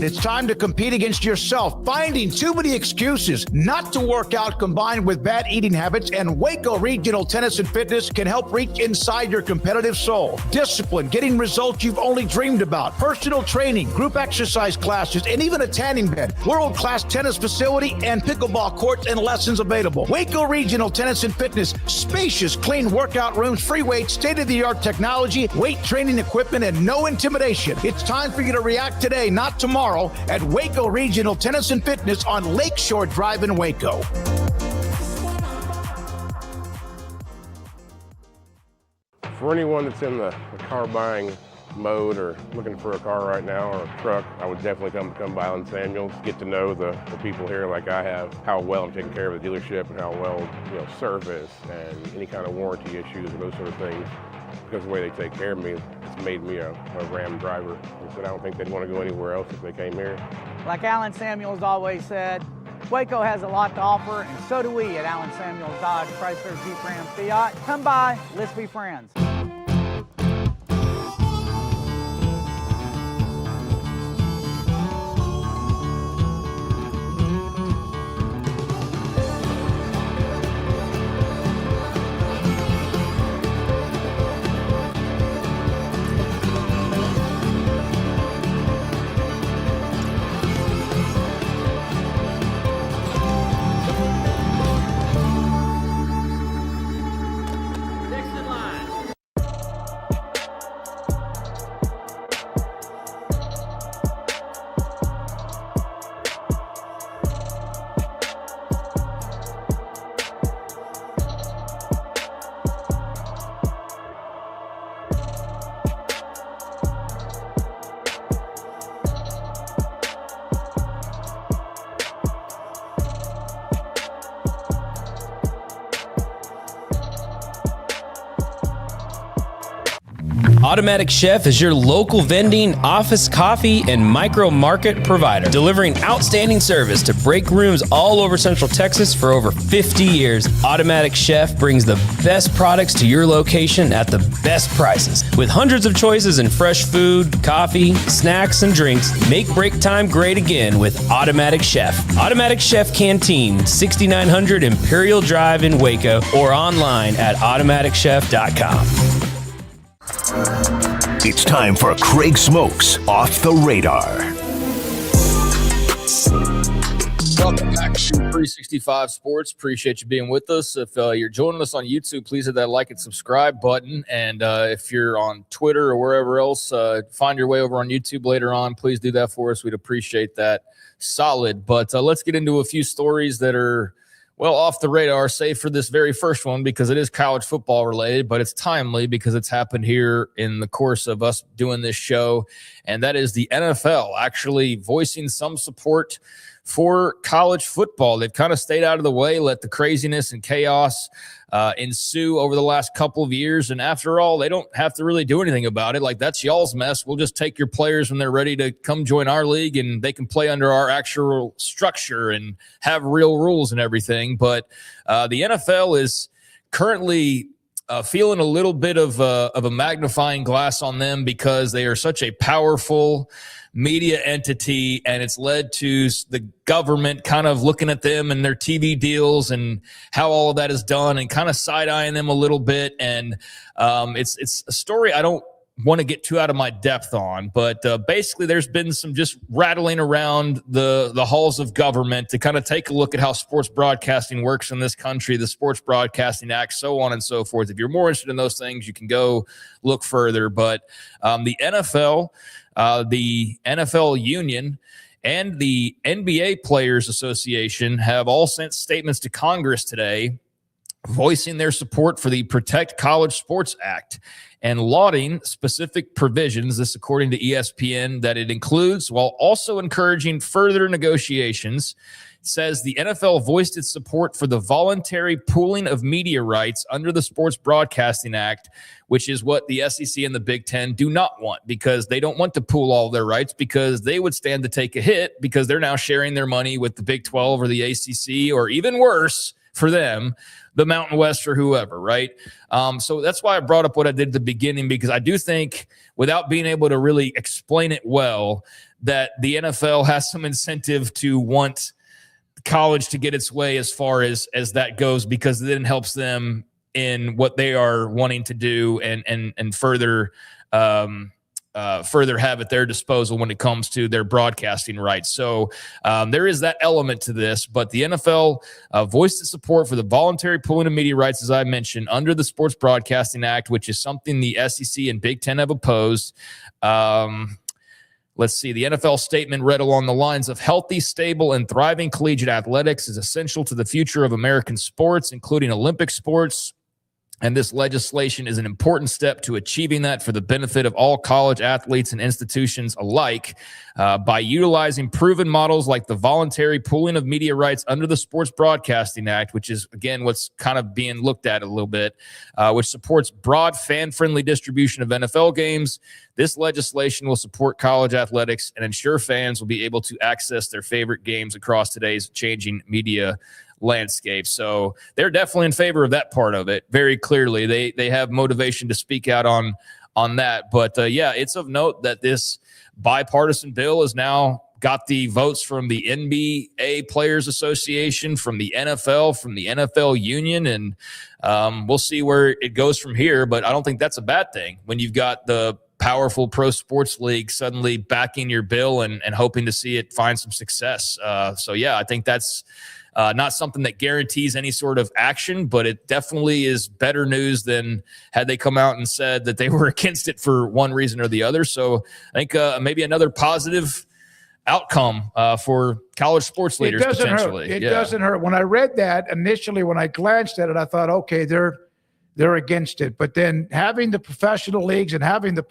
It's time to compete against yourself, finding too many excuses not to work out combined with bad eating habits, and Waco Regional Tennis and Fitness can help reach inside your competitive soul. Discipline, getting results you've only dreamed about, personal training, group exercise classes, and even a tanning bed, world-class tennis facility, and pickleball courts and lessons available. Waco Regional Tennis and Fitness, spacious, clean workout rooms, free weights, state-of-the-art technology, weight training equipment, and no intimidation. It's time for you to react today, not tomorrow, at Waco Regional Tennis and Fitness on Lakeshore Drive in Waco. For anyone that's in the car buying mode or looking for a car right now or a truck, I would definitely come by Allen Samuels, get to know the people here like I have, how well I'm taking care of the dealership and how well, service and any kind of warranty issues and those sort of things. Because the way they take care of me, it's made me a Ram driver. And so I don't think they'd want to go anywhere else if they came here. Like Allen Samuels always said, Waco has a lot to offer, and so do we at Allen Samuels Dodge, Chrysler, Jeep, Ram, Fiat. Come by, let's be friends. Automatic Chef is your local vending, office coffee, and micro market provider, delivering outstanding service to break rooms all over Central Texas for over 50 years. Automatic Chef brings the best products to your location at the best prices. With hundreds of choices in fresh food, coffee, snacks, and drinks, make break time great again with Automatic Chef. Automatic Chef Canteen, 6900 Imperial Drive in Waco, or online at automaticchef.com. It's time for Craig Smokes Off the Radar. Welcome back to 365 Sports. Appreciate you being with us. If you're joining us on YouTube, please hit that like and subscribe button. And if you're on Twitter or wherever else, find your way over on YouTube later on. Please do that for us. We'd appreciate that. Solid. But let's get into a few stories that are, well, off the radar, save for this very first one because it is college football related, but it's timely because it's happened here in the course of us doing this show. And that is the NFL actually voicing some support for college football. They've kind of stayed out of the way, let the craziness and chaos ensue over the last couple of years. And after all, they don't have to really do anything about it. Like, that's y'all's mess. We'll just take your players when they're ready to come join our league and they can play under our actual structure and have real rules and everything. But the NFL is currently feeling a little bit of a magnifying glass on them because they are such a powerful media entity, and it's led to the government kind of looking at them and their TV deals and how all of that is done and kind of side-eyeing them a little bit. And it's a story I don't want to get too out of my depth on, but basically there's been some just rattling around the halls of government to kind of take a look at how sports broadcasting works in this country, the Sports Broadcasting Act, so on and so forth. If you're more interested in those things, you can go look further. But the NFL, the NFL Union, and the NBA Players Association have all sent statements to Congress today voicing their support for the Protect College Sports Act and lauding specific provisions, this according to ESPN, that it includes, while also encouraging further negotiations. It says the NFL voiced its support for the voluntary pooling of media rights under the Sports Broadcasting Act, which is what the SEC and the Big Ten do not want, because they don't want to pool all their rights because they would stand to take a hit because they're now sharing their money with the Big 12 or the ACC, or even worse for them, the Mountain West or whoever, right? So that's why I brought up what I did at the beginning, because I do think, without being able to really explain it well, that the NFL has some incentive to want college to get its way as far as that goes, because it then helps them in what they are wanting to do and further have at their disposal when it comes to their broadcasting rights. So there is that element to this, but the NFL voiced its support for the voluntary pooling of media rights, as I mentioned, under the Sports Broadcasting Act, which is something the SEC and Big Ten have opposed. Let's see. The NFL statement read along the lines of healthy, stable, and thriving collegiate athletics is essential to the future of American sports, including Olympic sports. And this legislation is an important step to achieving that for the benefit of all college athletes and institutions alike by utilizing proven models like the voluntary pooling of media rights under the Sports Broadcasting Act, which is, again, what's kind of being looked at a little bit, which supports broad fan-friendly distribution of NFL games. This legislation will support college athletics and ensure fans will be able to access their favorite games across today's changing media landscape. So they're definitely in favor of that part of it. Very clearly, they have motivation to speak out on that. But yeah, it's of note that this bipartisan bill has now got the votes from the NBA Players Association, from the NFL, from the NFL Union, and we'll see where it goes from here. But I don't think that's a bad thing when you've got the powerful pro sports league suddenly backing your bill and hoping to see it find some success. So yeah, I think that's not something that guarantees any sort of action, but it definitely is better news than had they come out and said that they were against it for one reason or the other. So I think maybe another positive outcome for college sports leaders potentially. It doesn't hurt. When I read that initially, when I glanced at it, I thought, okay, they're against it. But then having the professional leagues and having the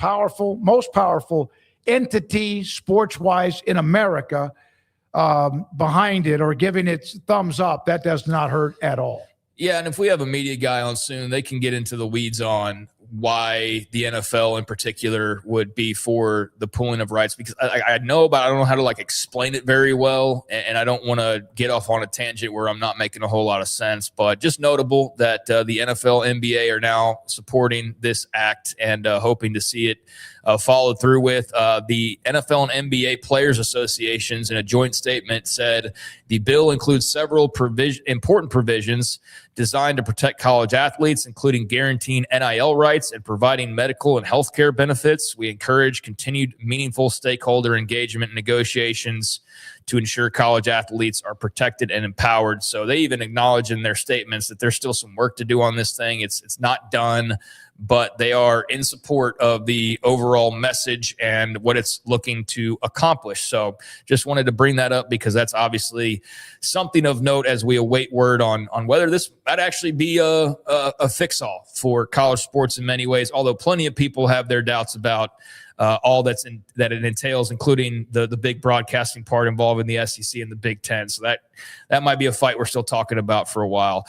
most powerful entity sports-wise in America behind it or giving it thumbs up, that does not hurt at all. Yeah, and if we have a media guy on soon, they can get into the weeds on why the NFL in particular would be for the pooling of rights, because I know, but I don't know how to like explain it very well. And I don't want to get off on a tangent where I'm not making a whole lot of sense, but just notable that the NFL, NBA are now supporting this act and hoping to see it followed through with. The NFL and NBA Players Associations in a joint statement said the bill includes several important provisions designed to protect college athletes, including guaranteeing NIL rights and providing medical and healthcare benefits. We encourage continued meaningful stakeholder engagement and negotiations to ensure college athletes are protected and empowered. So they even acknowledge in their statements that there's still some work to do on this thing. It's not done, but they are in support of the overall message and what it's looking to accomplish. So just wanted to bring that up because that's obviously something of note as we await word on whether this might actually be a fix-all for college sports in many ways, although plenty of people have their doubts about all that it entails, including the big broadcasting part involving the SEC and the Big Ten. So that might be a fight we're still talking about for a while.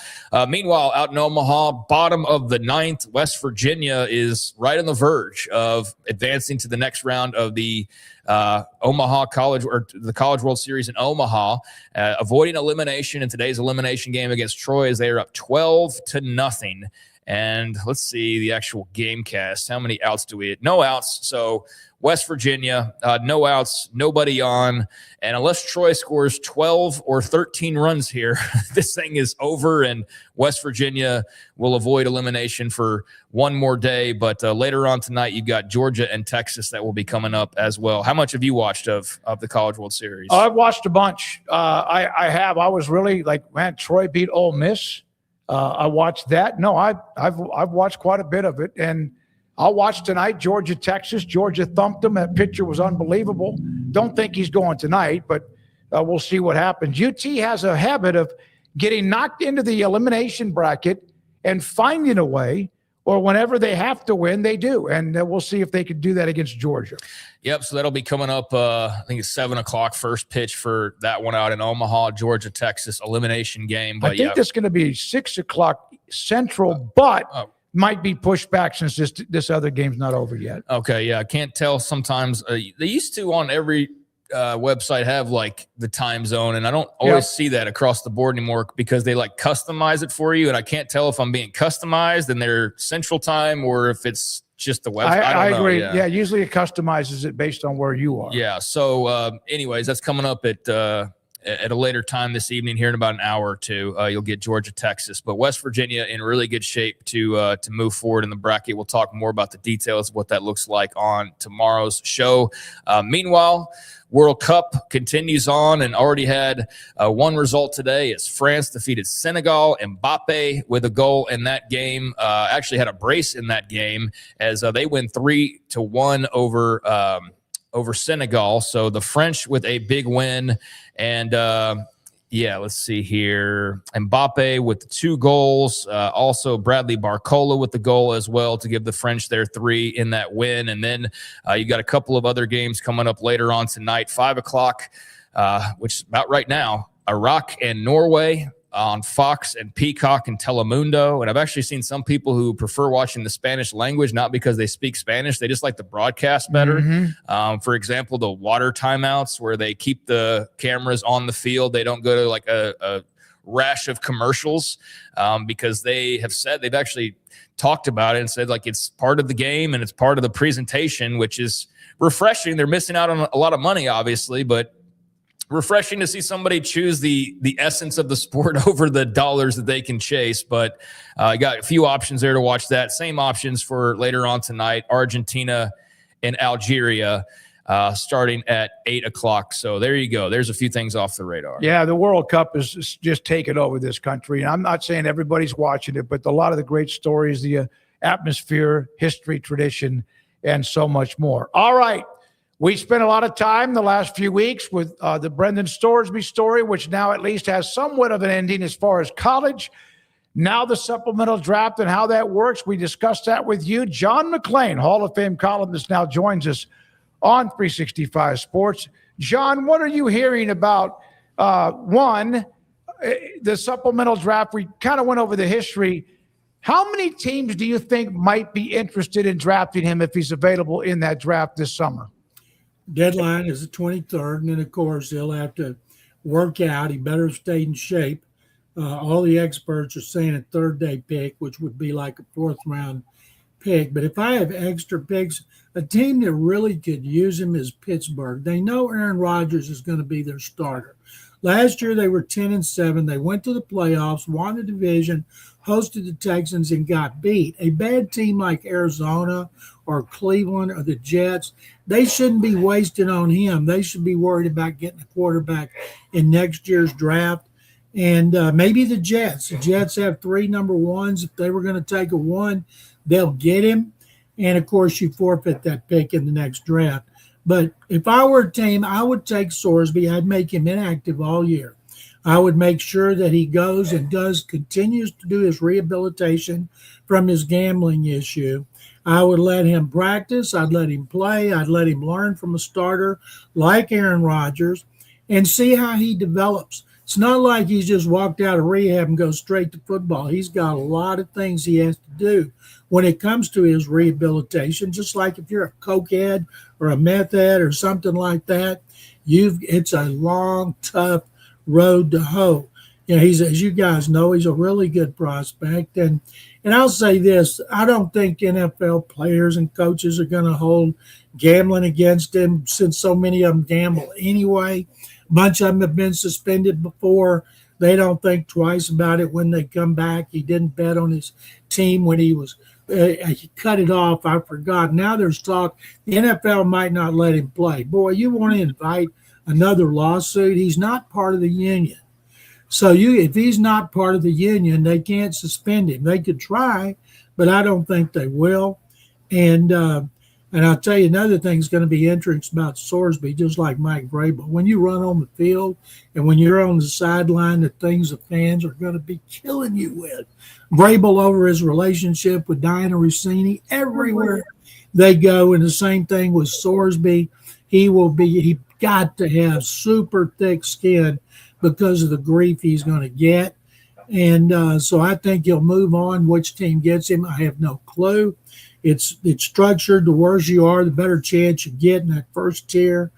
Meanwhile, out in Omaha, bottom of the ninth, West Virginia is right on the verge of advancing to the next round of the Omaha College or the College World Series in Omaha, avoiding elimination in today's elimination game against Troy as they are up 12-0. And let's see the actual game cast. How many outs do we have? No outs. So West Virginia, no outs, nobody on. And unless Troy scores 12 or 13 runs here, this thing is over and West Virginia will avoid elimination for one more day. But later on tonight, you've got Georgia and Texas that will be coming up as well. How much have you watched of the College World Series? I've watched a bunch. I have. I was really like, man, Troy beat Ole Miss. I watched that. No, I've watched quite a bit of it, and I'll watch tonight. Georgia, Texas. Georgia thumped them. That pitcher was unbelievable. Don't think he's going tonight, but we'll see what happens. UT has a habit of getting knocked into the elimination bracket and finding a way, or whenever they have to win, they do. And we'll see if they can do that against Georgia. Yep, so that'll be coming up, I think it's 7 o'clock first pitch for that one out in Omaha, Georgia, Texas, elimination game. But I think that's going to be 6 o'clock Central, but might be pushed back since this other game's not over yet. Okay, yeah, I can't tell sometimes. They used to on every website have like the time zone, and I don't always see that across the board anymore because they like customize it for you, and I can't tell if I'm being customized and they're Central Time or if it's just the website. I agree. Yeah, usually it customizes it based on where you are. Yeah. So, anyways, that's coming up at a later time this evening here in about an hour or two. You'll get Georgia, Texas, but West Virginia in really good shape to move forward in the bracket. We'll talk more about the details of what that looks like on tomorrow's show. Meanwhile, World Cup continues on and already had one result today as France defeated Senegal. Mbappe with a goal in that game. Actually had a brace in that game as they win 3-1 over Senegal. So the French with a big win. And let's see here. Mbappe with the 2 goals. Also Bradley Barcola with the goal as well to give the French their 3 in that win. And then you got a couple of other games coming up later on tonight, 5 o'clock, which is about right now. Iraq and Norway on Fox and Peacock and Telemundo. And I've actually seen some people who prefer watching the Spanish language, not because they speak Spanish. They just like the broadcast better. Mm-hmm. For example, the water timeouts where they keep the cameras on the field. They don't go to like a rash of commercials because they have said they've actually talked about it and said like it's part of the game and it's part of the presentation, which is refreshing. They're missing out on a lot of money, obviously, but refreshing to see somebody choose the essence of the sport over the dollars that they can chase. But you got a few options there to watch that. Same options for later on tonight, Argentina and Algeria starting at 8 o'clock. So there you go. There's a few things off the radar. Yeah, the World Cup is just taking over this country. And I'm not saying everybody's watching it, but a lot of the great stories, the atmosphere, history, tradition, and so much more. All right. We spent a lot of time the last few weeks with the Brendan Storesby story, which now at least has somewhat of an ending as far as college. Now the supplemental draft and how that works. We discussed that with you. John McClain, Hall of Fame columnist, now joins us on 365 Sports. John, what are you hearing about, the supplemental draft? We kind of went over the history. How many teams do you think might be interested in drafting him if he's available in that draft this summer? Deadline is the 23rd, and then, of course, he'll have to work out. He better stay in shape. All the experts are saying a third-day pick, which would be like a fourth-round pick. But if I have extra picks, a team that really could use him is Pittsburgh. They know Aaron Rodgers is going to be their starter. Last year, they were 10-7. They went to the playoffs, won the division, hosted the Texans, and got beat. A bad team like Arizona or Cleveland or the Jets, they shouldn't be wasting on him. They should be worried about getting a quarterback in next year's draft. And maybe the Jets. The Jets have 3 number ones. If they were going to take a 1, they'll get him. And, of course, you forfeit that pick in the next draft. But if I were a team, I would take Sorsby. I'd make him inactive all year. I would make sure that he goes and continues to do his rehabilitation from his gambling issue. I would let him practice. I'd let him play. I'd let him learn from a starter like Aaron Rodgers and see how he develops. It's not like he's just walked out of rehab and goes straight to football. He's got a lot of things he has to do when it comes to his rehabilitation, just like if you're a cokehead or a meth head or something like that, it's a long, tough road to hoe. You know, as you guys know, he's a really good prospect. And I'll say this, I don't think NFL players and coaches are going to hold gambling against him since so many of them gamble anyway. A bunch of them have been suspended before. They don't think twice about it when they come back. He didn't bet on his team when he cut it off. I forgot. Now there's talk the NFL might not let him play. Boy, you want to invite another lawsuit? He's not part of the union. So if he's not part of the union, they can't suspend him. They could try, but I don't think they will. And I'll tell you another thing is going to be interesting about Sorsby, just like Mike Vrabel. When you run on the field and when you're on the sideline, the things the fans are going to be killing you with. Vrabel over his relationship with Diana Rossini, everywhere they go, and the same thing with Sorsby. He got to have super thick skin because of the grief he's going to get. And so I think he'll move on. Which team gets him, I have no clue. It's structured. The worse you are, the better chance you get in that first tier.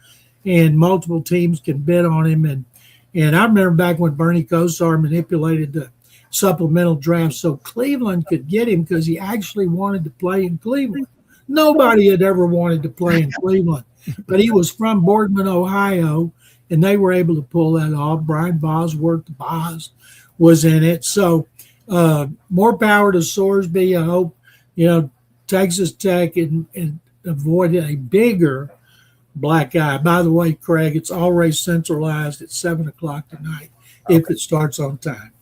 And multiple teams can bid on him. And I remember back when Bernie Kosar manipulated the supplemental draft so Cleveland could get him because he actually wanted to play in Cleveland. Nobody had ever wanted to play in Cleveland. But he was from Boardman, Ohio, and they were able to pull that off. Brian Bosworth, the Boz, was in it. So more power to Sorsby. I hope, Texas Tech and avoid a bigger black eye. By the way, Craig, it's always centralized at 7 o'clock tonight if it starts on time.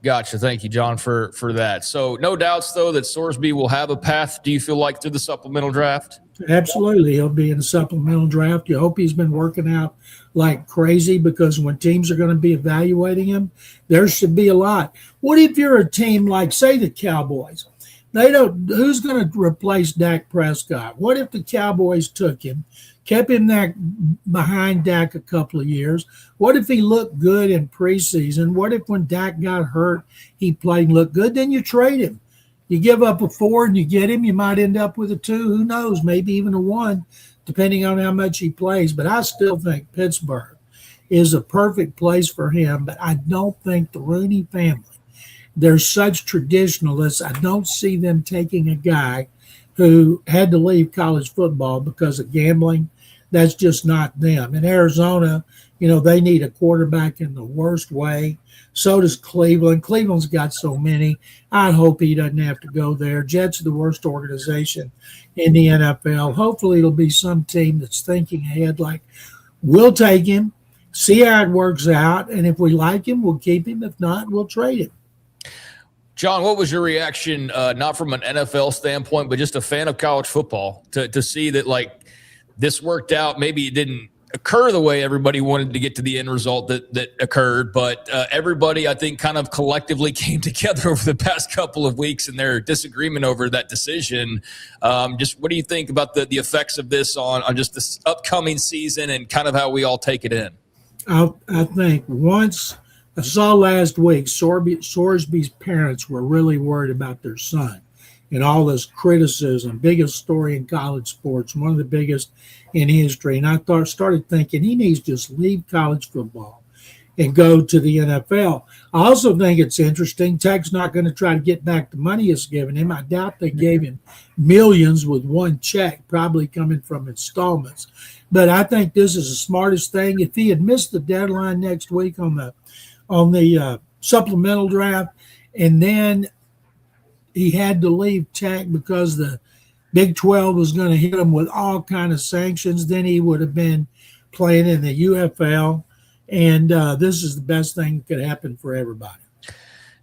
Gotcha. Thank you, John, for that. So no doubts, though, that Sorsby will have a path, do you feel like, through the supplemental draft? Absolutely. He'll be in the supplemental draft. You hope he's been working out like crazy because when teams are going to be evaluating him, there should be a lot. What if you're a team like, say, the Cowboys? Who's going to replace Dak Prescott? What if the Cowboys took him, kept him behind Dak a couple of years? What if he looked good in preseason? What if when Dak got hurt, he played and looked good? Then you trade him. You give up a 4 and you get him, you might end up with a 2. Who knows? Maybe even a 1, depending on how much he plays. But I still think Pittsburgh is a perfect place for him. But I don't think the Rooney family, they're such traditionalists. I don't see them taking a guy who had to leave college football because of gambling. That's just not them. In Arizona, they need a quarterback in the worst way. So does Cleveland. Cleveland's got so many. I hope he doesn't have to go there. Jets are the worst organization in the NFL. Hopefully it'll be some team that's thinking ahead like, we'll take him, see how it works out, and if we like him, we'll keep him. If not, we'll trade him. John, what was your reaction, not from an NFL standpoint, but just a fan of college football, to see that, like, this worked out? Maybe it didn't occur the way everybody wanted to get to the end result that occurred, but everybody, I think, kind of collectively came together over the past couple of weeks in their disagreement over that decision. Just what do you think about the effects of this on just this upcoming season and kind of how we all take it in? I think once I saw last week Sorsby's parents were really worried about their son and all this criticism, biggest story in college sports, one of the biggest in history. And I started thinking he needs to just leave college football and go to the NFL. I also think it's interesting. Tech's not going to try to get back the money it's given him. I doubt they gave him millions with one check, probably coming from installments. But I think this is the smartest thing. If he had missed the deadline next week on the supplemental draft, and then he had to leave Tech because the Big 12 was going to hit him with all kind of sanctions, then he would have been playing in the UFL. And this is the best thing that could happen for everybody.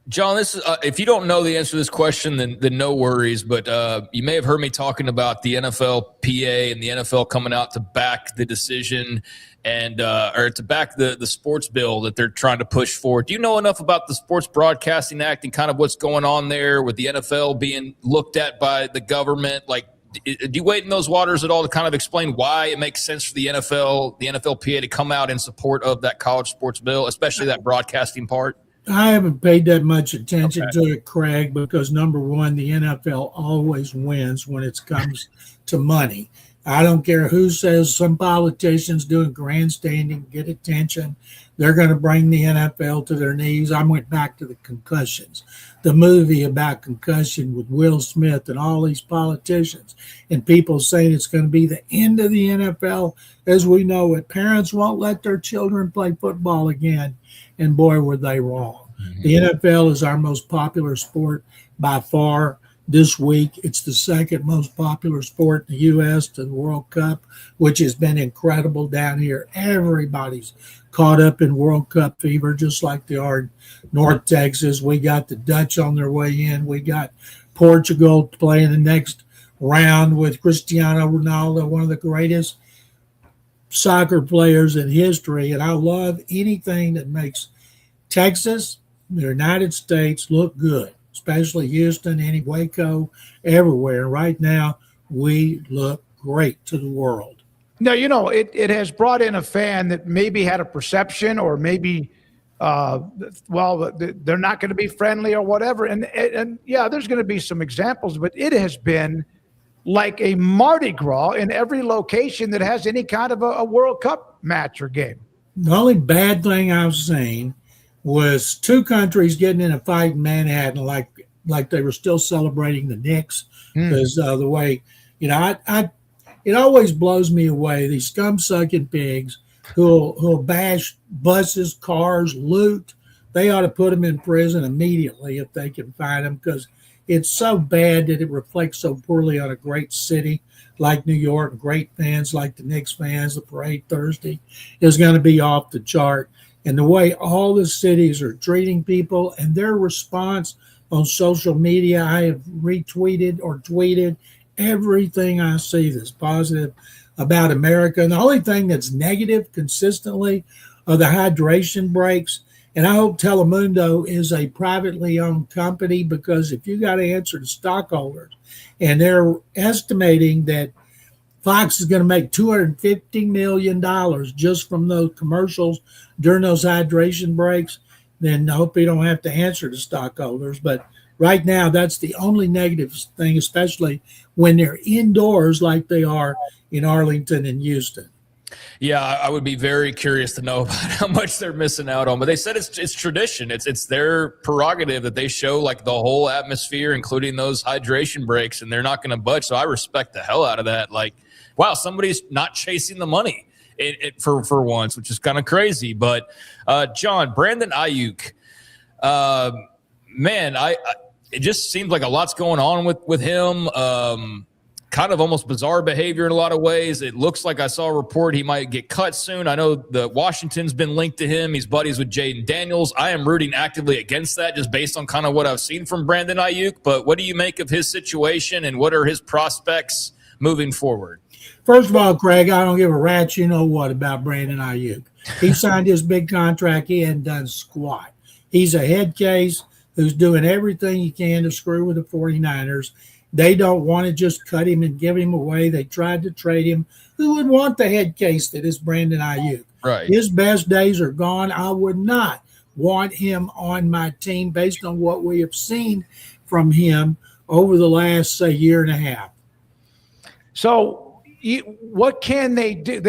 John, this is, if you don't know the answer to this question, then no worries. But you may have heard me talking about the NFLPA and the NFL coming out to back the decision and or to back the sports bill that they're trying to push forward. Do you know enough about the Sports Broadcasting Act and kind of what's going on there with the NFL being looked at by the government? Like, do you wade in those waters at all to kind of explain why it makes sense for the NFL, the NFLPA, to come out in support of that college sports bill, especially that broadcasting part? I haven't paid that much attention to it, Craig, because number one, the NFL always wins when it comes to money. I don't care who says some politicians doing grandstanding, get attention. They're going to bring the NFL to their knees. I went back to the concussions, the movie about concussion with Will Smith and all these politicians and people saying it's going to be the end of the NFL as we know it. Parents won't let their children play football again. And boy, were they wrong. Mm-hmm. The NFL is our most popular sport by far. This week, it's the second most popular sport in the U.S. to the World Cup, which has been incredible down here. Everybody's caught up in World Cup fever, just like they are in North Texas. We got the Dutch on their way in. We got Portugal playing the next round with Cristiano Ronaldo, one of the greatest soccer players in history. And I love anything that makes Texas, the United States, look good, especially Houston, any Waco, everywhere. Right now, we look great to the world. No, you know, it has brought in a fan that maybe had a perception or maybe, well, they're not going to be friendly or whatever. And yeah, there's going to be some examples, but it has been like a Mardi Gras in every location that has any kind of a World Cup match or game. The only bad thing I've seen was two countries getting in a fight in Manhattan, like they were still celebrating the Knicks, because the way, you know, it always blows me away, these scum-sucking pigs who'll bash buses, cars, loot. They ought to put them in prison immediately if they can find them, because it's so bad that it reflects so poorly on a great city like New York. Great fans like the Knicks fans. The parade Thursday is going to be off the chart. And the way all the cities are treating people and their response on social media, I have retweeted or tweeted everything I see that's positive about America. And the only thing that's negative consistently are the hydration breaks. And I hope Telemundo is a privately owned company, because if you got to answer to stockholders and they're estimating that Fox is going to make $250 million just from those commercials during those hydration breaks, then I hope you don't have to answer to stockholders. But right now, that's the only negative thing, especially when they're indoors like they are in Arlington and Houston. Yeah, I would be very curious to know about how much they're missing out on. But they said it's tradition. It's their prerogative that they show like the whole atmosphere, including those hydration breaks, and they're not going to budge. So I respect the hell out of that. Like, wow, somebody's not chasing the money for once, which is kind of crazy. But John, Brandon Ayuk, man, it just seems like a lot's going on with him. Kind of almost bizarre behavior in a lot of ways. It looks like I saw a report he might get cut soon. I know the Washington's been linked to him. He's buddies with Jaden Daniels. I am rooting actively against that just based on kind of what I've seen from Brandon Ayuk. But what do you make of his situation and what are his prospects moving forward? First of all, Craig, I don't give a rat's you know what about Brandon Ayuk. He signed his big contract. He hadn't done squat. He's a head case who's doing everything he can to screw with the 49ers. They don't want to just cut him and give him away. They tried to trade him. Who would want the head case that is Brandon Ayuk? Right. His best days are gone. I would not want him on my team based on what we have seen from him over the last, say, year and a half. So what can they do?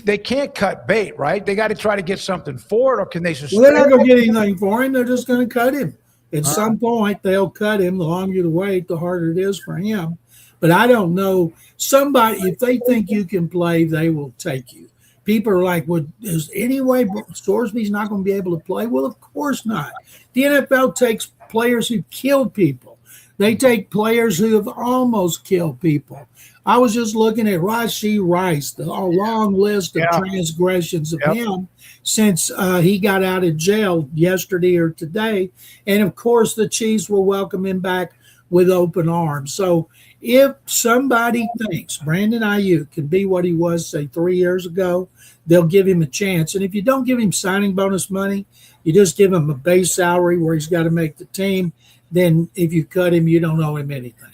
They can't cut bait, right? They got to try to get something for it, or can they suspend? Well, they're not going to get anything for him. They're just going to cut him. At some point, they'll cut him. The longer you wait, the harder it is for him. But I don't know. Somebody, if they think you can play, they will take you. People are like, well, is any way Sorsby's not going to be able to play? Well, of course not. The NFL takes players who kill people. They take players who have almost killed people. I was just looking at Rashee Rice, a long list of transgressions of him since he got out of jail yesterday or today. And, of course, the Chiefs will welcome him back with open arms. So if somebody thinks Brandon Ayuk can be what he was, say, 3 years ago, they'll give him a chance. And if you don't give him signing bonus money, you just give him a base salary where he's got to make the team, then if you cut him, you don't owe him anything.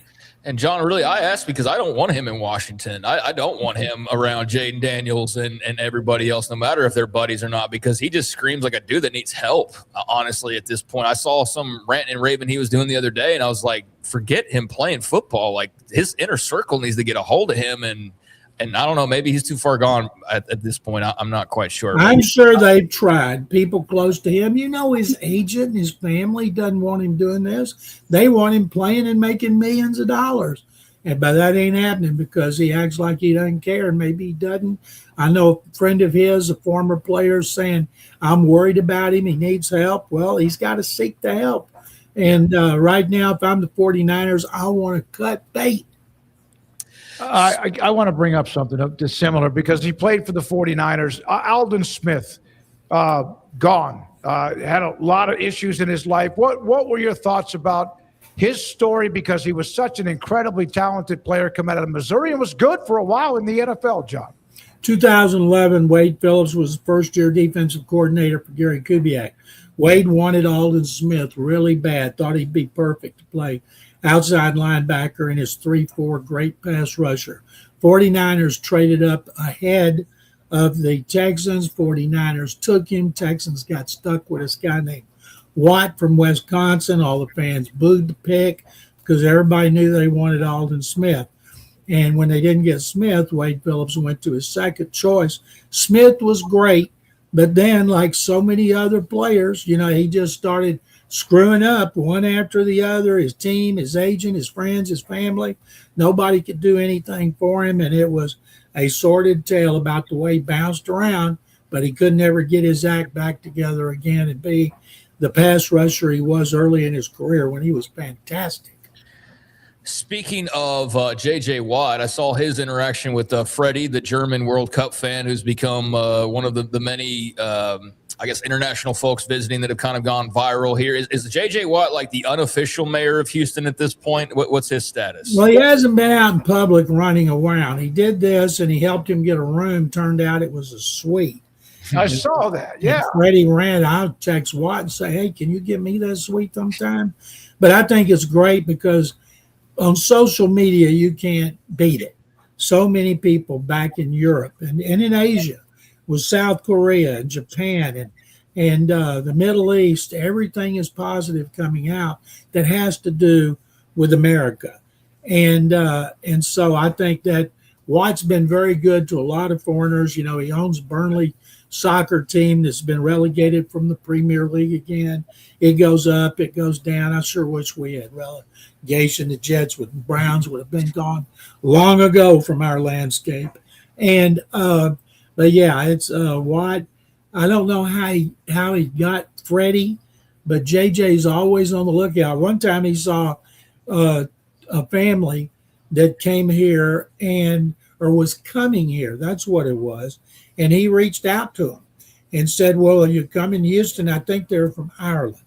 And John, really, I asked because I don't want him in Washington. I don't want him around Jaden Daniels and everybody else, no matter if they're buddies or not, because he just screams like a dude that needs help, honestly, at this point. I saw some rant and raving he was doing the other day, and I was like, forget him playing football. Like, his inner circle needs to get a hold of him, and I don't know, maybe he's too far gone at this point. I'm not quite sure. I'm sure they've tried. People close to him, his agent and his family doesn't want him doing this. They want him playing and making millions of dollars. But that ain't happening because he acts like he doesn't care, and maybe he doesn't. I know a friend of his, a former player, saying, I'm worried about him. He needs help. Well, he's got to seek the help. And right now, if I'm the 49ers, I want to cut bait. I want to bring up something similar because he played for the 49ers. Aldon Smith, gone, had a lot of issues in his life. What were your thoughts about his story? Because he was such an incredibly talented player coming out of Missouri and was good for a while in the NFL, John. 2011, Wade Phillips was the first-year defensive coordinator for Gary Kubiak. Wade wanted Aldon Smith really bad, thought he'd be perfect to play outside linebacker and his 3-4 great pass rusher. 49ers traded up ahead of the Texans. 49ers took him. Texans got stuck with this guy named Watt from Wisconsin. All the fans booed the pick because everybody knew they wanted Aldon Smith. And when they didn't get Smith, Wade Phillips went to his second choice. Smith was great, but then, like so many other players, he just started screwing up one after the other, his team, his agent, his friends, his family. Nobody could do anything for him, and it was a sordid tale about the way he bounced around, but he could never get his act back together again and be the pass rusher he was early in his career when he was fantastic. Speaking of J.J. Watt, I saw his interaction with Freddie, the German World Cup fan who's become one of the many international folks visiting that have kind of gone viral here. Is J.J. Watt like the unofficial mayor of Houston at this point? What's his status? Well, he hasn't been out in public running around. He did this, and he helped him get a room. Turned out it was a suite. I saw that, yeah. And Freddie ran. I'll text Watt and say, hey, can you give me that suite sometime? But I think it's great because on social media, you can't beat it. So many people back in Europe and in Asia, with South Korea and Japan and the Middle East, everything is positive coming out that has to do with America. And so I think that Watt's been very good to a lot of foreigners. He owns Burnley soccer team that's been relegated from the Premier League again. It goes up, it goes down. I sure wish we had relegation. The Jets with the Browns would have been gone long ago from our landscape. And but yeah, it's Watt. I don't know how he got Freddie, but JJ's always on the lookout. One time he saw a family that came here or was coming here. That's what it was. And he reached out to them and said, well, you come in Houston. I think they're from Ireland.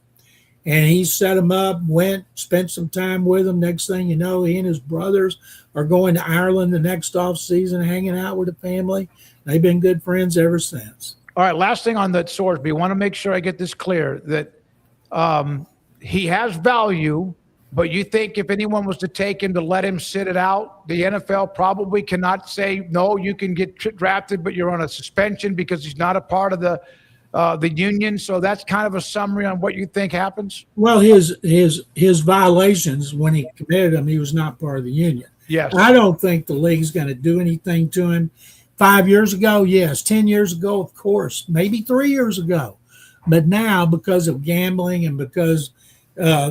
And he set them up, went, spent some time with them. Next thing you know, he and his brothers are going to Ireland the next off season, hanging out with the family. They've been good friends ever since. All right, last thing on that Sorsby. I want to make sure I get this clear, that he has value, but you think if anyone was to take him to let him sit it out, the NFL probably cannot say, no, you can get drafted, but you're on a suspension because he's not a part of the the union. So that's kind of a summary on what you think happens. Well, his violations when he committed them, he was not part of the union. Yes. I don't think the league's going to do anything to him. 5 years ago, yes. 10 years ago, of course. Maybe 3 years ago. But now, because of gambling and because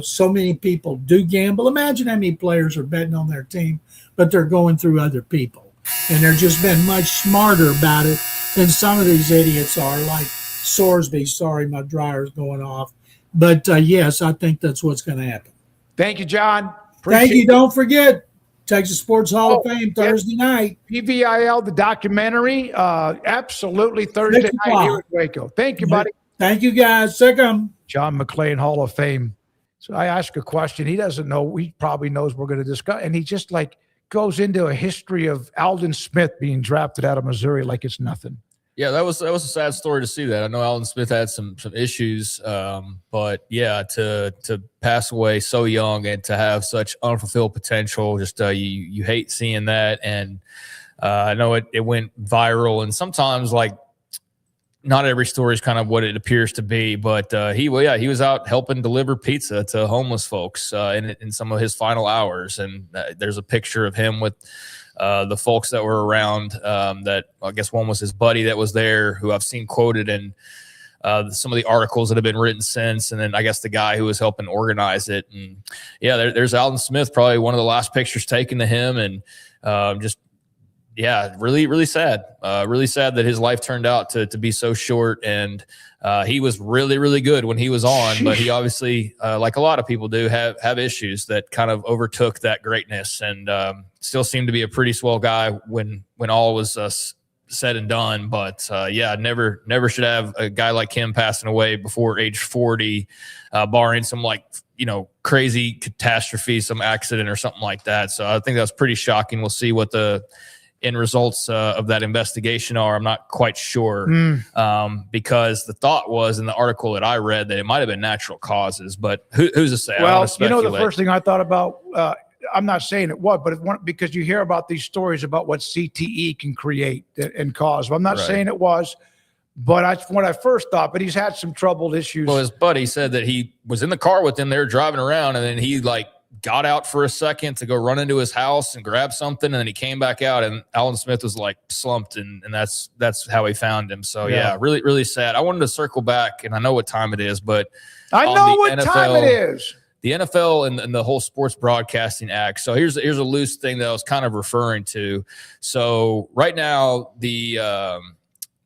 so many people do gamble, imagine how many players are betting on their team, but they're going through other people. And they're just been much smarter about it than some of these idiots are, like Sorsby. Sorry, my dryer's going off. But yes, I think that's what's going to happen. Thank you, John. Thank you. Don't forget, Texas Sports Hall of Fame Thursday night. PVIL, the documentary, absolutely Thursday night here at Waco. Thank you, buddy. Thank you, guys. Second. John McClain, Hall of Fame. So I ask a question. He doesn't know. He probably knows we're going to discuss. And he just like goes into a history of Aldon Smith being drafted out of Missouri like it's nothing. Yeah, that was a sad story to see that. I know Aldon Smith had some issues, but yeah, to pass away so young and to have such unfulfilled potential, just you hate seeing that. And I know it went viral, and sometimes like not every story is kind of what it appears to be. But he was out helping deliver pizza to homeless folks in some of his final hours, and there's a picture of him with the folks that were around, that I guess one was his buddy that was there, who I've seen quoted in some of the articles that have been written since. And then I guess the guy who was helping organize it. And yeah, there's Aldon Smith, probably one of the last pictures taken to him. And really, really sad. Really sad that his life turned out to be so short. And he was really, really good when he was on, but he obviously, like a lot of people do, have issues that kind of overtook that greatness, and still seemed to be a pretty swell guy when all was said and done. But never should have a guy like him passing away before age 40, barring some crazy catastrophe, some accident or something like that. So I think that's pretty shocking. We'll see what the end results of that investigation are. I'm not quite sure, because the thought was in the article that I read that it might have been natural causes, but who's to say? Well, the first thing I thought about, I'm not saying it was, but because you hear about these stories about what CTE can create and cause. Well, I'm not saying it was, but that's what I first thought. But he's had some troubled issues. Well, his buddy said that he was in the car with him. They were driving around, and then he got out for a second to go run into his house and grab something, and then he came back out, and Aldon Smith was slumped, and that's how he found him. So yeah, really, really sad. I wanted to circle back, and I know what time it is, but I know what time it is. The NFL and the whole Sports Broadcasting Act. So here's a loose thing that I was kind of referring to. So right now, the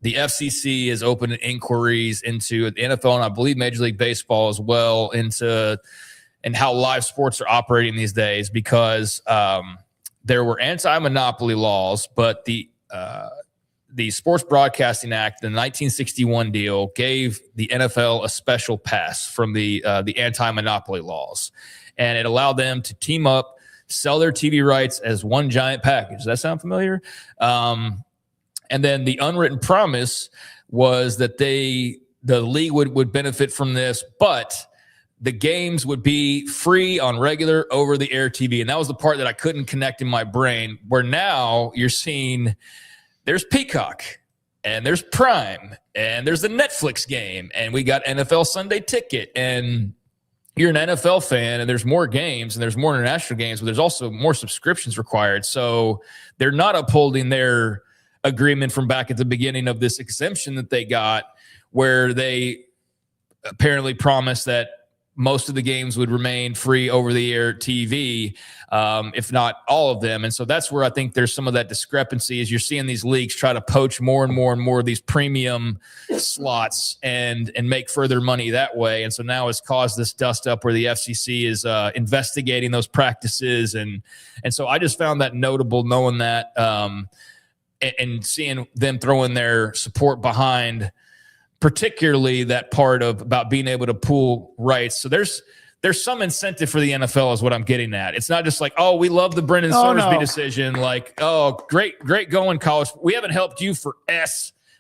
FCC is opening inquiries into the NFL, and I believe Major League Baseball as well, and how live sports are operating these days, because there were anti-monopoly laws, but the Sports Broadcasting Act, the 1961 deal, gave the NFL a special pass from the anti-monopoly laws, and it allowed them to team up, sell their TV rights as one giant package. Does that sound familiar? And then the unwritten promise was that the league would benefit from this, but the games would be free on regular over-the-air TV. And that was the part that I couldn't connect in my brain, where now you're seeing there's Peacock, and there's Prime, and there's the Netflix game, and we got NFL Sunday Ticket, and you're an NFL fan, and there's more games, and there's more international games, but there's also more subscriptions required. So they're not upholding their agreement from back at the beginning of this exemption that they got, where they apparently promised that most of the games would remain free over-the-air TV, if not all of them. And so that's where I think there's some of that discrepancy, is you're seeing these leagues try to poach more and more and more of these premium slots and make further money that way. And so now it's caused this dust up where the FCC is investigating those practices. And so I just found that notable, knowing that and seeing them throwing their support behind particularly that part about being able to pool rights. So there's some incentive for the NFL is what I'm getting at. It's not just like, oh, we love the Brendan Sorsby decision. Like, oh, great going, college. We haven't helped you for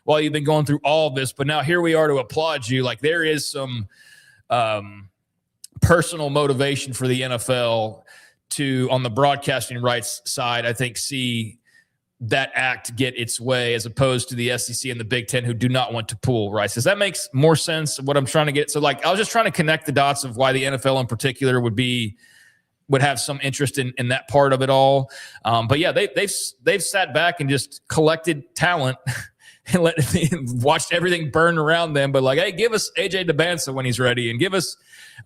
while you've been going through all of this, but now here we are to applaud you. Like, there is some personal motivation for the NFL to, on the broadcasting rights side, I think, see that act get its way, as opposed to the SEC and the Big Ten, who do not want to pool rights. Does that make more sense? What I'm trying to get. So like, I was just trying to connect the dots of why the NFL in particular would have some interest in that part of it all. But yeah, they've sat back and just collected talent and watched everything burn around them. But like, hey, give us AJ DeBansa when he's ready, and give us.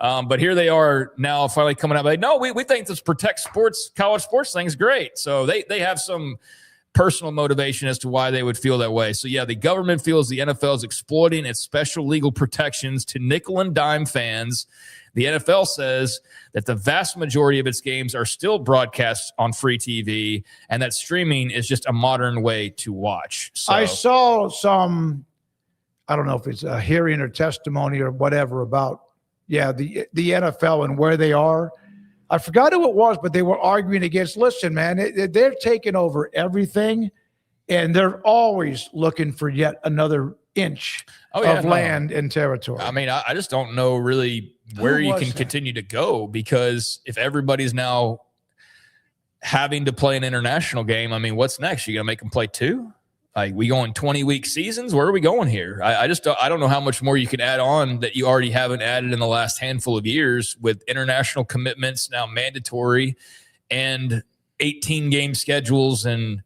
But here they are now, finally coming out. Like, no, we think this protect sports, college sports thing is great. So they have some personal motivation as to why they would feel that way. So yeah, the government feels the NFL is exploiting its special legal protections to nickel and dime fans. The NFL says that the vast majority of its games are still broadcast on free TV, and that streaming is just a modern way to watch. So, I saw some, I don't know if it's a hearing or testimony or whatever about, the NFL and where they are. I forgot who it was, but they were arguing against, listen, man, they're taking over everything, and they're always looking for yet another inch of land and territory. I mean, I just don't know really where you can continue to go, because if everybody's now having to play an international game, I mean, what's next? You going to make them play 2? Like, we going 20-week seasons? Where are we going here? I don't know how much more you can add on that you already haven't added in the last handful of years, with international commitments now mandatory and 18-game schedules. And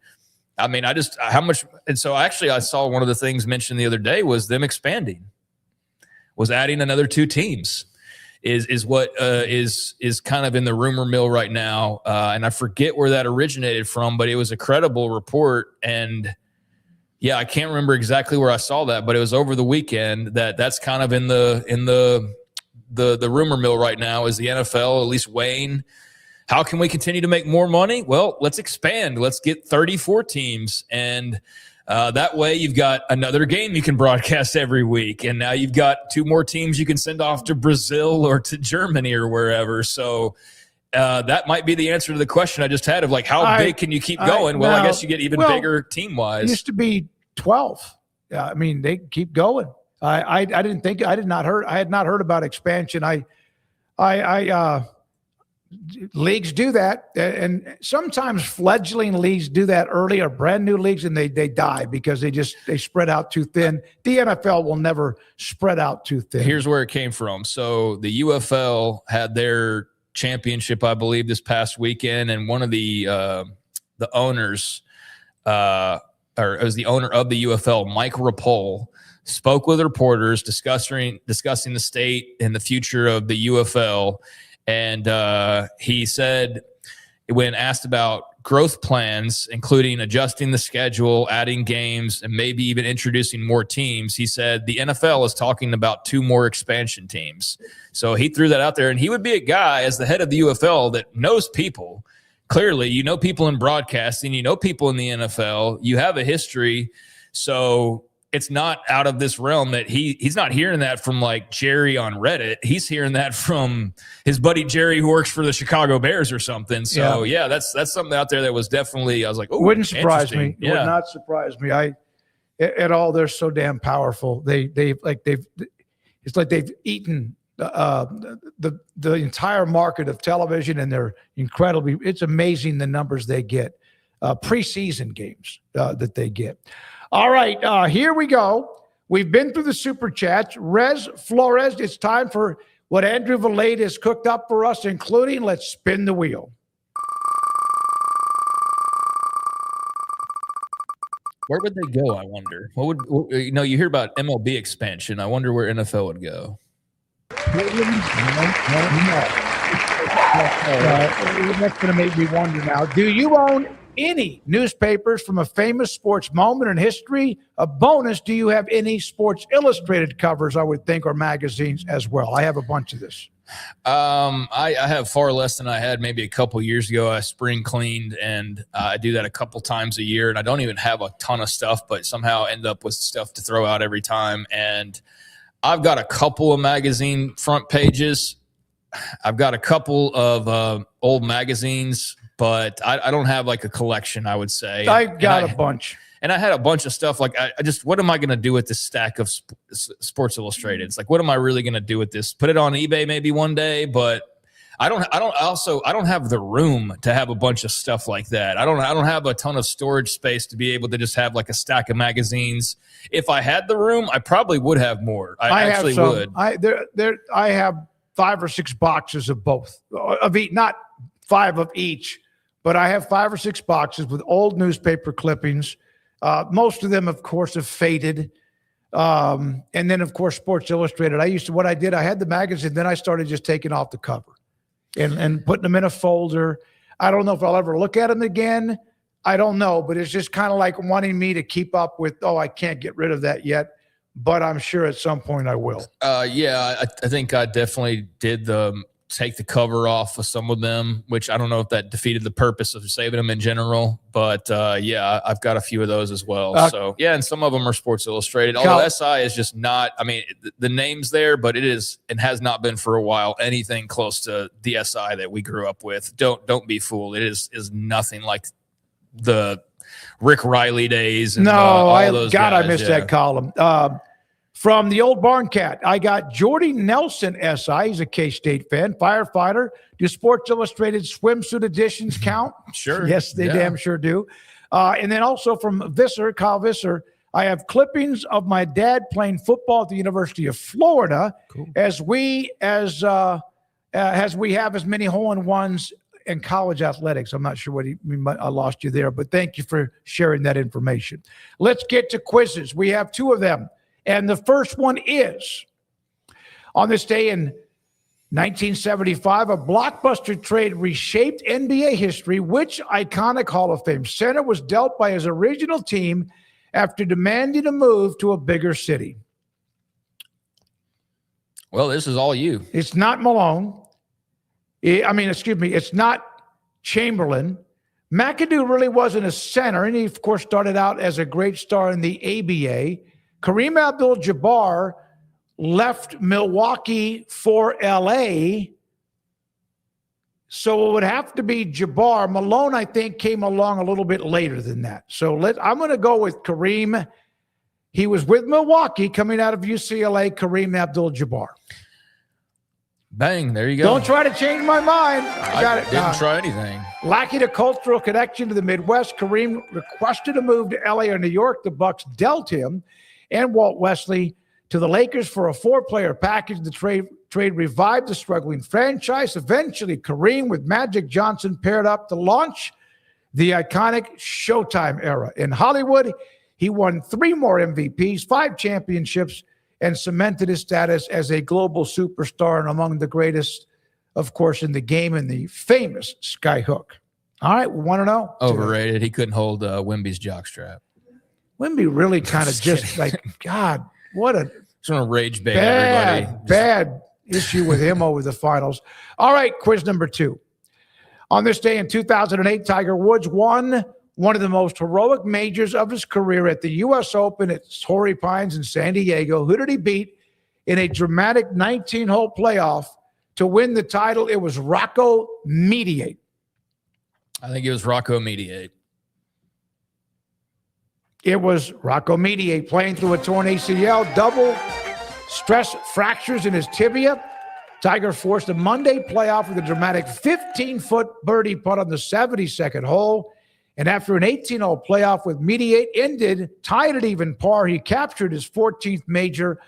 I mean, how much? And so actually I saw one of the things mentioned the other day was them expanding, was adding another 2 teams is what is kind of in the rumor mill right now. And I forget where that originated from, but it was a credible report. And yeah, I can't remember exactly where I saw that, but it was over the weekend that's kind of in the rumor mill right now, is the NFL at least weighing, how can we continue to make more money? Well, let's expand. Let's get 34 teams. And that way you've got another game you can broadcast every week. And now you've got 2 more teams you can send off to Brazil or to Germany or wherever. So that might be the answer to the question I just had of like, how big can you keep going? Well, I guess you get even bigger team-wise. It used to be 12. I mean, they keep going. I had not heard about expansion. Leagues do that, and sometimes fledgling leagues do that early, or brand new leagues, and they die because they spread out too thin. The NFL will never spread out too thin. Here's where it came from. So the UFL had their championship, I believe, this past weekend, and one of the owners, or it was the owner of the UFL, Mike Rapole, spoke with reporters discussing the state and the future of the UFL. And he said, when asked about growth plans, including adjusting the schedule, adding games, and maybe even introducing more teams, he said the NFL is talking about 2 more expansion teams. So he threw that out there, and he would be a guy as the head of the UFL that knows people. Clearly, you know people in broadcasting, you know people in the NFL, you have a history. So it's not out of this realm that he's not hearing that from like Jerry on Reddit. He's hearing that from his buddy Jerry, who works for the Chicago Bears or something. So yeah, that's something out there that was definitely, I was like, oh, wouldn't surprise me. It would not surprise me. At all, they're so damn powerful. It's like they've eaten the entire market of television, and they're incredibly. It's amazing the numbers they get, preseason games that they get. All right, here we go. We've been through the super chats. Rez Flores, it's time for what Andrew Valade has cooked up for us, including let's spin the wheel. Where would they go, I wonder? You hear about MLB expansion. I wonder where NFL would go. That's going to make me wonder now. Do you own any newspapers from a famous sports moment in history? A bonus, do you have any Sports Illustrated covers, I would think, or magazines as well? I have a bunch of this. I have far less than I had maybe a couple years ago. I spring cleaned, and I do that a couple times a year, and I don't even have a ton of stuff, but somehow end up with stuff to throw out every time. And I've got a couple of magazine front pages. I've got a couple of old magazines, but I don't have like a collection, I would say. I got a bunch. And I had a bunch of stuff. Like, I just, what am I going to do with this stack of Sports Illustrated? It's like, what am I really going to do with this? Put it on eBay maybe one day, but I don't have the room to have a bunch of stuff like that. I don't have a ton of storage space to be able to just have like a stack of magazines. If I had the room, I probably would have more. I actually would. I have 5 or 6 boxes of both of each, not 5 of each, but I have 5 or 6 boxes with old newspaper clippings. Most of them, of course, have faded. And then, of course, Sports Illustrated. I had the magazine, then I started just taking off the cover and putting them in a folder. I don't know if I'll ever look at them again. I don't know, but it's just kind of like wanting me to keep up with, I can't get rid of that yet, but I'm sure at some point I will. Yeah, I think I definitely did take the cover off of some of them, which I don't know if that defeated the purpose of saving them in general, but yeah, I've got a few of those as well. So yeah, and some of them are Sports Illustrated. Although SI is just not, I mean, the name's there, but it is and has not been for a while anything close to the SI that we grew up with. Don't be fooled. It is nothing like the Rick Riley days. And, I missed that column. From the old Barn Cat, I got Jordy Nelson, SI. He's a K-State fan, firefighter. Do Sports Illustrated swimsuit editions count? Sure. Yes, they damn sure do. And then also from Visser, Kyle Visser, I have clippings of my dad playing football at the University of Florida. Cool. as we have as many hole-in-ones in college athletics. I'm not sure I lost you there, but thank you for sharing that information. Let's get to quizzes. We have 2 of them. And the first one is, on this day in 1975, a blockbuster trade reshaped NBA history. Which iconic Hall of Fame center was dealt by his original team after demanding a move to a bigger city? Well, this is all you. It's not Malone. It's not Chamberlain. McAdoo really wasn't a center, and he, of course, started out as a great star in the ABA. Kareem Abdul-Jabbar left Milwaukee for LA, so it would have to be Jabbar. Malone, I think, came along a little bit later than that. So I'm going to go with Kareem. He was with Milwaukee coming out of UCLA, Kareem Abdul-Jabbar. Bang, there you go. Don't try to change my mind. I didn't try anything. Lacking a cultural connection to the Midwest, Kareem requested a move to LA or New York. The Bucks dealt him and Walt Wesley to the Lakers for a 4-player package. The trade revived the struggling franchise. Eventually, Kareem with Magic Johnson paired up to launch the iconic Showtime era. In Hollywood, he won 3 more MVPs, 5 championships, and cemented his status as a global superstar and among the greatest, of course, in the game, in the famous Skyhook. All right, we want to know. Overrated. He couldn't hold Wemby's jockstrap. Wemby really kind of just like, God, what a rage bait, everybody. Bad issue with him over the finals. All right, quiz number 2. On this day in 2008, Tiger Woods won one of the most heroic majors of his career at the U.S. Open at Torrey Pines in San Diego. Who did he beat in a dramatic 19-hole playoff to win the title? It was Rocco Mediate. I think it was Rocco Mediate. It was Rocco Mediate playing through a torn ACL, double stress fractures in his tibia. Tiger forced a Monday playoff with a dramatic 15-foot birdie putt on the 72nd hole. And after an 18-hole playoff with Mediate ended, tied at even par, he captured his 14th major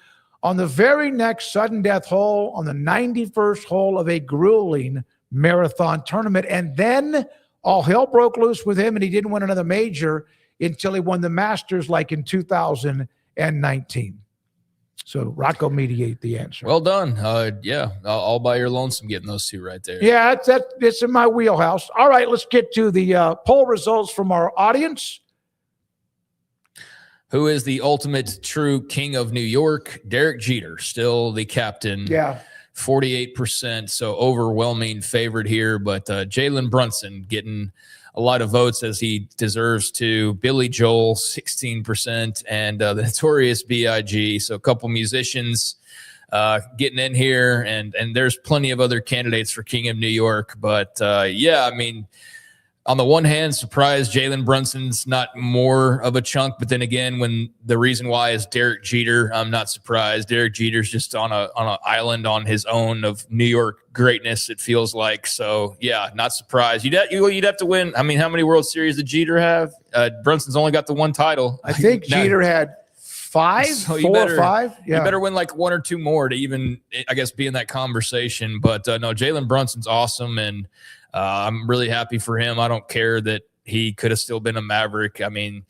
on the very next sudden death hole on the 91st hole of a grueling marathon tournament. And then all hell broke loose with him, and he didn't win another major until he won the Masters like in 2019. So Rocco Mediate, the answer. Well done. Yeah, all by your lonesome getting those 2 right there. Yeah, it's in my wheelhouse. All right, let's get to the poll results from our audience. Who is the ultimate true king of New York? Derek Jeter, still the captain. Yeah. 48%, so overwhelming favorite here. But Jalen Brunson getting a lot of votes as he deserves to. Billy Joel, 16%, and the Notorious B.I.G. So a couple musicians getting in here, and there's plenty of other candidates for King of New York. But, yeah, I mean, on the one hand, surprised Jalen Brunson's not more of a chunk, but then again, when the reason why is Derek Jeter, I'm not surprised. Derek Jeter's just on an island on his own of New York greatness, it feels like. So yeah, not surprised. You'd have to win. I mean, how many World Series did Jeter have? Brunson's only got the one title. I think Jeter had 5, so 4 or 5. Yeah. You better win like 1 or 2 more to even, I guess, be in that conversation. But no, Jalen Brunson's awesome, and I'm really happy for him. I don't care that he could have still been a Maverick. I mean,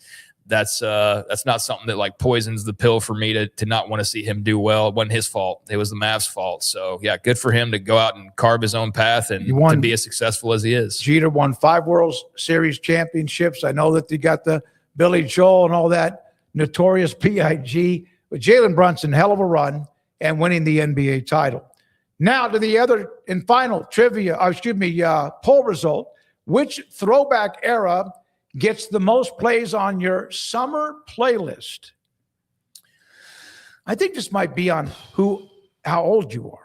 that's not something that like poisons the pill for me to not want to see him do well. It wasn't his fault. It was the Mavs' fault. So yeah, good for him to go out and carve his own path and to be as successful as he is. Jeter won 5 World Series championships. I know that they got the Billy Joel and all that notorious PIG, but Jalen Brunson, hell of a run and winning the NBA title. Now to the other and final poll result. Which throwback era gets the most plays on your summer playlist? I think this might be on how old you are.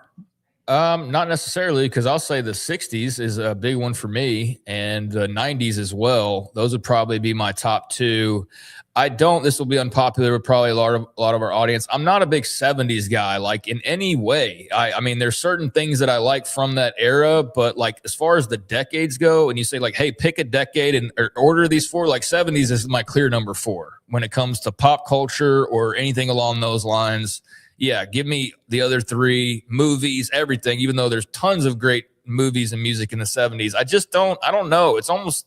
Not necessarily, because I'll say the 60s is a big one for me, and the 90s as well. Those would probably be my top 2. This will be unpopular with probably a lot of our audience. I'm not a big 70s guy, like in any way. I mean, there's certain things that I like from that era, but like as far as the decades go, and you say like, hey, pick a decade and or order these 4, like 70s is my clear number 4 when it comes to pop culture or anything along those lines. Yeah, give me the other 3, movies, everything, even though there's tons of great movies and music in the 70s. I don't know. It's almost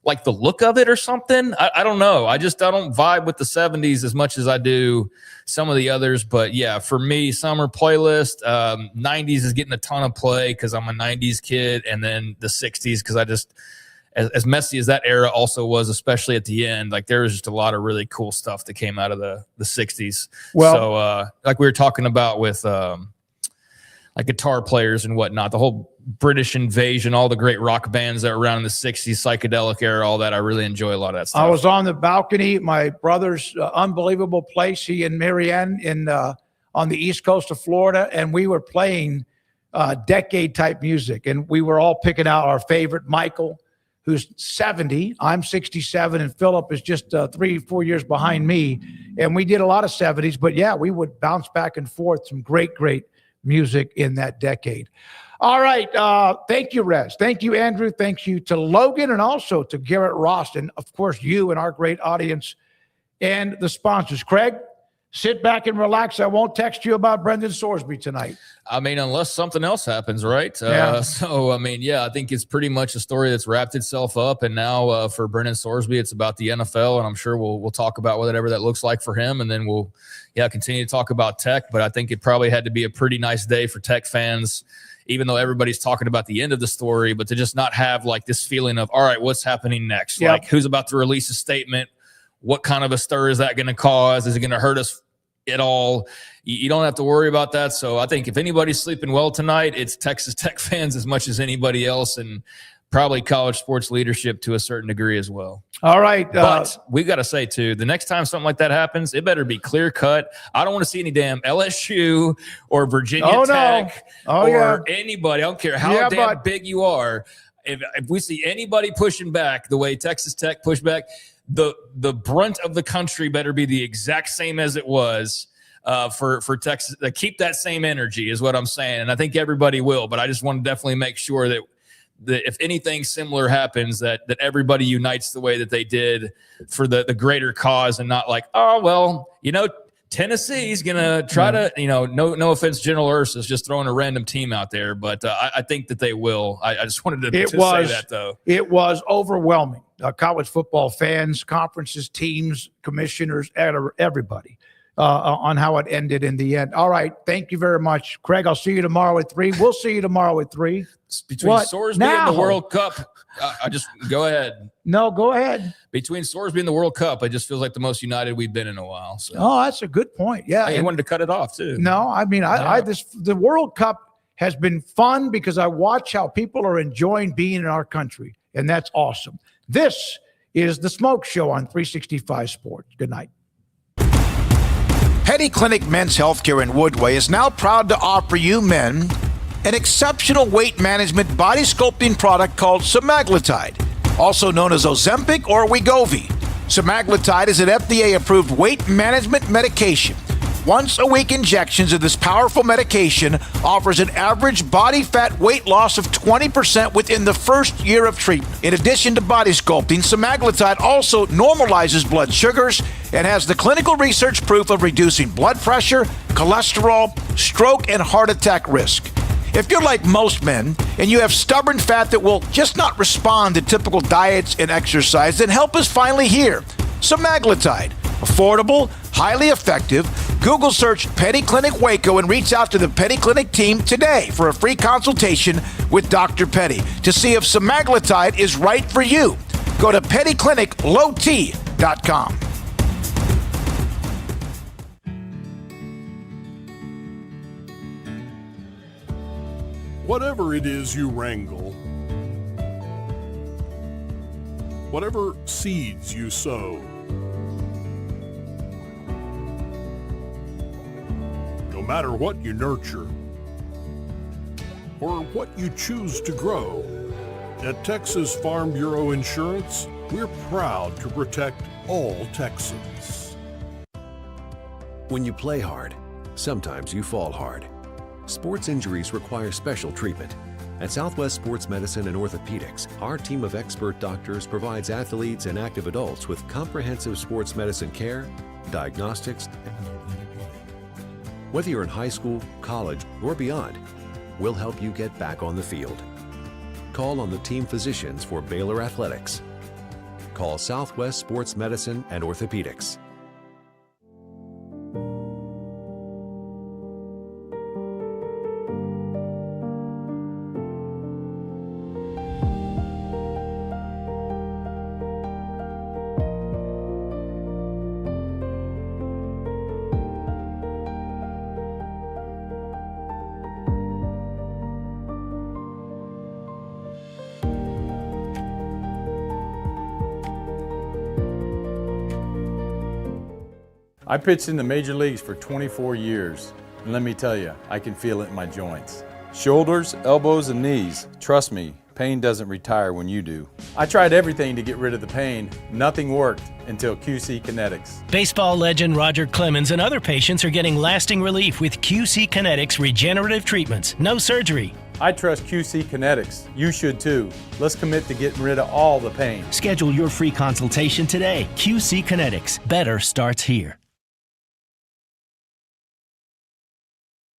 like the look of it or something. I don't know. I don't vibe with the 70s as much as I do some of the others. But yeah, for me, summer playlist, 90s is getting a ton of play because I'm a 90s kid. And then the 60s, because I just, as messy as that era also was, especially at the end, like there was just a lot of really cool stuff that came out of the 60s. Well, so like we were talking about with like guitar players and whatnot, the whole British invasion, all the great rock bands that were around in the 60s, psychedelic era, all that. I really enjoy a lot of that stuff. I was on the balcony, my brother's unbelievable place, he and Marianne on the east coast of Florida, and we were playing decade type music, and we were all picking out our favorite. Michael, who's 70, I'm 67, and Philip is just 3-4 years behind me, and we did a lot of 70s, but yeah, we would bounce back and forth, some great music in that decade. All right. Thank you, Rez. Thank you, Andrew. Thank you to Logan and also to Garrett Ross, and of course you and our great audience and the sponsors. Craig, sit back and relax. I won't text you about Brendan Sorsby tonight. I mean, unless something else happens, right? Yeah. So, I mean, yeah, I think it's pretty much a story that's wrapped itself up. And now for Brendan Sorsby, it's about the NFL. And I'm sure we'll talk about whatever that looks like for him. And then we'll continue to talk about Tech. But I think it probably had to be a pretty nice day for Tech fans, even though everybody's talking about the end of the story, but to just not have like this feeling of, all right, what's happening next? Yep. Like who's about to release a statement? What kind of a stir is that going to cause? Is it going to hurt us at all? You don't have to worry about that. So I think if anybody's sleeping well tonight, it's Texas Tech fans as much as anybody else, and probably college sports leadership to a certain degree as well. All right. But we got to say, too, the next time something like that happens, it better be clear cut. I don't want to see any damn LSU or Virginia Tech or anybody. I don't care how damn big you are. If we see anybody pushing back the way Texas Tech pushed back, the brunt of the country better be the exact same as it was for Texas. Keep that same energy is what I'm saying. And I think everybody will. But I just want to definitely make sure that if anything similar happens, that everybody unites the way that they did for the greater cause, and not like, oh, well, Tennessee's going to try to, no offense, General Ursus just throwing a random team out there. But I think that they will. I just wanted to say that, though. It was overwhelming. College football fans, conferences, teams, commissioners, everybody on how it ended in the end. All right. Thank you very much, Craig. I'll see you tomorrow at 3. We'll see you tomorrow at 3. Between Sorsby and the World Cup, I just go ahead. No, go ahead. Between Sorsby and the World Cup, it just feels like the most united we've been in a while. So. Oh, that's a good point. Yeah, I wanted to cut it off too. No, I mean, the World Cup has been fun because I watch how people are enjoying being in our country, and that's awesome. This is the Smoke Show on 365 Sports. Good night. Petty Clinic Men's Healthcare in Woodway is now proud to offer you men an exceptional weight management body sculpting product called semaglutide. also known as Ozempic or Wegovy. Semaglutide is an FDA-approved weight management medication. Once-a-week injections of this powerful medication offers an average body fat weight loss of 20% within the first year of treatment. In addition to body sculpting, semaglutide also normalizes blood sugars and has the clinical research proof of reducing blood pressure, cholesterol, stroke, and heart attack risk. If you're like most men and you have stubborn fat that will just not respond to typical diets and exercise, then help is finally here. Semaglutide. Affordable, highly effective. Google search Petty Clinic Waco and reach out to the Petty Clinic team today for a free consultation with Dr. Petty to see if semaglutide is right for you. Go to pettycliniclowt.com. Whatever it is you wrangle, whatever seeds you sow, no matter what you nurture or what you choose to grow, at Texas Farm Bureau Insurance, we're proud to protect all Texans. When you play hard, sometimes you fall hard. Sports injuries require special treatment. At Southwest Sports Medicine and Orthopedics, our team of expert doctors provides athletes and active adults with comprehensive sports medicine care, diagnostics. Whether you're in high school, college, or beyond, we'll help you get back on the field. Call on the team physicians for Baylor Athletics. Call Southwest Sports Medicine and Orthopedics. I pitched in the major leagues for 24 years, and let me tell you, I can feel it in my joints. Shoulders, elbows, and knees. Trust me, pain doesn't retire when you do. I tried everything to get rid of the pain. Nothing worked until QC Kinetics. Baseball legend Roger Clemens and other patients are getting lasting relief with QC Kinetics regenerative treatments. No surgery. I trust QC Kinetics. You should too. Let's commit to getting rid of all the pain. Schedule your free consultation today. QC Kinetics. Better starts here.